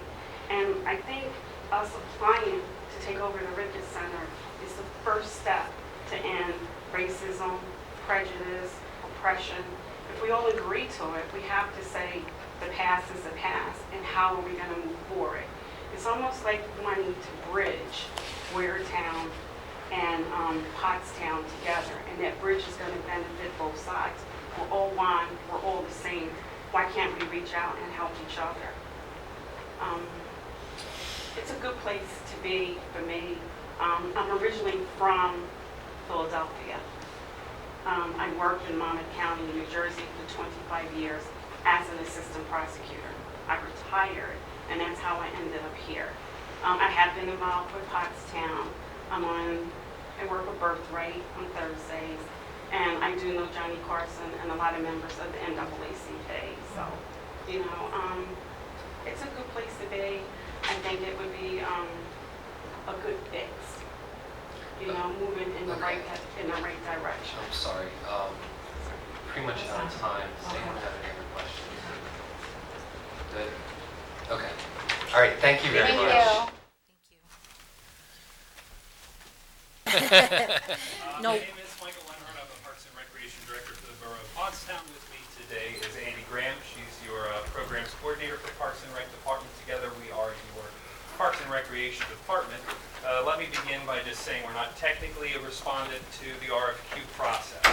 and I think us applying to take over the Ricketts Center is the first step to end racism, prejudice, oppression. If we all agree to it, we have to say the past is the past, and how are we going to move forward? It's almost like wanting to bridge Boyertown and Pottstown together, and that bridge is going to benefit both sides. We're all one, we're all the same. Why can't we reach out and help each other? It's a good place to be for me. I'm originally from Philadelphia. I worked in Monmouth County, New Jersey for 25 years as an assistant prosecutor. I retired, and that's how I ended up here. I have been involved with Pottstown. I work with Birthright on Thursdays, and I do know Johnny Carson and a lot of members of the NAACP. So, it's a good place to be. I think it would be a good fix. Moving in the right direction. I'm sorry. Pretty much out of time. Does anyone have any other questions? Good? Okay. All right. Thank you very much. No. My name is Michael Leonhardt. I'm the Parks and Recreation Director for the Borough of Pottstown. With me today is Andy Graham. She's your Programs Coordinator for the Parks and Rec Department. Together we are your Parks and Recreation Department. Let me begin by just saying we're not technically a respondent to the RFQ process.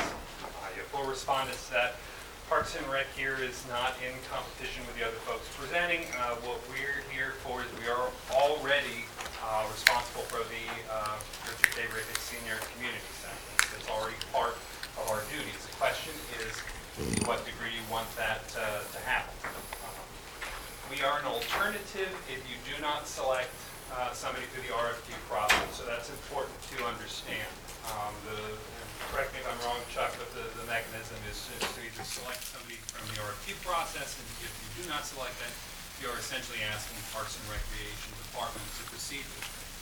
You have full respondents that Parks and Rec here is not in competition with the other folks presenting. What we're here for is we are already responsible for the Richard J. Ricketts Senior Community Center. It's already part of our duties. The question is to what degree you want that to happen. We are an alternative if you do not select somebody through the RFQ process, so that's important to understand. Correct me if I'm wrong, Chuck, but the mechanism is to either select somebody from the RFQ process, and if you do not select that, you're essentially asking Parks and Recreation Department to proceed with things.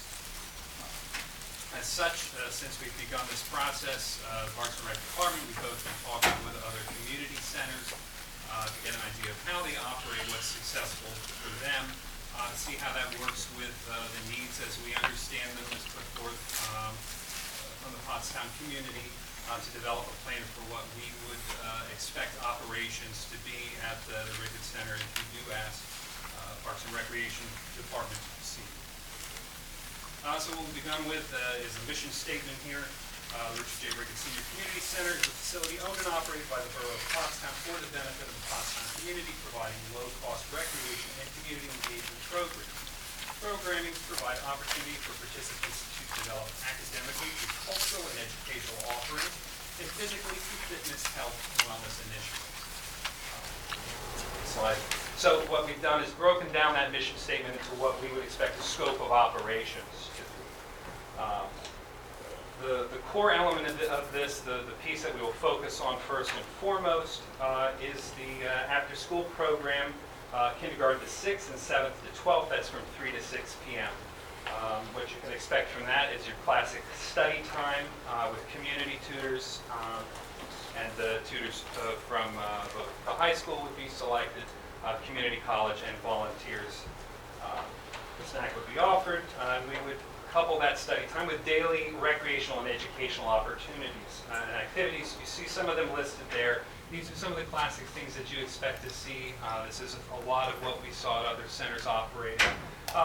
As such, since we've begun this process, Parks and Rec Department, we've both been talking with other community centers to get an idea of how they operate, what's successful for them, see how that works with the needs as we understand them as put forth from the Pottstown community, to develop a plan for what we would expect operations to be at the Ricketts Center if we do ask Parks and Recreation Department to proceed. So what we've begun with is a mission statement here. The Richard J. Ricketts Senior Community Center is a facility owned and operated by the Borough of Pottstown for the benefit of the Pottstown community, providing low-cost recreation and community engagement programs. Programming to provide opportunity for participants to develop academically through cultural and educational offerings, and physically through fitness, health, and wellness initiatives. Slide. So what we've done is broken down that mission statement into what we would expect the scope of operations to be. The core element of this, the piece that we will focus on first and foremost, is the after-school program, kindergarten to 6th and 7th to 12th. That's from 3 to 6 p.m. What you can expect from that is your classic study time with community tutors, and the tutors from both the high school would be selected, community college, and volunteers The snack would be offered, and we would couple that study time with daily recreational and educational opportunities and activities. You see some of them listed there. These are some of the classic things that you expect to see. This is a lot of what we saw at other centers operating.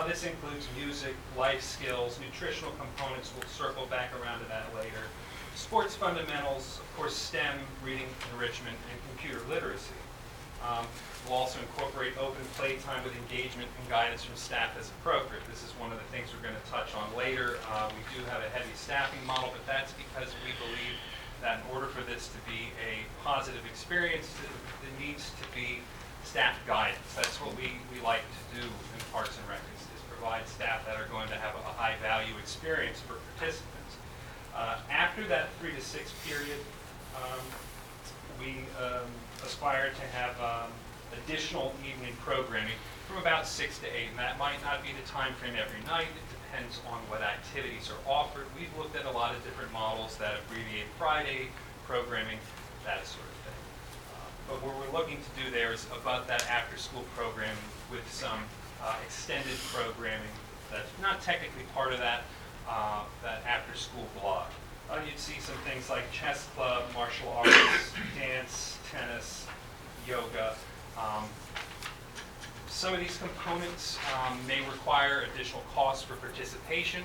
This includes music, life skills, nutritional components. We'll circle back around to that later. Sports fundamentals, of course, STEM, reading enrichment, and computer literacy. We'll also incorporate open playtime with engagement and guidance from staff as appropriate. This is one of the things we're going to touch on later. We do have a heavy staffing model, but that's because we believe that in order for this to be a positive experience, there needs to be staff guidance. That's what we like to do in Parks and Rec, is provide staff that are going to have a high-value experience for participants. After that 3 to 6 period, we aspire to have additional evening programming from about 6 to 8, and that might not be the time frame every night. It depends on what activities are offered. We've looked at a lot of different models that abbreviate Friday programming, that sort of thing. But what we're looking to do there is about that after-school programming with some extended programming that's not technically part of that after-school block. You'd see some things like chess club, martial arts, dance, tennis, yoga. Some of these components may require additional costs for participation.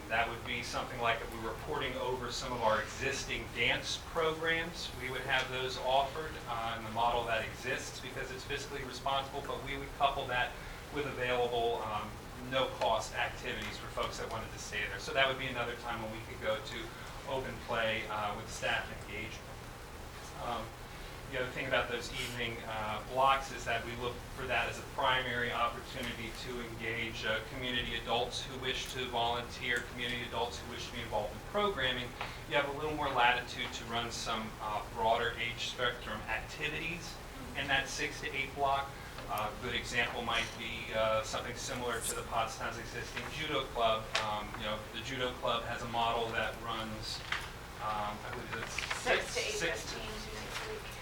That would be something like if we were porting over some of our existing dance programs, we would have those offered in the model that exists because it's fiscally responsible, but we would couple that with available no-cost activities for folks that wanted to stay there. So that would be another time when we could go to open play with staff engagement. The other thing about those evening blocks is that we look for that as a primary opportunity to engage community adults who wish to volunteer, community adults who wish to be involved in programming. You have a little more latitude to run some broader age spectrum activities in that 6 to 8 block. A good example might be something similar to the Pottstown's existing judo club. The judo club has a model that runs, I believe it's 6 to 8, 15.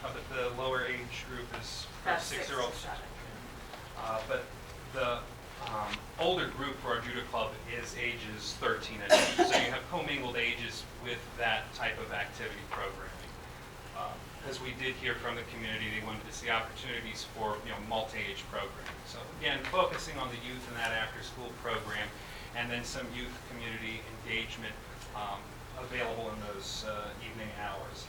But the lower age group is for 6-year-olds. But the older group for our judo club is ages 13 and up. So you have commingled ages with that type of activity programming. As we did hear from the community, they wanted to see opportunities for multi-age programming. So again, focusing on the youth and that after-school program, and then some youth community engagement available in those evening hours.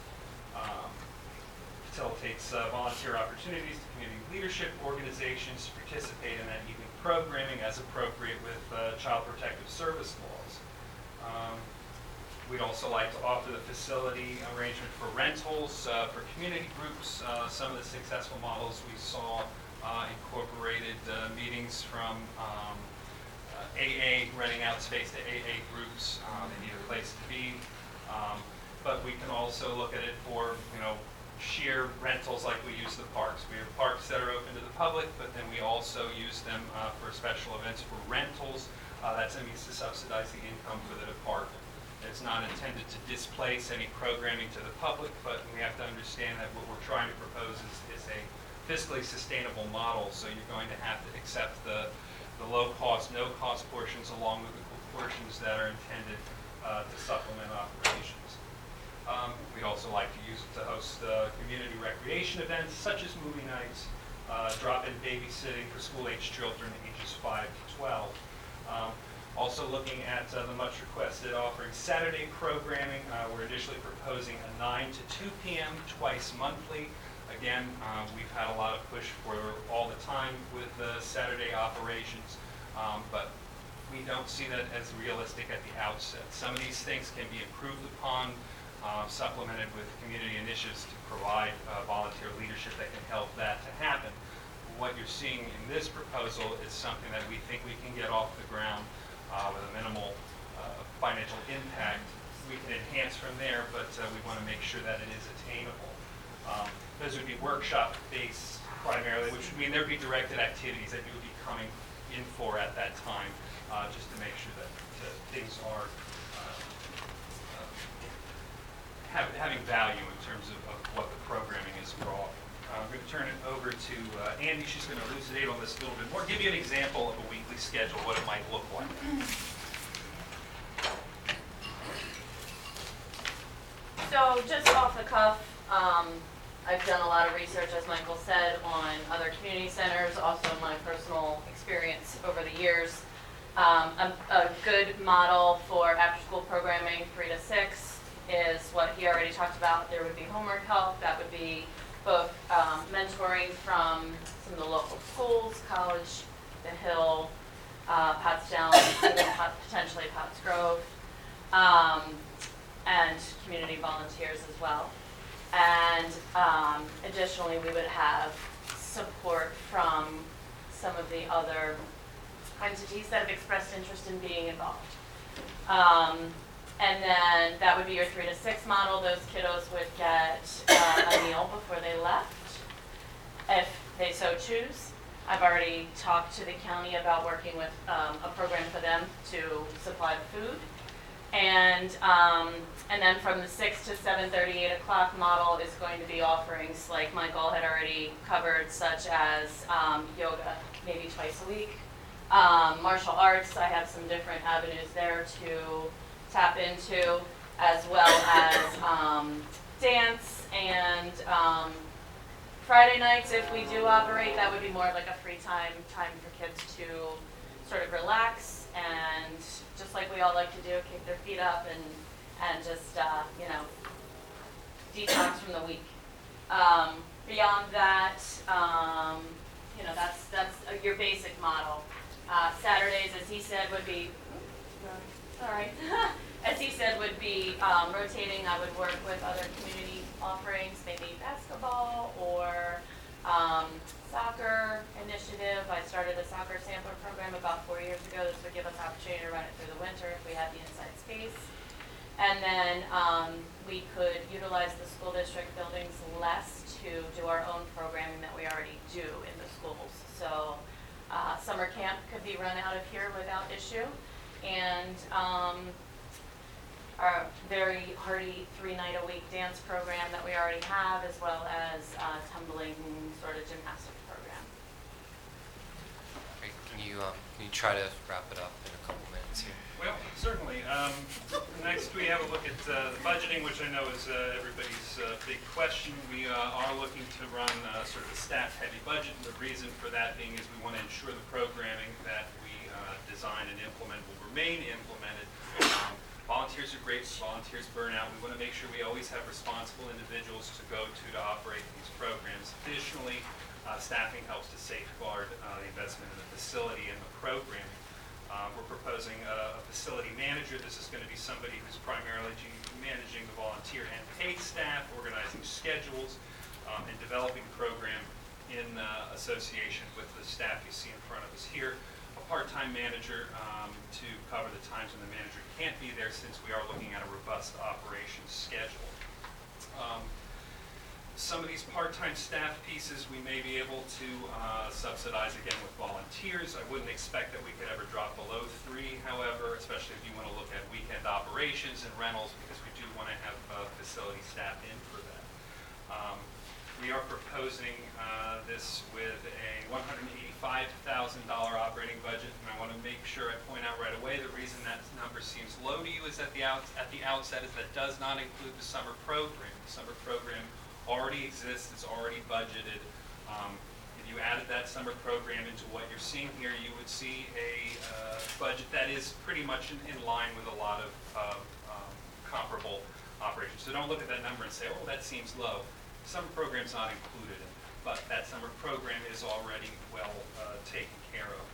Facilitates volunteer opportunities to community leadership organizations to participate in that evening programming as appropriate with child protective service laws. We'd also like to offer the facility arrangement for rentals for community groups. Some of the successful models we saw incorporated meetings from AA, renting out space to AA groups. They need a place to be. But we can also look at it for, sheer rentals like we use the parks. We have parks that are open to the public, but then we also use them for special events for rentals. That's a means to subsidize the income for the department. It's not intended to displace any programming to the public, but we have to understand that what we're trying to propose is a fiscally sustainable model, so you're going to have to accept the low-cost, no-cost portions along with the portions that are intended to supplement operations. We'd also like to use it to host community recreation events such as movie nights, drop-in babysitting for school-age children ages 5 to 12. Also looking at the much requested offering Saturday programming. We're initially proposing a 9 to 2 p.m. twice monthly. Again, we've had a lot of push for all the time with the Saturday operations, but we don't see that as realistic at the outset. Some of these things can be improved upon, supplemented with community initiatives to provide volunteer leadership that can help that to happen. What you're seeing in this proposal is something that we think we can get off the ground with a minimal financial impact. We can enhance from there, but we want to make sure that it is attainable. Those would be workshop-based primarily, which would mean there would be directed activities that you would be coming in for at that time, just to make sure that things are having value in terms of what the programming is for all. I'm going to turn it over to Andy, she's going to elucidate on this a little bit more, give you an example of a weekly schedule, what it might look like. So just off the cuff, I've done a lot of research, as Michael said, on other community centers, also my personal experience over the years. A good model for after-school programming, 3 to 6, is what he already talked about. There would be homework help. That would be both mentoring from some of the local schools, College, The Hill, Pottstown, even potentially Pottsgrove, and community volunteers as well. And additionally, we would have support from some of the other entities that have expressed interest in being involved. And then that would be your 3 to 6 model. Those kiddos would get a meal before they left, if they so choose. I've already talked to the county about working with a program for them to supply the food. And then from the 6 to 7:30, 8 o'clock model is going to be offerings like Michael had already covered, such as yoga, maybe twice a week. Martial arts, I have some different avenues there to tap into, as well as dance and Friday nights, if we do operate, that would be more like a free time for kids to sort of relax and, just like we all like to do, kick their feet up and just, detox from the week. Beyond that, that's your basic model. Saturdays, as he said, would be, sorry, as he said, would be rotating. I would work with other community offerings, maybe basketball or soccer initiative. I started a soccer sampler program about 4 years ago. This would give us opportunity to run it through the winter if we had the inside space. And then we could utilize the school district buildings less to do our own programming that we already do in the schools. So summer camp could be run out of here without issue. And our very hearty 3-night-a-week dance program that we already have, as well as tumbling sort of gymnastic program. Great. Can you try to wrap it up in a couple minutes here? Well, certainly. Next, we have a look at the budgeting, which I know is everybody's big question. We are looking to run sort of a staff-heavy budget, and the reason for that being is we want to ensure the programming that we design and implement will remain implemented. Volunteers are great. Volunteers burn out. We want to make sure we always have responsible individuals to go to operate these programs. Additionally, staffing helps to safeguard the investment in the facility and the program. We're proposing a facility manager. This is going to be somebody who's primarily managing the volunteer and paid staff, organizing schedules, and developing the program in association with the staff you see in front of us here. A part-time manager to cover the times when the manager can't be there, since we are looking at a robust operations schedule. Some of these part-time staff pieces we may be able to subsidize again with volunteers. I wouldn't expect that we could ever drop below 3, however, especially if you want to look at weekend operations and rentals, because we do want to have facility staff in for that. We are proposing this with a $185,000 operating budget, and I want to make sure I point out right away the reason that number seems low to you is at the outset is that does not include the summer program. The summer program already exists, it's already budgeted. If you added that summer program into what you're seeing here, you would see a budget that is pretty much in line with a lot of comparable operations. So don't look at that number and say, oh, that seems low. Summer program's not included in it, but that summer program is already well taken care of.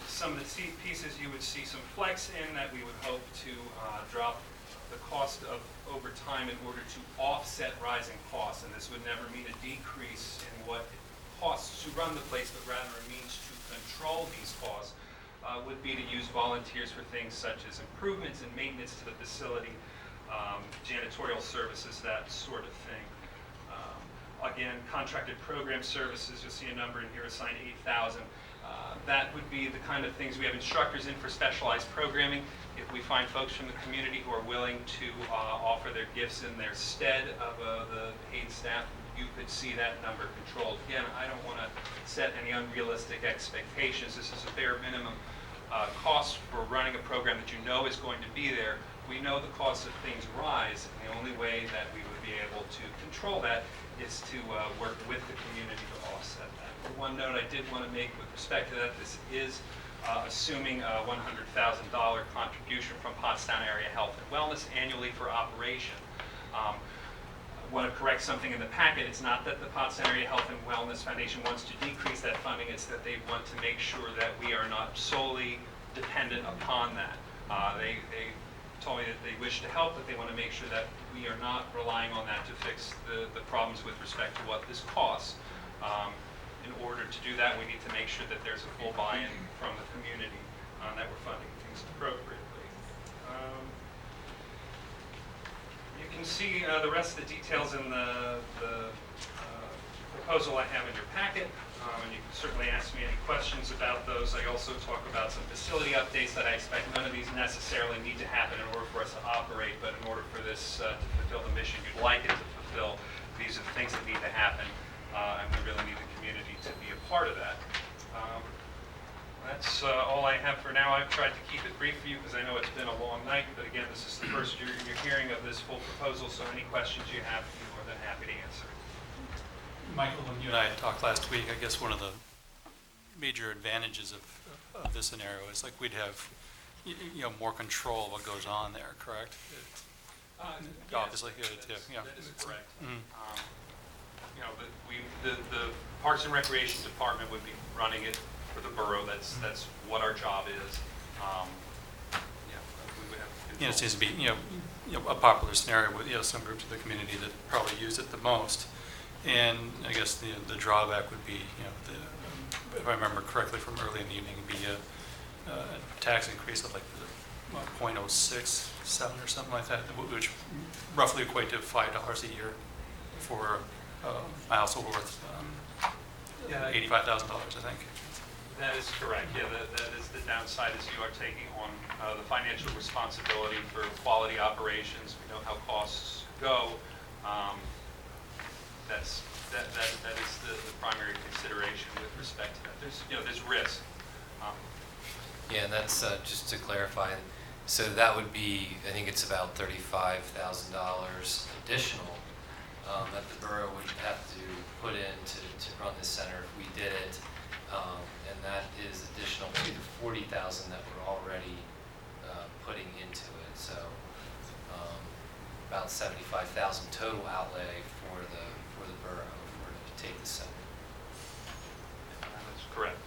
Some of the pieces you would see some flex in that we would hope to drop the cost of overtime in order to offset rising costs, and this would never mean a decrease in what it costs to run the place, but rather a means to control these costs, would be to use volunteers for things such as improvements and maintenance to the facility, janitorial services, that sort of thing. Again, contracted program services, you'll see a number in here assigned 8,000. That would be the kind of things we have instructors in for specialized programming. If we find folks from the community who are willing to offer their gifts in their stead of the paid staff, you could see that number controlled. Again, I don't want to set any unrealistic expectations. This is a bare minimum cost for running a program that you know is going to be there. We know the cost of things rise, and the only way that we would be able to control that is to work with the community to offset that. One note I did want to make with respect to that, this is assuming a $100,000 contribution from Pottstown Area Health and Wellness annually for operation. I want to correct something in the packet. It's not that the Pottstown Area Health and Wellness Foundation wants to decrease that funding. It's that they want to make sure that we are not solely dependent upon that. They told me that they wish to help, but they want to make sure that we are not relying on that to fix the problems with respect to what this costs. In order to do that, we need to make sure that there's a full buy-in from the community that we're funding things appropriately. You can see the rest of the details in the proposal I have in your packet, and you can certainly ask me any questions about those. I also talk about some facility updates that I expect none of these necessarily need to happen in order for us to operate, but in order for this to fulfill the mission you'd like it to fulfill, these are the things that need to happen, and we really need the community to be a part of that. That's all I have for now. I've tried to keep it brief for you because I know it's been a long night, but again, this is the first you're hearing of this full proposal, so any questions you have, I'd be more than happy to answer. Michael, when you and I had talked last week, I guess one of the major advantages of this scenario is like we'd have more control of what goes on there, correct? Obviously, yeah. That is correct. The Parks and Recreation Department would be running it for the borough. That's what our job is. We would have control. It seems to be a popular scenario with some groups of the community that probably use it the most. And I guess the drawback would be if I remember correctly from early in the evening, it'd be a tax increase of like 0.067 or something like that, which roughly equate to $5 a year for a household worth $85,000, I think. That is correct. Yeah, that is the downside, is you are taking on the financial responsibility for quality operations. We know how costs go. That is the primary consideration with respect to that. There's risk. Yeah, and that's just to clarify. So that would be, I think it's about $35,000 additional that the borough would have to put in to run this center if we did it. And that is additional to the $40,000 that we're already putting into it. So about $75,000 total outlay for the borough in order to take the center. That's correct.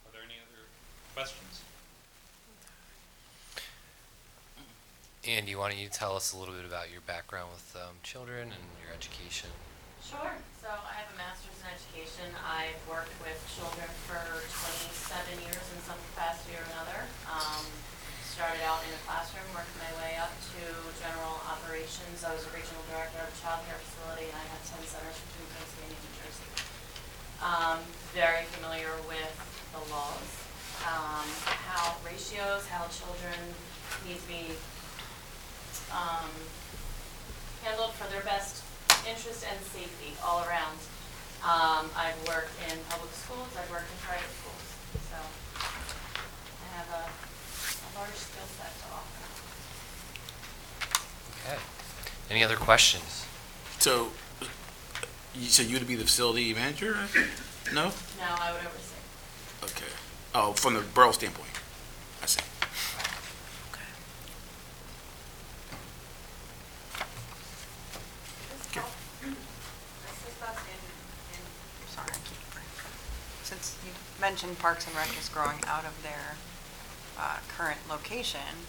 Are there any other questions? Andy, why don't you tell us a little bit about your background with children and your education? Sure. So I have a master's in education. I've worked with children for 27 years in some capacity or another. Started out in a classroom, worked my way up to general operations. I was a regional director of a child care facility, and I had 10 centers between Pennsylvania and New Jersey. Very familiar with the laws, how ratios, how children need to be handled for their best interest and safety all around. I've worked in public schools, I've worked in private schools, so I have a large skill set to offer. Okay. Any other questions? So you would be the facility manager? No? No, I would oversee. Okay. Oh, from the borough standpoint. I see. Sorry, since you mentioned Parks and Rec is growing out of their current location,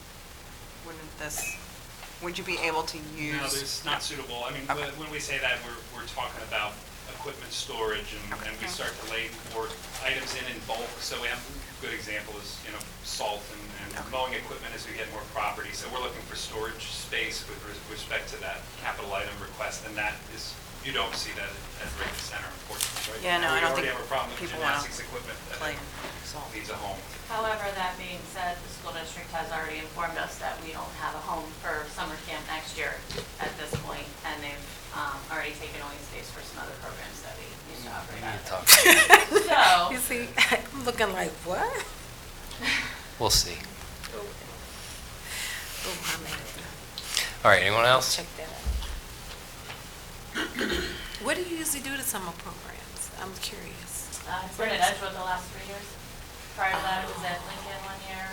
would you be able to use? No, it's not suitable. I mean, when we say that, we're talking about equipment storage, and we start to lay more items in bulk. So we have a good example is salt and mowing equipment as we get more property. So we're looking for storage space with respect to that capital item request, and that is, you don't see that at Rickey Center, unfortunately. Right? Yeah, no, I don't think we already have a problem with people gymnastics equipment that play in salt. needs a home. However, that being said, the school district has already informed us that we don't have a home for summer camp next year at this point, and they've already taken away space for some other programs that we used to operate We out need to of. talk. So, You see, I'm looking like, what? We'll see. Oh, my man. All right, anyone else? Check that out. What do you usually do to summer programs? I'm curious. It's been at Edgewood the last 3 years. Prior to that, it was at Lincoln 1 year.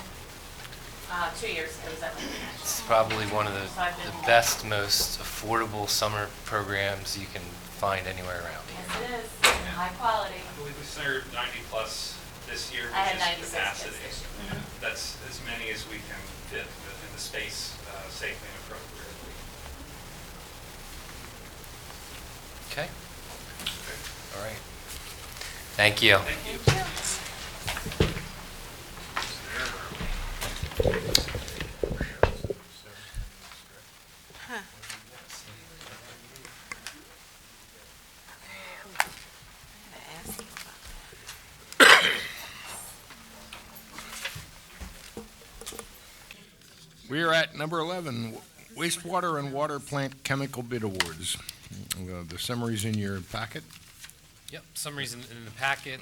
2 years, it was at Lincoln. It's probably one of the So I've been- best, most affordable summer programs you can find anywhere around Yes, here. it is, and high quality. I believe we centered 90 plus this year, I had which is 96 kids capacity. this year. Mhm. That's as many as we can fit within the space safely and appropriately. Okay? All right. Thank you. Huh. I gotta ask you about that. We are at number 11, wastewater and water plant chemical bid awards. The summary's in your packet. Yep, summaries in the packet.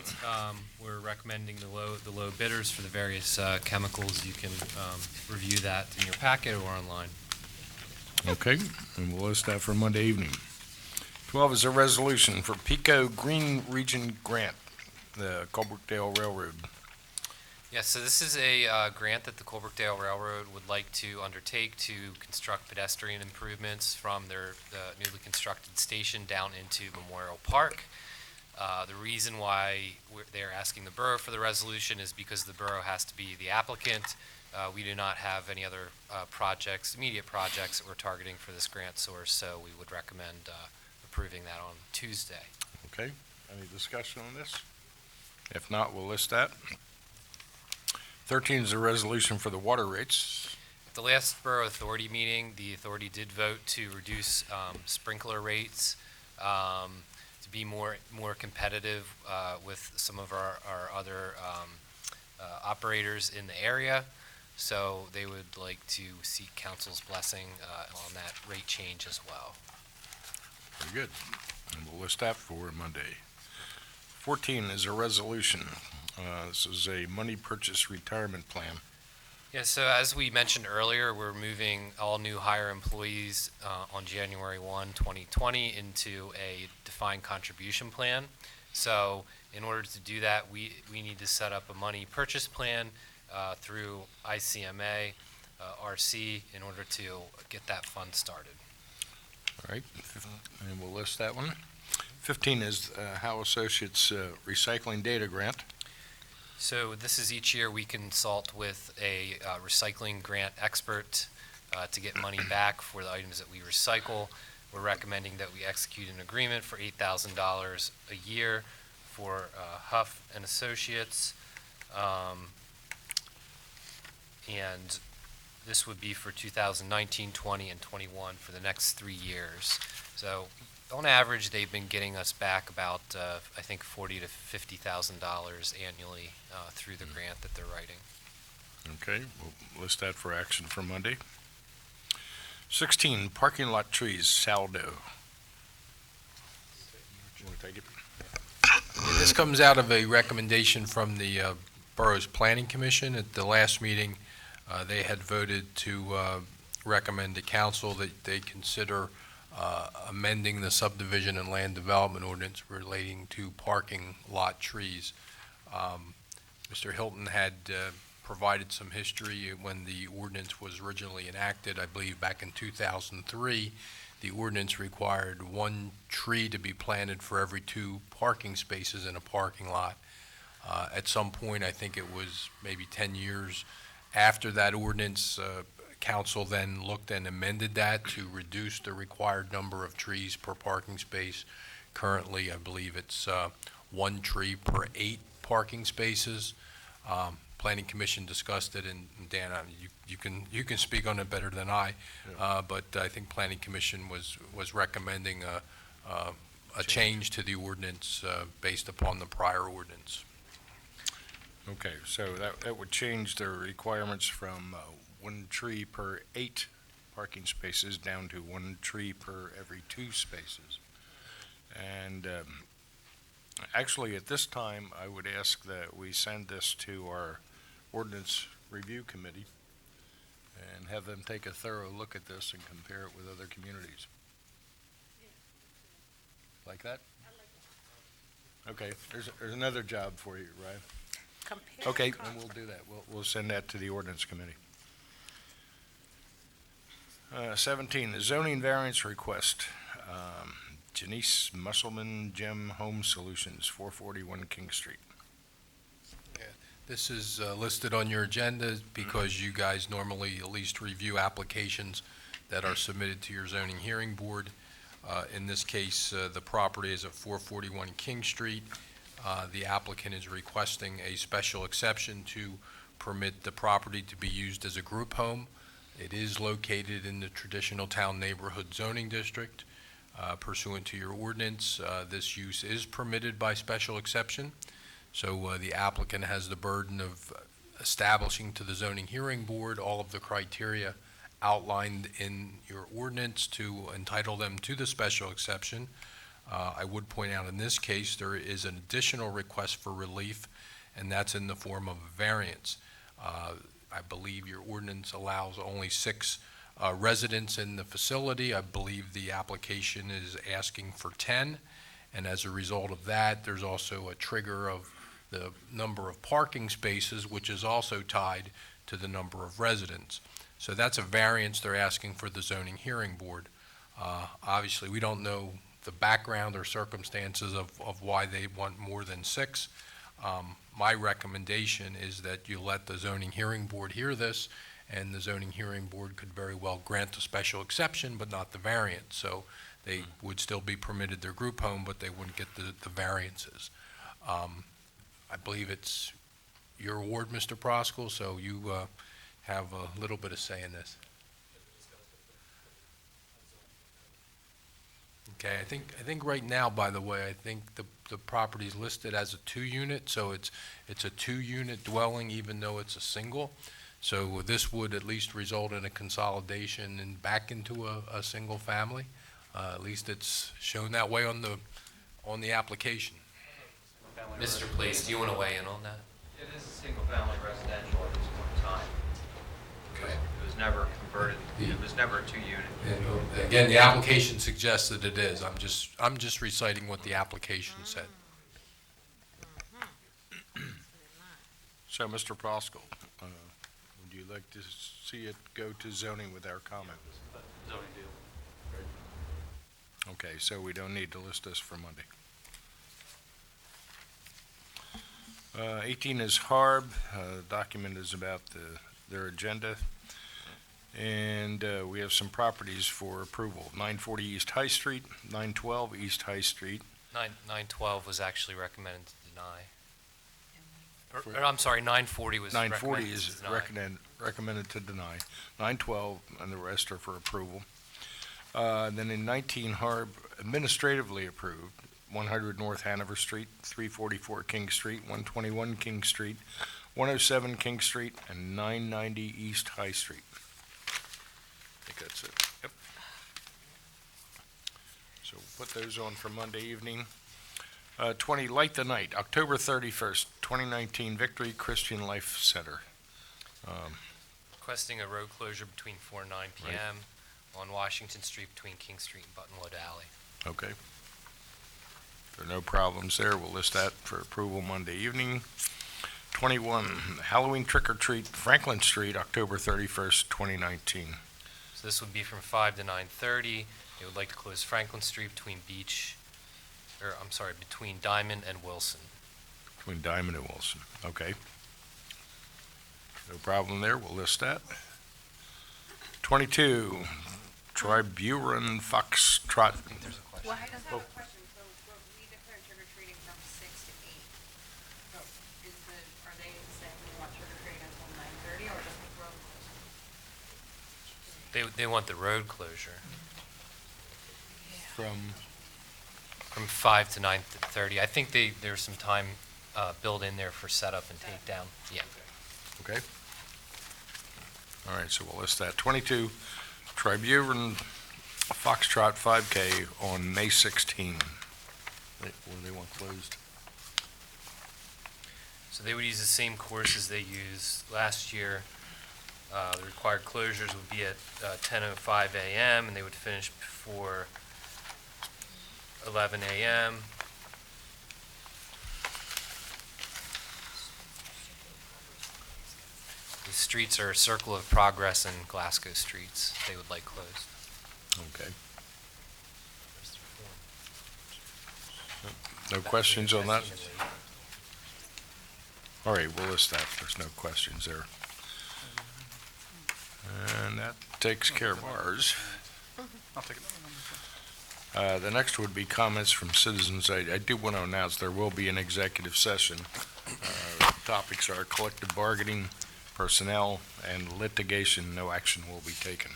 We're recommending the low bidders for the various chemicals. You can review that in your packet or online. Okay, and we'll list that for Monday evening. 12 is a resolution for Pico Green Region Grant, the Colbrookdale Railroad. Yes, so this is a grant that the Colbrookdale Railroad would like to undertake to construct pedestrian improvements from the newly constructed station down into Memorial Park. The reason why they're asking the borough for the resolution is because the borough has to be the applicant. We do not have any other immediate projects that we're targeting for this grant source, so we would recommend approving that on Tuesday. Okay, any discussion on this? If not, we'll list that. 13 is a resolution for the water rates. At the last Borough Authority meeting, the authority did vote to reduce sprinkler rates to be more competitive with some of our other operators in the area. So they would like to seek council's blessing on that rate change as well. Very good. And we'll list that for Monday. 14 is a resolution. This is a money purchase retirement plan. Yeah, so as we mentioned earlier, we're moving all new hire employees on January 1, 2020 into a defined contribution plan. So in order to do that, we need to set up a money purchase plan through ICMA, RC, in order to get that fund started. All right, and we'll list that one. 15 is Howe Associates Recycling Data Grant. So this is each year we consult with a recycling grant expert to get money back for the items that we recycle. We're recommending that we execute an agreement for $8,000 a year for Huff and Associates. And this would be for 2019, 20, and 21 for the next 3 years. So on average, they've been getting us back about, I think, $40,000 to $50,000 annually through the grant that they're writing. Okay, we'll list that for action for Monday. 16, parking lot trees, Saldo. You want to take it? This comes out of a recommendation from the Borough's Planning Commission. At the last meeting, they had voted to recommend to council that they consider amending the subdivision and land development ordinance relating to parking lot trees. Mr. Hilton had provided some history when the ordinance was originally enacted, I believe back in 2003. The ordinance required 1 tree to be planted for every 2 parking spaces in a parking lot. At some point, I think it was maybe 10 years after that ordinance, council then looked and amended that to reduce the required number of trees per parking space. Currently, I believe it's 1 tree per 8 parking spaces. Planning Commission discussed it, and Dan, you can speak on it better than I. But I think Planning Commission was recommending a change to the ordinance based upon the prior ordinance. Okay, so that would change the requirements from 1 tree per 8 parking spaces down to 1 tree per every 2 spaces. And actually, at this time, I would ask that we send this to our ordinance review committee and have them take a thorough look at this and compare it with other communities. Like that? Okay, there's another job for you, Ryan. Okay, and we'll do that. We'll send that to the ordinance committee. 17, the zoning variance request. Janice Musselman Gem Home Solutions, 441 King Street. This is listed on your agenda because you guys normally at least review applications that are submitted to your zoning hearing board. In this case, the property is at 441 King Street. The applicant is requesting a special exception to permit the property to be used as a group home. It is located in the traditional town neighborhood zoning district. Pursuant to your ordinance, this use is permitted by special exception. So the applicant has the burden of establishing to the zoning hearing board all of the criteria outlined in your ordinance to entitle them to the special exception. I would point out in this case, there is an additional request for relief, and that's in the form of a variance. I believe your ordinance allows only 6 residents in the facility. I believe the application is asking for 10, and as a result of that, there's also a trigger of the number of parking spaces, which is also tied to the number of residents. So that's a variance they're asking for the zoning hearing board. Obviously, we don't know the background or circumstances of why they want more than 6. My recommendation is that you let the zoning hearing board hear this, and the zoning hearing board could very well grant a special exception, but not the variance. So they would still be permitted their group home, but they wouldn't get the variances. I believe it's your ward, Mr. Proskal, so you have a little bit of say in this. Okay, I think right now, by the way, I think the property's listed as a 2-unit, so it's a 2-unit dwelling even though it's a single. So this would at least result in a consolidation and back into a single family. At least it's shown that way on the application. Mr. Place, do you want to weigh in on that? It is a single-family residential at this point in time. Okay. It was never converted, it was never a 2-unit. And again, the application suggests that it is. I'm just reciting what the application said. So, Mr. Proskal, would you like to see it go to zoning with our comment? Zoning deal. Okay, so we don't need to list this for Monday. 18 is Harb. The document is about their agenda. And we have some properties for approval. 940 East High Street, 912 East High Street. 912 was actually recommended to deny. Or I'm sorry, 940 was 940 recommended is to deny. recommended to deny. 912 and the rest are for approval. Then in 19 Harb, administratively approved. 100 North Hanover Street, 344 King Street, 121 King Street, 107 King Street, and 990 East High Street. I think that's it. Yep. So we'll put those on for Monday evening. 20 Light the Night, October 31st, 2019, Victory Christian Life Center. Requesting a road closure between 4 and 9 p.m. on Washington Street between King Street and Buttonwood Alley. Okay. There are no problems there. We'll list that for approval Monday evening. 21, Halloween Trick or Treat, Franklin Street, October 31st, 2019. So this would be from 5 to 9:30. They would like to close Franklin Street between between Diamond and Wilson. Between Diamond and Wilson. Okay. No problem there. We'll list that. 22, Triburan Foxtrot. Well, I just have a question. So we declared trick-or-treating from 6 to 8. So are they saying they want trick-or-treating until 9:30 or just the road closure? They want the road closure From 5 to 9:30. I think there's some time build in there for setup and takedown. Yeah. Okay. All right, so we'll list that. 22, Tribune Foxtrot 5K on May 16. What do they want closed? So they would use the same courses they used last year. The required closures would be at 10:05 a.m. and they would finish before 11 a.m. The streets are Circle of Progress and Glasgow streets. They would like closed. Okay. No questions on that? All right, we'll list that. There's no questions there. And that takes care of ours. I'll take it. The next would be comments from citizens. I do want to announce there will be an executive session. Topics are collective bargaining, personnel, and litigation. No action will be taken.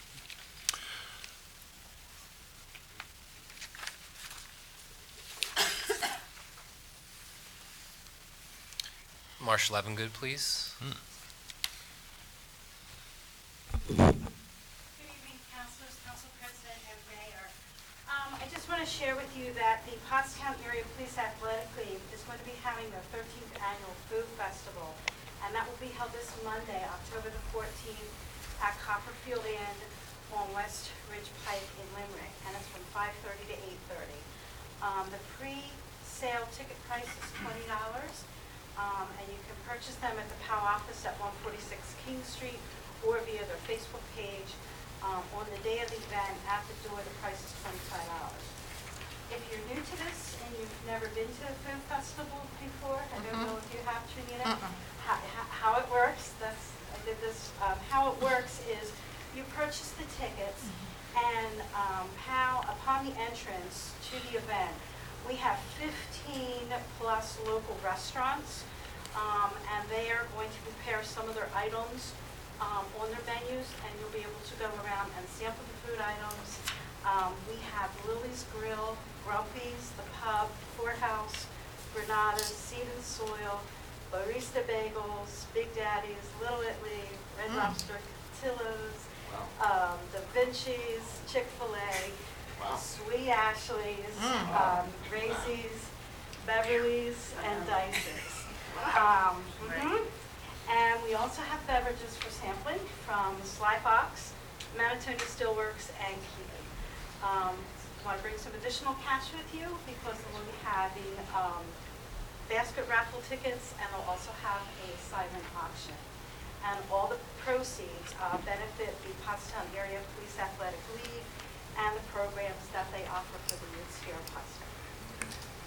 Marshall Evangood, please. Good evening, councilors, council president, and mayor. I just want to share with you that the Pottstown Area Police Athletic League is going to be having their 13th annual food festival, and that will be held this Monday, October the 14th, at Copperfield Inn on West Ridge Pike in Limerick, and it's from 5:30 to 8:30. The pre-sale ticket price is $20. And you can purchase them at the POW office at 146 King Street or via their Facebook page. On the day of the event, at the door, the price is $25. If you're new to this and you've never been to a food festival before, I don't know if you have, Trinita, how it works, I did this, how it works is you purchase the tickets and POW, upon the entrance to the event, we have 15 plus local restaurants, and they are going to prepare some of their items on their menus, and you'll be able to go around and sample the food items. We have Lily's Grill, Grumpy's, The Pub, Fort House, Granada's, Seed and Soil, Barista Bagels, Big Daddy's, Little Italy, Red Lobster, Tillo's, Da Vinci's, Chick-fil-A, Sweet Ashley's, Gracie's, Beverly's, and Dice's. And we also have beverages for sampling from Sly Fox, Manatoni Steelworks, and Keegan. Want to bring some additional cash with you because we'll be having basket raffle tickets, and they'll also have a silent auction. And all the proceeds benefit the Pottstown Area Police Athletic League and the programs that they offer for the youths here in Pottstown.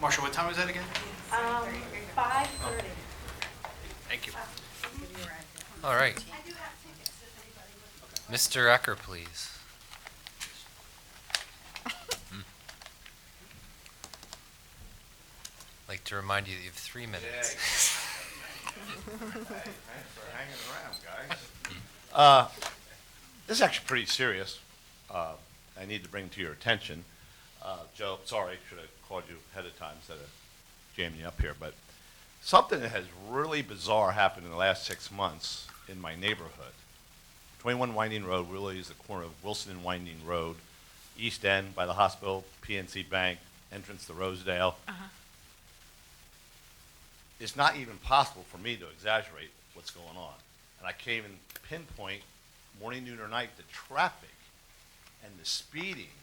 Marshall, what time was that again? 5:30. Thank you. All right. I do have tickets if anybody would. Mr. Ecker, please. I'd like to remind you that you have 3 minutes. Thanks for hanging around, guys. This is actually pretty serious. I need to bring to your attention. Joe, sorry, should have called you ahead of time instead of jamming you up here, but something that has really bizarre happened in the last 6 months in my neighborhood. 21 Winding Road really is the corner of Wilson and Winding Road, East End by the hospital, PNC Bank, entrance to Rosedale. It's not even possible for me to exaggerate what's going on. And I can't even pinpoint morning, noon, or night the traffic and the speeding,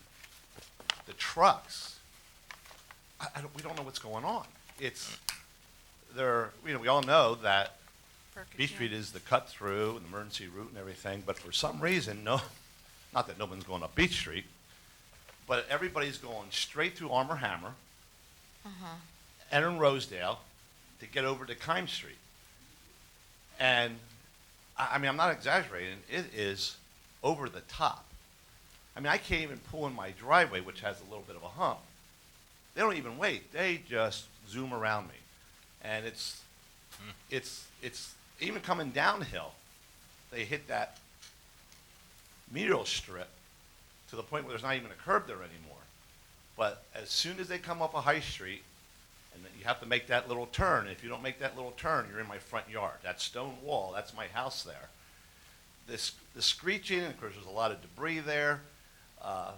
the trucks. We don't know what's going on. It's there. We all know that B Street is the cut through and the emergency route and everything. But for some reason, not that no one's going up Beach Street, but everybody's going straight through Armour Hammer and in Rosedale to get over to Kime Street. And I mean, I'm not exaggerating. It is over the top. I mean, I can't even pull in my driveway, which has a little bit of a hump. They don't even wait. They just zoom around me. And it's even coming downhill, they hit that medial strip to the point where there's not even a curb there anymore. But as soon as they come up a high street And then you have to make that little turn. If you don't make that little turn, you're in my front yard. That stone wall, that's my house there. The screeching, and of course there's a lot of debris there. And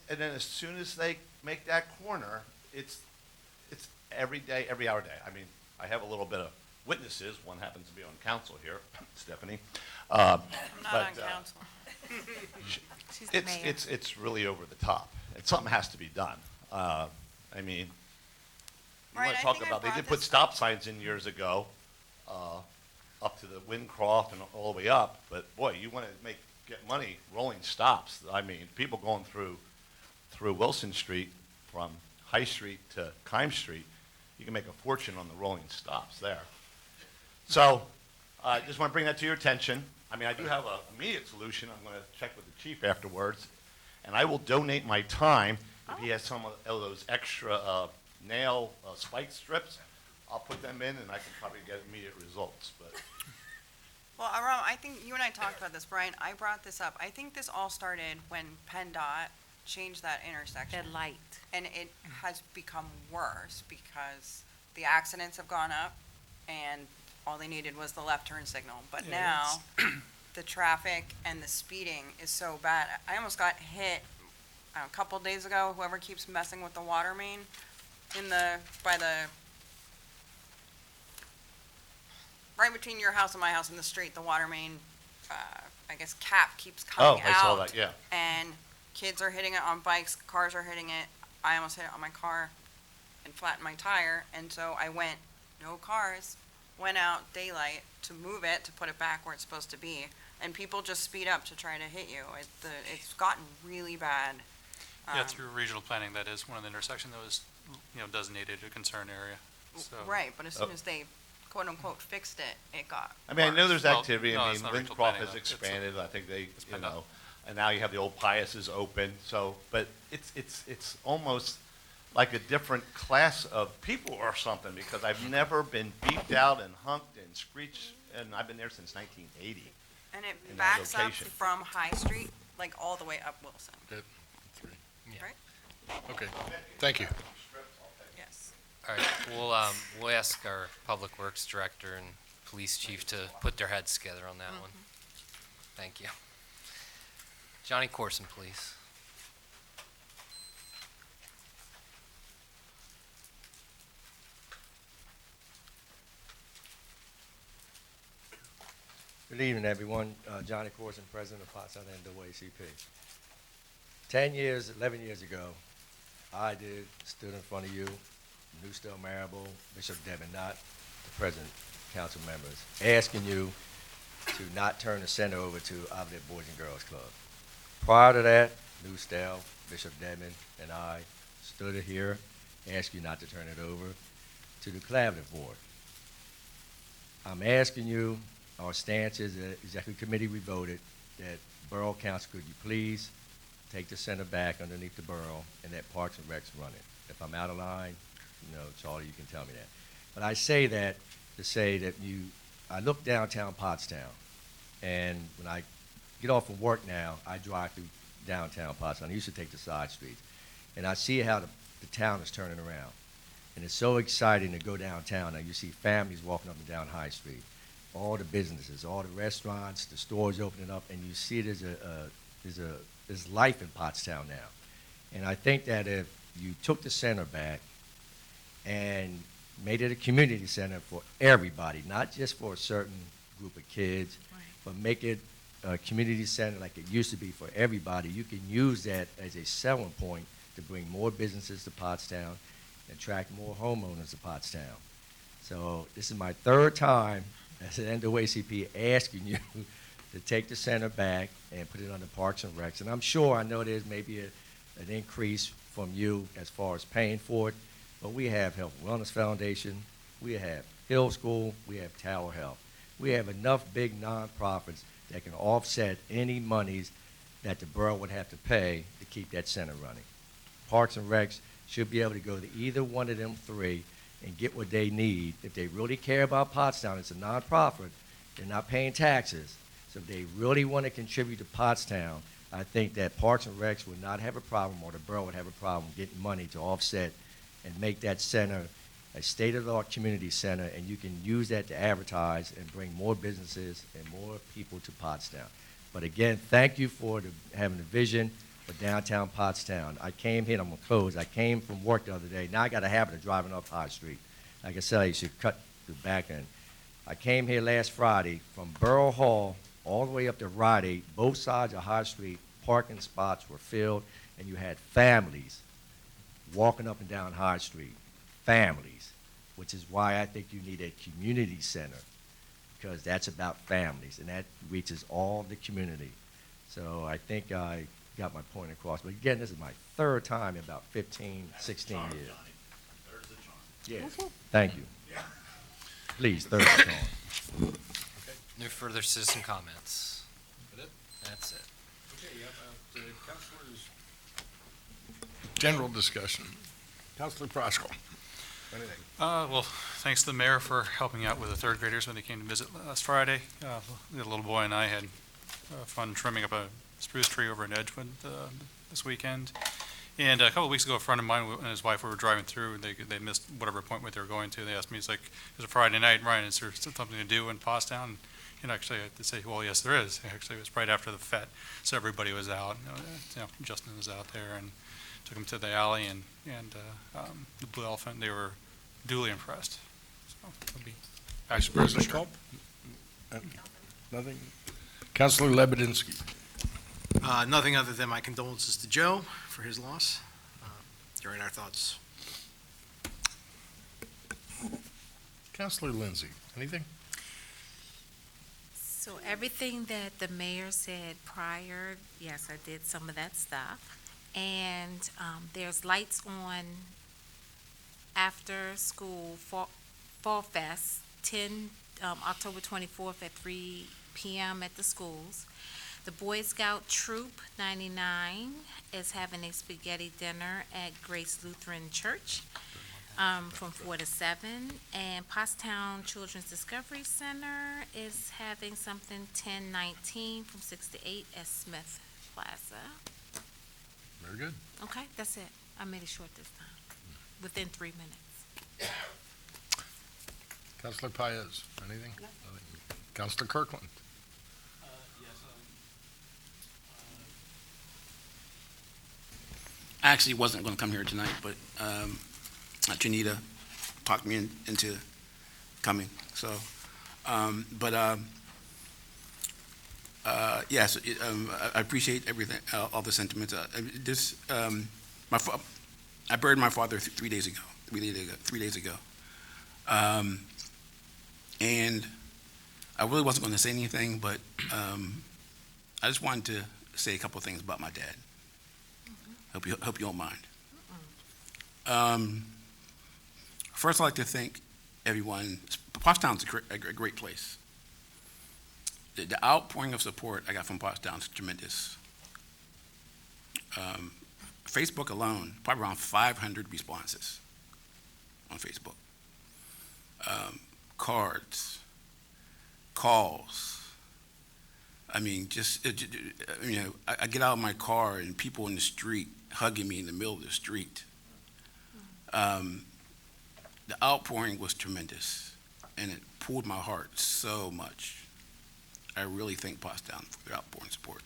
then as soon as they make that corner, it's every day, every hour day. I mean, I have a little bit of witnesses. One happens to be on council here, Stephanie. I'm not on council. She's the mayor. It's really over the top. And something has to be done. I mean, you Right, want I to talk think I about, they brought did put this stop signs in years ago, up to the Windcroft and all the way up, but boy, you want to get money rolling stops. I mean, people going through Wilson Street from High Street to Kime Street, you can make a fortune on the rolling stops there. So, I just want to bring that to your attention. I mean, I do have an immediate solution. I'm going to check with the chief afterwards, and I will donate my time. If he has some of those extra nail spike strips, I'll put them in, and I can probably get immediate results. But Well, Aram, I think you and I talked about this, Brian. I brought this up. I think this all started when PennDOT changed that intersection. That light. And it has become worse because the accidents have gone up and all they needed was the left turn signal. But Yeah, now, the traffic and the speeding is so bad. I almost got hit a couple days ago, whoever keeps messing with the water main right between your house and my house in the street, the water main, I guess cap keeps coming out. I saw that, yeah. And kids are hitting it on bikes, cars are hitting it. I almost hit it on my car and flattened my tire, and so I went, no cars, went out daylight to move it, to put it back where it's supposed to be, and people just speed up to try to hit you. It's gotten really bad. Yeah, through regional planning, that is one of the intersections that was, designated a concern area, so. Right, but as soon as they quote-unquote fixed it, it got I mean, I know there's Well, activity. no, I it's mean, not regional Windcroft planning, has though. It's expanded. I think they, PennDOT. and now you have the old Pius's open. So, but it's almost like a different class of people or something, because I've never been beeped out and hunked and screeched, and I've been there since 1980. And it in that backs up location. from High Street, like all the way up Wilson. Yeah. Right? Okay, thank you. Yes. All right, we'll ask our Public Works Director and Police Chief to put their heads together on that one. Thank you. Johnny Corson, please. Good evening, everyone. Johnny Corson, President of Pottstown NAACP. 10 years, 11 years ago, I stood in front of you, Newstell Marable, Bishop Devin Knott, the President, council members, asking you to not turn the center over to Outlet Boys and Girls Club. Prior to that, Newstell, Bishop Devin, and I stood here, asked you not to turn it over to the Collaborative Board. I'm asking you, our stance is the Executive Committee, we voted that Borough Council, could you please take the center back underneath the borough and let Parks and Recs run it. If I'm out of line, Charlie, you can tell me that. But I say that to say that I look downtown Pottstown, and when I get off from work now, I drive through downtown Pottstown. I used to take the side streets. And I see how the town is turning around. And it's so exciting to go downtown. Now you see families walking up and down High Street, all the businesses, all the restaurants, the stores opening up, and you see there's life in Pottstown now. And I think that if you took the center back and made it a community center for everybody, not just for a certain group of kids, but make it a community center like it used to be for everybody, you can use that as a selling point to bring more businesses to Pottstown, attract more homeowners to Pottstown. So this is my third time as an NAACP asking you to take the center back and put it under Parks and Recs. And I know there's maybe an increase from you as far as paying for it, but we have Health and Wellness Foundation, we have Hill School, we have Tower Health. We have enough big nonprofits that can offset any monies that the borough would have to pay to keep that center running. Parks and Recs should be able to go to either one of them three and get what they need. If they really care about Pottstown, it's a nonprofit, they're not paying taxes. So if they really want to contribute to Pottstown, I think that Parks and Recs would not have a problem, or the borough would have a problem getting money to offset and make that center a state-of-the-art community center, and you can use that to advertise and bring more businesses and more people to Pottstown. But again, thank you for having the vision for downtown Pottstown. I came here, I'm gonna close, I came from work the other day. Now I got a habit of driving up High Street. Like I said, I should cut the back end. I came here last Friday from Borough Hall all the way up to Rite Aid. Both sides of High Street, parking spots were filled, and you had families walking up and down High Street. Families, which is why I think you need a community center, because that's about families, and that reaches all the community. So I think I got my point across. But again, this is my third time in about 15, 16 years. Yes, thank you. Please, third charm. No further citizen comments. That's it. Okay, Councilors. General discussion. Councilor Proskal. Anything? Well, thanks to the mayor for helping out with the third graders when they came to visit last Friday. The little boy and I had fun trimming up a spruce tree over in Edgewood this weekend. And a couple of weeks ago, a friend of mine and his wife were driving through, and they missed whatever appointment they were going to. They asked me, it's like, it's a Friday night, Ryan, is there something to do in Pottstown? And actually, I had to say, well, yes, there is. Actually, it was right after the FET, so everybody was out. Justin was out there, and took him to the alley and the Blue Elephant. They were duly impressed. So it'll be Vice President Culp? Nothing? Councilor Lebedinsky. Nothing other than my condolences to Joe for his loss. You're in our thoughts. Councilor Lindsay, anything? So everything that the mayor said prior, yes, I did some of that stuff. And there's lights on after school Fall Fest, October 24th at 3 p.m. at the schools. The Boy Scout Troop 99 is having a spaghetti dinner at Grace Lutheran Church from 4 to 7. And Pottstown Children's Discovery Center is having something 10/19 from 6 to 8 at Smith Plaza. Very good. Okay, that's it. I made it short this time, within 3 minutes. Councilor Paez, anything? Nothing. Councilor Kirkland. I actually wasn't going to come here tonight, but Janita talked me into coming. So, yes, I appreciate everything, all the sentiments. I buried my father 3 days ago. 3 days ago, and I really wasn't going to say anything, but I just wanted to say a couple of things about my dad. Hope you don't mind. First, I'd like to thank everyone. Pottstown's a great place. The outpouring of support I got from Pottstown is tremendous. Facebook alone, probably around 500 responses on Facebook. Cards, calls. I mean, I get out of my car and people in the street hugging me in the middle of the street. The outpouring was tremendous, and it pulled my heart so much. I really thank Pottstown for their outpouring support.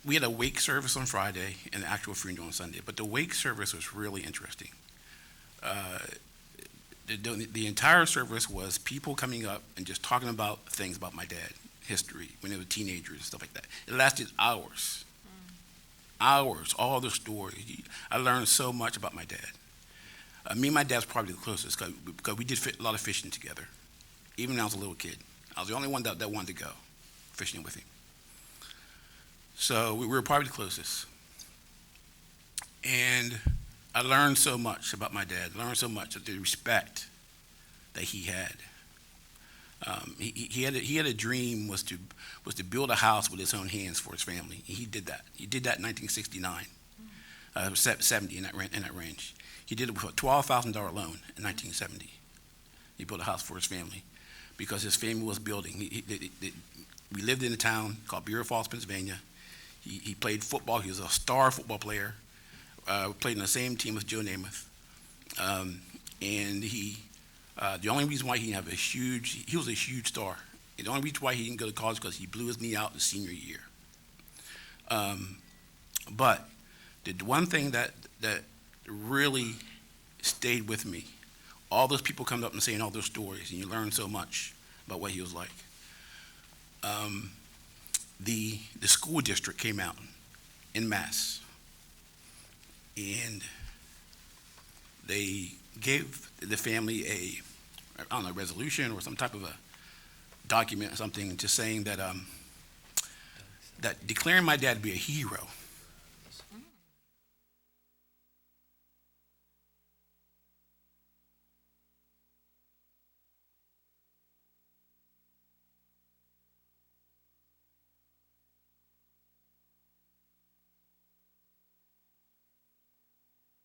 We had a wake service on Friday and an actual funeral on Sunday, but the wake service was really interesting. The entire service was people coming up and just talking about things about my dad, history, when they were teenagers and stuff like that. It lasted hours. Hours, all the stories. I learned so much about my dad. Me and my dad's probably the closest because we did a lot of fishing together. Even when I was a little kid. I was the only one that wanted to go fishing with him. So we were probably the closest. And I learned so much about my dad, learned so much of the respect that he had. He had a dream was to build a house with his own hands for his family. He did that. He did that in 1969, 70 in that range. He did it with a $12,000 loan in 1970. He built a house for his family because his family was building. We lived in a town called Borough, Pennsylvania. He played football. He was a star football player. Played in the same team with Joe Namath. And the only reason why he was a huge star. The only reason why he didn't go to college because he blew his knee out his senior year. But the one thing that really stayed with me, all those people come up and saying all their stories, and you learn so much about what he was like. The school district came out en masse, and they gave the family I don't know, resolution or some type of a document or something, just saying that that declaring my dad to be a hero